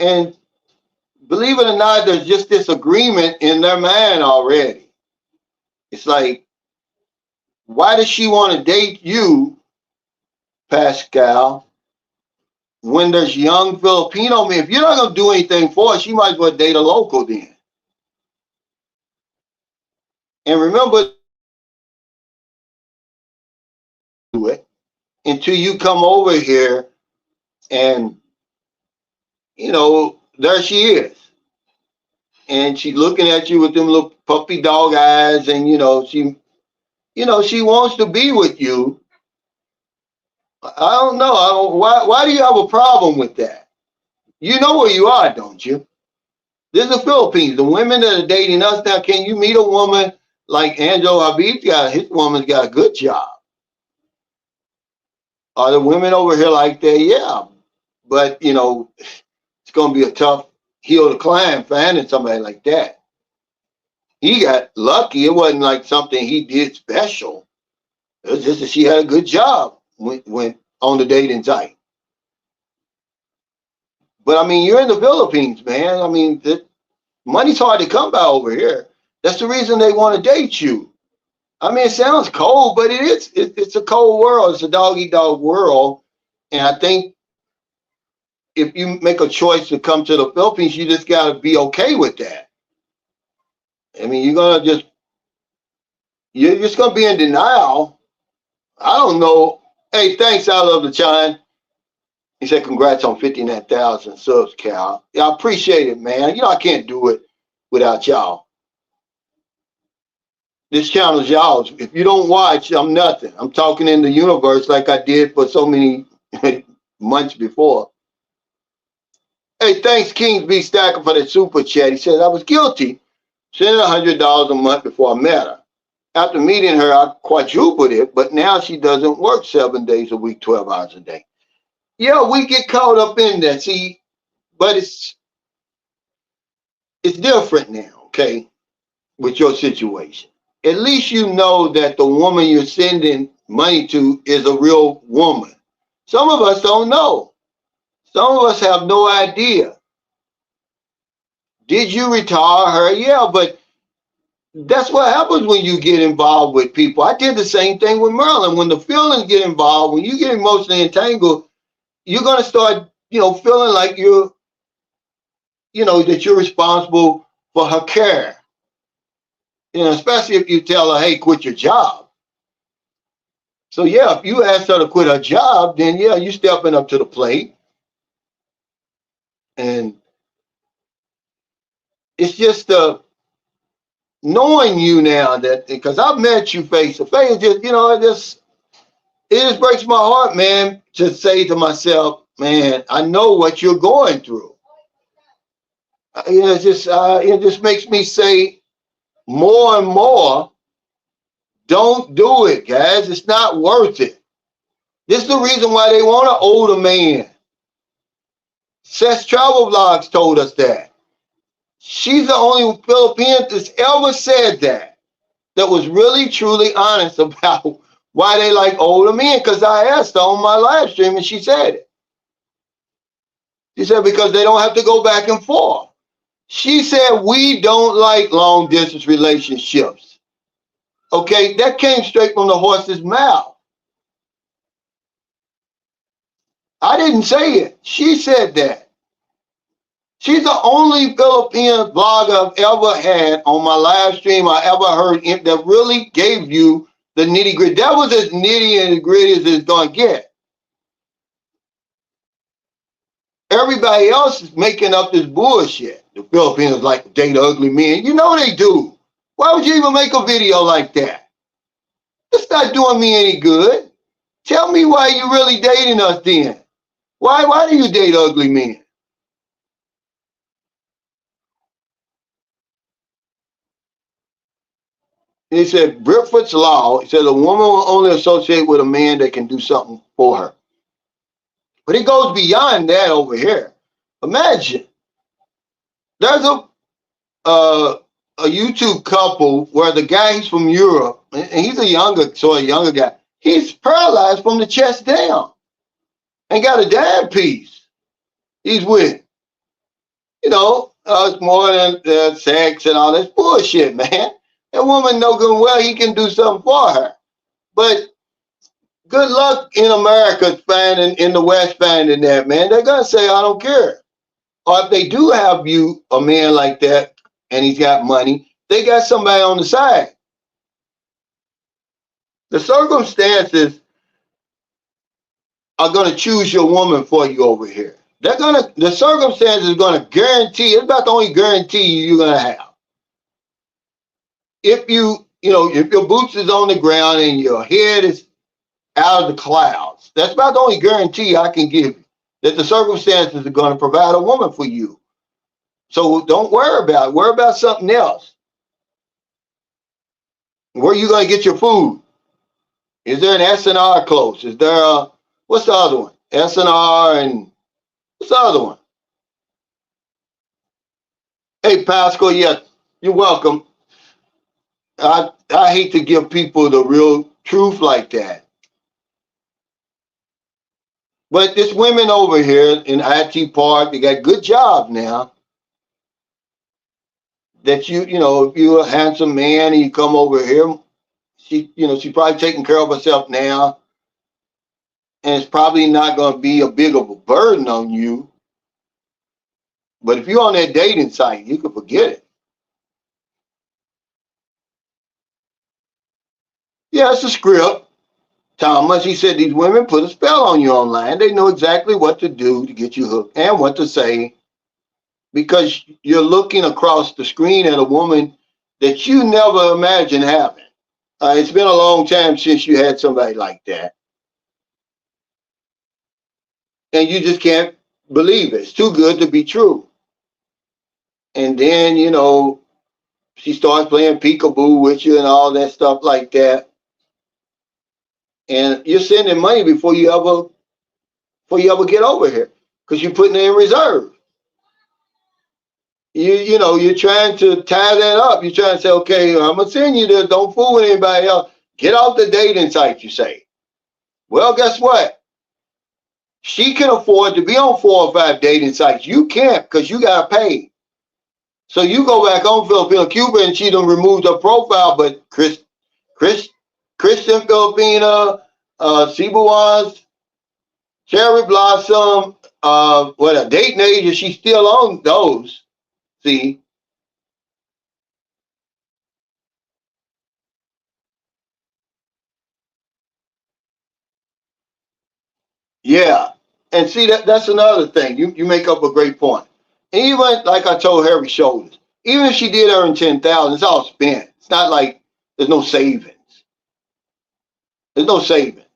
And believe it or not, there's just this agreement in their mind already. It's like, why does she want to date you, Pascal, when there's young Filipino men? If you're not going to do anything for her, she might as well date a local then. And remember, do it until you come over here and, there she is. And she's looking at you with them little puppy dog eyes, and she wants to be with you. I don't know. Why do you have a problem with that? You know where you are, don't you? This is the Philippines. The women that are dating us now, can you meet a woman like Angelo Habib? His woman's got a good job. Are the women over here like that? Yeah. But, it's going to be a tough hill to climb finding somebody like that. He got lucky. It wasn't like something he did special. It was just that she had a good job when on the dating site. But I mean, you're in the Philippines, man. I mean, money's hard to come by over here. That's the reason they want to date you. I mean, it sounds cold, but it is. It's a cold world. It's a dog-eat-dog world. And I think if you make a choice to come to the Philippines, you just got to be okay with that. I mean, you're just going to be in denial. I don't know. Hey, thanks, I love the chime. He said, congrats on 59,000 subs, Cal. Yeah, I appreciate it, man. I can't do it without y'all. This channel is y'all's. If you don't watch, I'm nothing. I'm talking in the universe like I did for so many months before. Hey, thanks, Kings B. Stacker, for that super chat. He says, I was guilty, sending $100 a month before I met her. After meeting her, I quadrupled it, but now she doesn't work 7 days a week, 12 hours a day. Yeah, we get caught up in that. See, but it's different now, okay, with your situation. At least you know that the woman you're sending money to is a real woman. Some of us don't know. Some of us have no idea. Did you retire her? Yeah, but that's what happens when you get involved with people. I did the same thing with Merlin. When the feelings get involved, when you get emotionally entangled, you're going to start, feeling like that you're responsible for her care. Especially if you tell her, hey, quit your job. So yeah, if you ask her to quit her job, then yeah, you're stepping up to the plate. And it's just knowing you now, that because I've met you face to face, it just breaks my heart, man, to say to myself, man, I know what you're going through. It just makes me say more and more, don't do it, guys. It's not worth it. This is the reason why they want an older man. Seth's Travel Vlogs told us that. She's the only Filipino that's ever said that was really truly honest about why they like older men. Because I asked her on my live stream and she said it. She said because they don't have to go back and forth. She said we don't like long distance relationships. Okay, that came straight from the horse's mouth. I didn't say it. She said that. She's the only Filipino blogger I've ever had on my live stream I ever heard that really gave you the nitty gritty. That was as nitty and gritty as it's going to get. Everybody else is making up this bullshit. The Filipinos like to date ugly men. You know they do. Why would you even make a video like that? It's not doing me any good. Tell me why you really dating us then. Why do you date ugly men? He said, Brickfoot's law, he said a woman will only associate with a man that can do something for her. But it goes beyond that over here. Imagine, there's a YouTube couple where the guy's from Europe, and he's a younger guy. He's paralyzed from the chest down. Ain't got a dime piece. He's with, it's more than sex and all this bullshit, man. That woman know good and well he can do something for her. But good luck in America finding, in the West finding that, man. They're going to say, I don't care. Or if they do have you, a man like that, and he's got money, they got somebody on the side. The circumstances are going to choose your woman for you over here. The circumstances are going to guarantee, it's about the only guarantee you're going to have. If if your boots is on the ground and your head is out of the clouds, that's about the only guarantee I can give you, that the circumstances are going to provide a woman for you. So don't worry about it. Worry about something else. Where are you going to get your food? Is there an S&R close? Is there what's the other one? S&R and what's the other one? Hey, Pascal, yeah, you're welcome. I hate to give people the real truth like that. But there's women over here in IT Park, they got good jobs now. That if you're a handsome man and you come over here, she's probably taking care of herself now. And it's probably not going to be a big of a burden on you. But if you're on that dating site, you can forget it. Yeah, it's a script. Thomas, he said these women put a spell on you online. They know exactly what to do to get you hooked and what to say, because you're looking across the screen at a woman that you never imagined having. It's been a long time since you had somebody like that. And you just can't believe it. It's too good to be true. And then, she starts playing peekaboo with you and all that stuff like that. And you're sending money before you ever get over here, because you're putting it in reserve. You're trying to tie that up. You're trying to say, okay, I'm gonna send you this. Don't fool with anybody else. Get off the dating site, you say. Well, guess what? She can afford to be on 4 or 5 dating sites. You can't, because you gotta pay. So you go back on Filipino Cuba and she done removed her profile, but Christian Filipina, Cebuans, Cherry Blossom, Dating Age, she's still on those. See? Yeah. And see, that's another thing. You make up a great point. Even like I told Harry Shoulders, even if she did earn 10,000, it's all spent. It's not like there's no savings. There's no savings.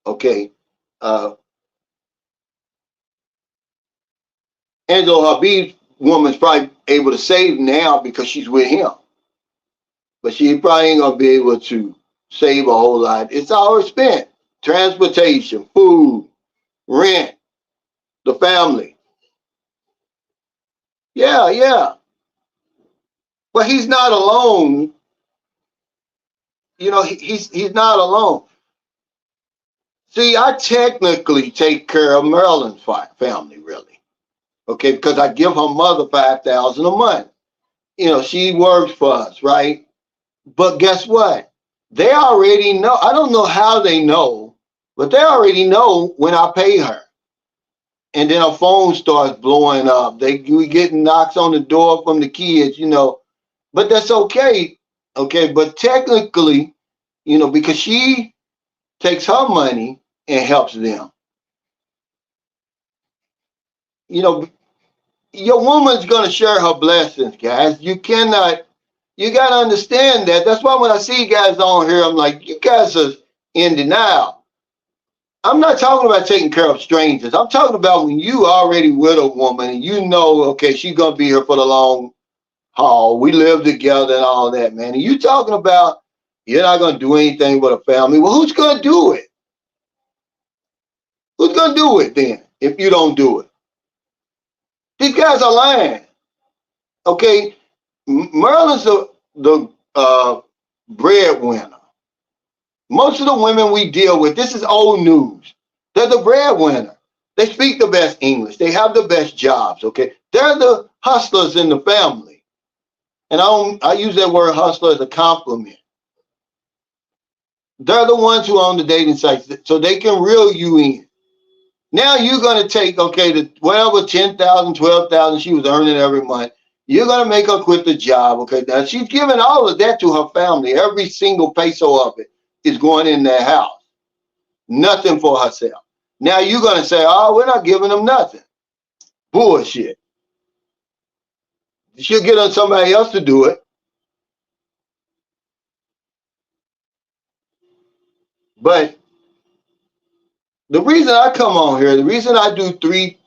Okay. Angela Habib's woman's probably able to save now because she's with him. But she probably ain't gonna be able to save a whole lot. It's all spent. Transportation, food, rent, the family. Yeah, yeah. But he's not alone. You know, he's not alone. See, I technically take care of Marilyn's family, really. Okay, because I give her mother 5,000 a month. You know, she works for us, right? But guess what? They already know. I don't know how they know, but they already know when I pay her. And then her phone starts blowing up. We getting knocks on the door from the kids, you know. But that's okay. Okay. But technically, you know, because she takes her money and helps them. You know, your woman's gonna share her blessings, guys. You gotta understand that. That's why when I see you guys on here, I'm like, you guys are in denial. I'm not talking about taking care of strangers. I'm talking about when you already with a woman and you know, okay, she's gonna be here for the long haul. We live together and all that, man. And you talking about you're not gonna do anything with a family. Well, who's gonna do it? Who's gonna do it then if you don't do it? These guys are lying. Okay, Merlin's the breadwinner. Most of the women we deal with, this is old news. They're the breadwinner. They speak the best English. They have the best jobs. Okay, they're the hustlers in the family. And I use that word hustler as a compliment. They're the ones who own the dating sites, so they can reel you in. Now you're gonna take the whatever 10,000, 12,000 she was earning every month. You're gonna make her quit the job. Okay, now she's giving all of that to her family. Every single peso of it is going in their house. Nothing for herself. Now you're gonna say, "Oh, we're not giving them nothing." Bullshit. She'll get on somebody else to do it. But the reason I come on here, the reason I do 3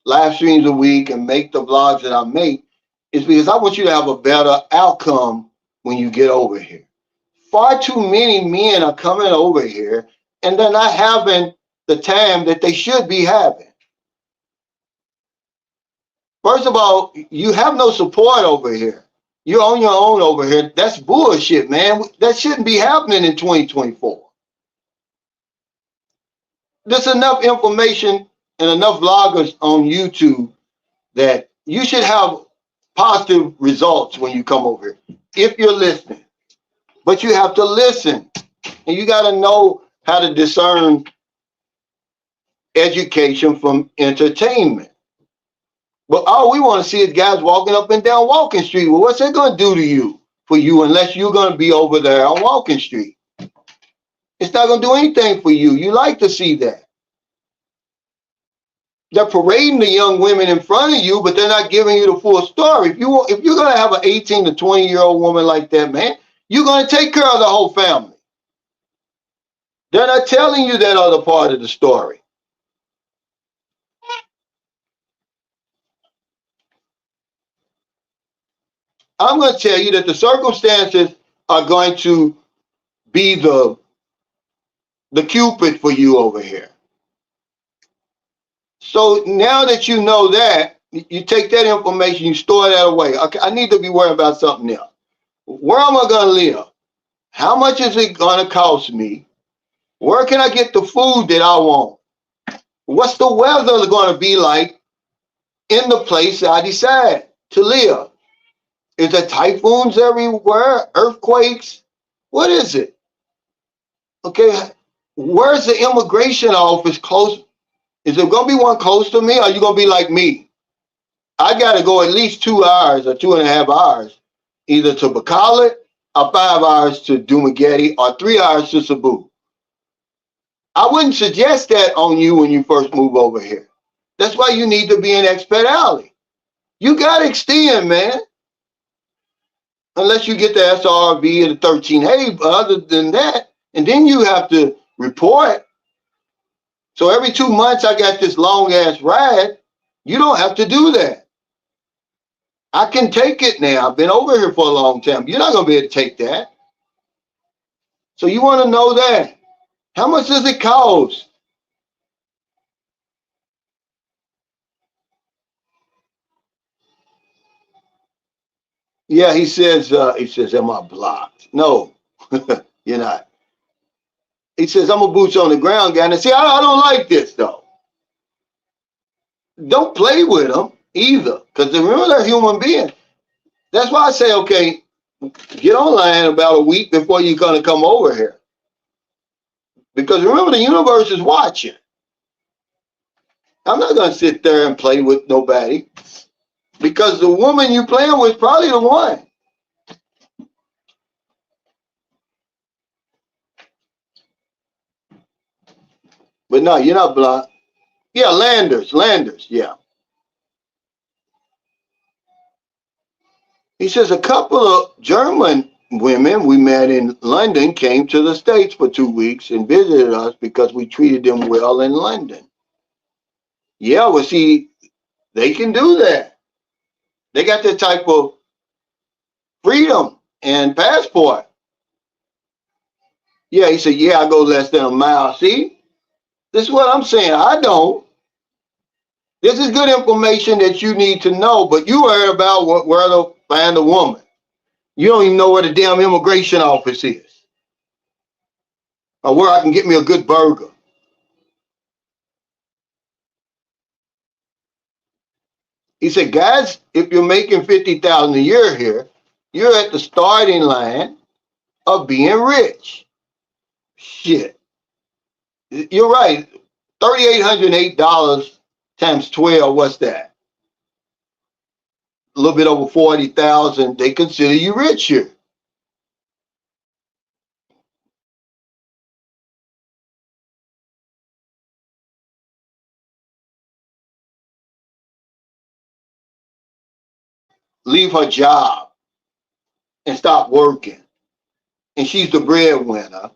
live streams a week and make the vlogs that I make is because I want you to have a better outcome when you get over here. Far too many men are coming over here and they're not having the time that they should be having. First of all, you have no support over here. You're on your own over here. That's bullshit, man. That shouldn't be happening in 2024. There's enough information and enough vloggers on YouTube that you should have positive results when you come over here if you're listening. But you have to listen and you got to know how to discern education from entertainment. But all we want to see is guys walking up and down Walking Street. Well, what's that going to do to you for you unless you're going to be over there on Walking Street? It's not going to do anything for you. You like to see that. They're parading the young women in front of you, but they're not giving you the full story. If you're going to have an 18 to 20-year-old woman like that, man, you're going to take care of the whole family. They're not telling you that other part of the story. I'm going to tell you that the circumstances are going to be the cupid for you over here. So now that you know that, you take that information, you store that away. Okay, I need to be worried about something else. Where am I going to live? How much is it going to cost me? Where can I get the food that I want? What's the weather going to be like in the place I decide to live? Is there typhoons everywhere? Earthquakes? What is it? Okay, where's the immigration office close? Is there going to be one close to me? Or are you going to be like me? I got to go at least 2 hours or 2.5 hours, either to Bacalit or 5 hours to Dumaguete or 3 hours to Cebu. I wouldn't suggest that on you when you first move over here. That's why you need to be in Expat Alley. You got to extend, man. Unless you get the SRV and the 13A, but other than that, and then you have to report. So every 2 months I got this long ass ride. You don't have to do that. I can take it now. I've been over here for a long time. You're not going to be able to take that. So you want to know that. How much does it cost? Yeah, he says, am I blocked? No, you're not. He says, I'm a boots on the ground guy. And see, I don't like this though. Don't play with them either. Because remember, they're human beings. That's why I say, okay, get online about a week before you're going to come over here. Because remember, the universe is watching. I'm not going to sit there and play with nobody. Because the woman you playing with is probably the one. But no, you're not blocked. Yeah, Landers, yeah. He says a couple of German women we met in London came to the States for 2 weeks and visited us because we treated them well in London. Yeah, well, see, they can do that. They got that type of freedom and passport. Yeah, he said, yeah, I go less than a mile. See, this is what I'm saying. I don't. This is good information that you need to know, but you heard about where to find a woman. You don't even know where the damn immigration office is or where I can get me a good burger. He said, guys, if you're making 50,000 a year here, you're at the starting line of being rich. Shit. You're right. $3,808 times 12, what's that? A little bit over 40,000. They consider you rich here. Leave her job and stop working. And she's the breadwinner.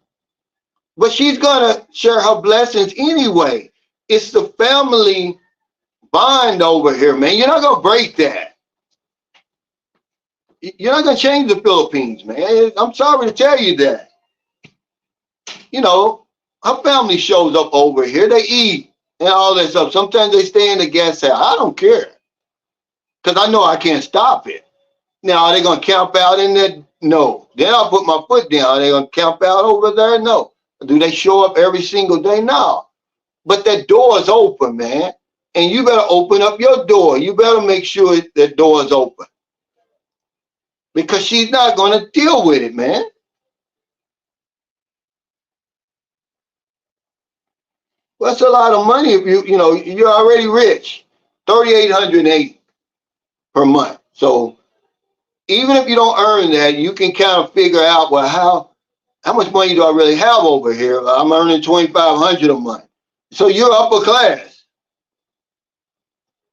But she's going to share her blessings anyway. It's the family bond over here, man. You're not going to break that. You're not going to change the Philippines, man. I'm sorry to tell you that. You know, her family shows up over here. They eat and all that stuff. Sometimes they stay in the guest house. I don't care because I know I can't stop it. Now, are they going to camp out in there? No. Then I'll put my foot down. Are they going to camp out over there? No. Do they show up every single day? No. But that door is open, man. And you better open up your door. You better make sure that door is open. Because she's not going to deal with it, man. Well, that's a lot of money if you're already rich. 3,808 per month. So even if you don't earn that, you can kind of figure out, well, how much money do I really have over here? I'm earning 2,500 a month. So you're upper class.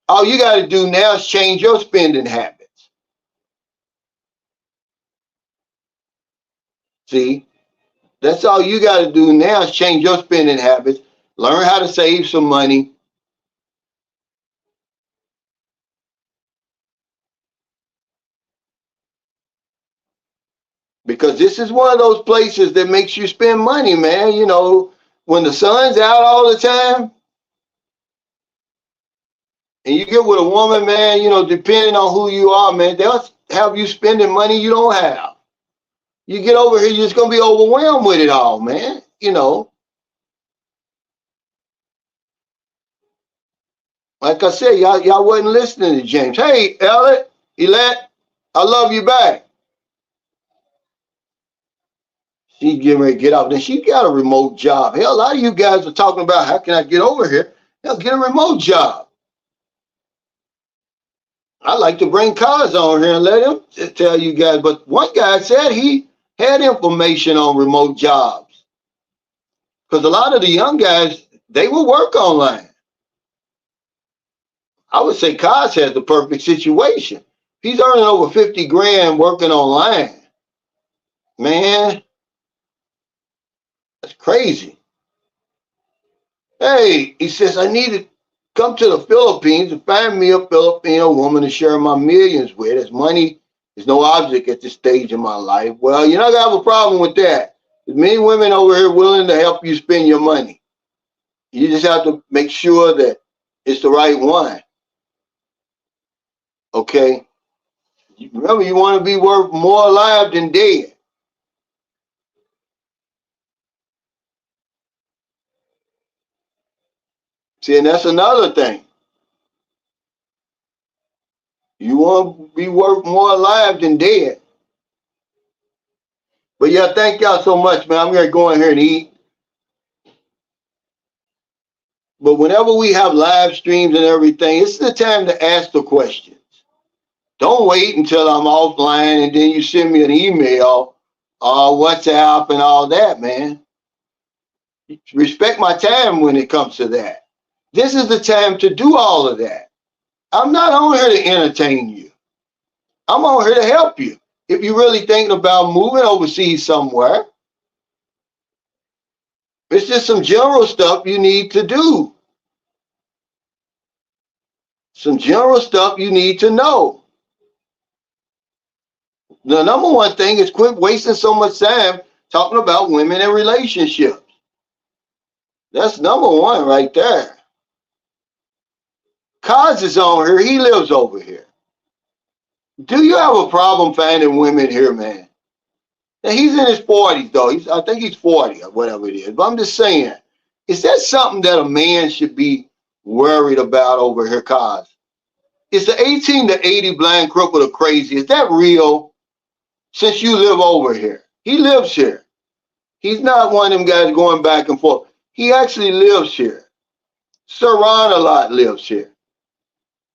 All you got to do now is change your spending habits. See, that's all you got to do now is change your spending habits, learn how to save some money. Because this is one of those places that makes you spend money, man. You know, when the sun's out all the time and you get with a woman, man, depending on who you are, man, they'll have you spending money you don't have. You get over here, you're just going to be overwhelmed with it all, man. Like I said, y'all wasn't listening to James. Hey, Elette, I love you back. She's getting ready to get out. Then she got a remote job. Hell, a lot of you guys are talking about how can I get over here? Hell, get a remote job. I like to bring cars on here and let him tell you guys. But one guy said he had information on remote jobs. Because a lot of the young guys, they will work online. I would say Kaz has the perfect situation. He's earning over 50 grand working online. Man, that's crazy. Hey, he says, I need to come to the Philippines and find me a Filipino woman to share my millions with, as money is no object at this stage in my life. Well, you're not going to have a problem with that. There's many women over here willing to help you spend your money. You just have to make sure that it's the right one. Okay? Remember, you want to be worth more alive than dead. See, and that's another thing. You want to be worth more alive than dead. But yeah, thank y'all so much, man. I'm going to go in here and eat. But whenever we have live streams and everything, it's the time to ask the questions. Don't wait until I'm offline and then you send me an email or WhatsApp and all that, man. Respect my time when it comes to that. This is the time to do all of that. I'm not on here to entertain you. I'm on here to help you. If you're really thinking about moving overseas somewhere, it's just some general stuff you need to do. Some general stuff you need to know. The number one thing is quit wasting so much time talking about women and relationships. That's number one right there. Kaz is on here. He lives over here. Do you have a problem finding women here, man? Now, he's in his 40s, though. I think he's 40 or whatever it is. But I'm just saying, is that something that a man should be worried about over here, Kaz? Is the 18 to 80 blind cripple or crazy? Is that real? Since you live over here. He lives here. He's not one of them guys going back and forth. He actually lives here. Sir Ron a lot lives here.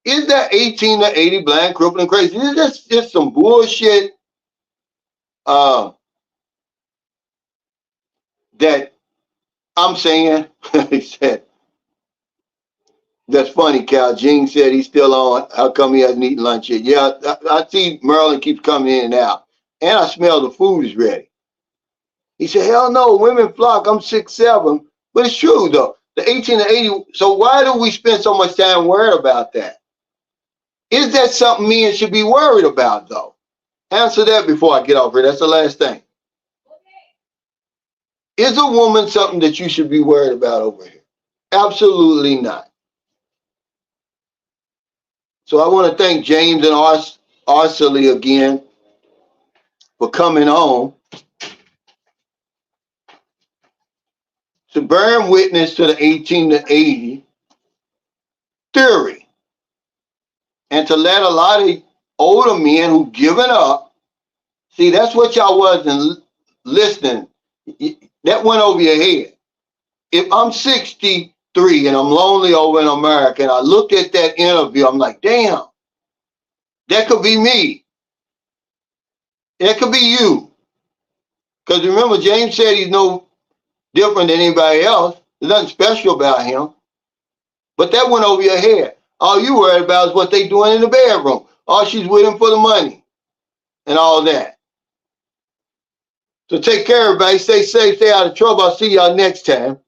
Is that 18 to 80 blind, crippled, and crazy? Is that just some bullshit that I'm saying? He said, that's funny, Cal. Gene said he's still on. How come he hasn't eaten lunch yet? Yeah, I see Merlin keeps coming in and out. And I smell the food is ready. He said, hell no, women flock. I'm 6'7". But it's true, though. The 18 to 80. So why do we spend so much time worried about that? Is that something men should be worried about, though? Answer that before I get off here. That's the last thing. Is a woman something that you should be worried about over here? Absolutely not. So I want to thank James and Arcely again for coming on to bear witness to the 18 to 80 theory and to let a lot of older men who've given up, see, that's what y'all wasn't listening. That went over your head. If I'm 63 and I'm lonely over in America and I looked at that interview, I'm like, damn, that could be me. That could be you. Because remember, James said he's no different than anybody else. There's nothing special about him. But that went over your head. All you worried about is what they doing in the bedroom. All she's with him for the money and all that. So take care, everybody. Stay safe, stay out of trouble. I'll see y'all next time.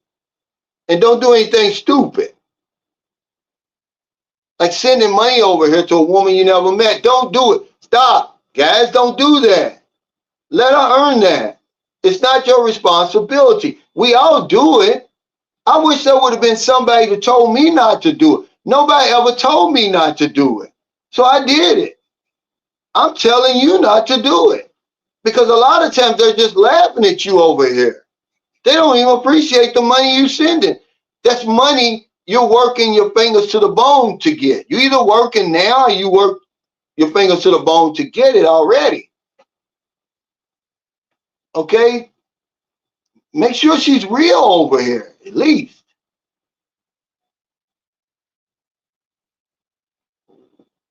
And don't do anything stupid. Like sending money over here to a woman you never met. Don't do it. Stop. Guys, don't do that. Let her earn that. It's not your responsibility. We all do it. I wish there would have been somebody that told me not to do it. Nobody ever told me not to do it. So I did it. I'm telling you not to do it. Because a lot of times they're just laughing at you over here. They don't even appreciate the money you're sending. That's money you're working your fingers to the bone to get. You either working now or you work your fingers to the bone to get it already. Okay? Make sure she's real over here, at least.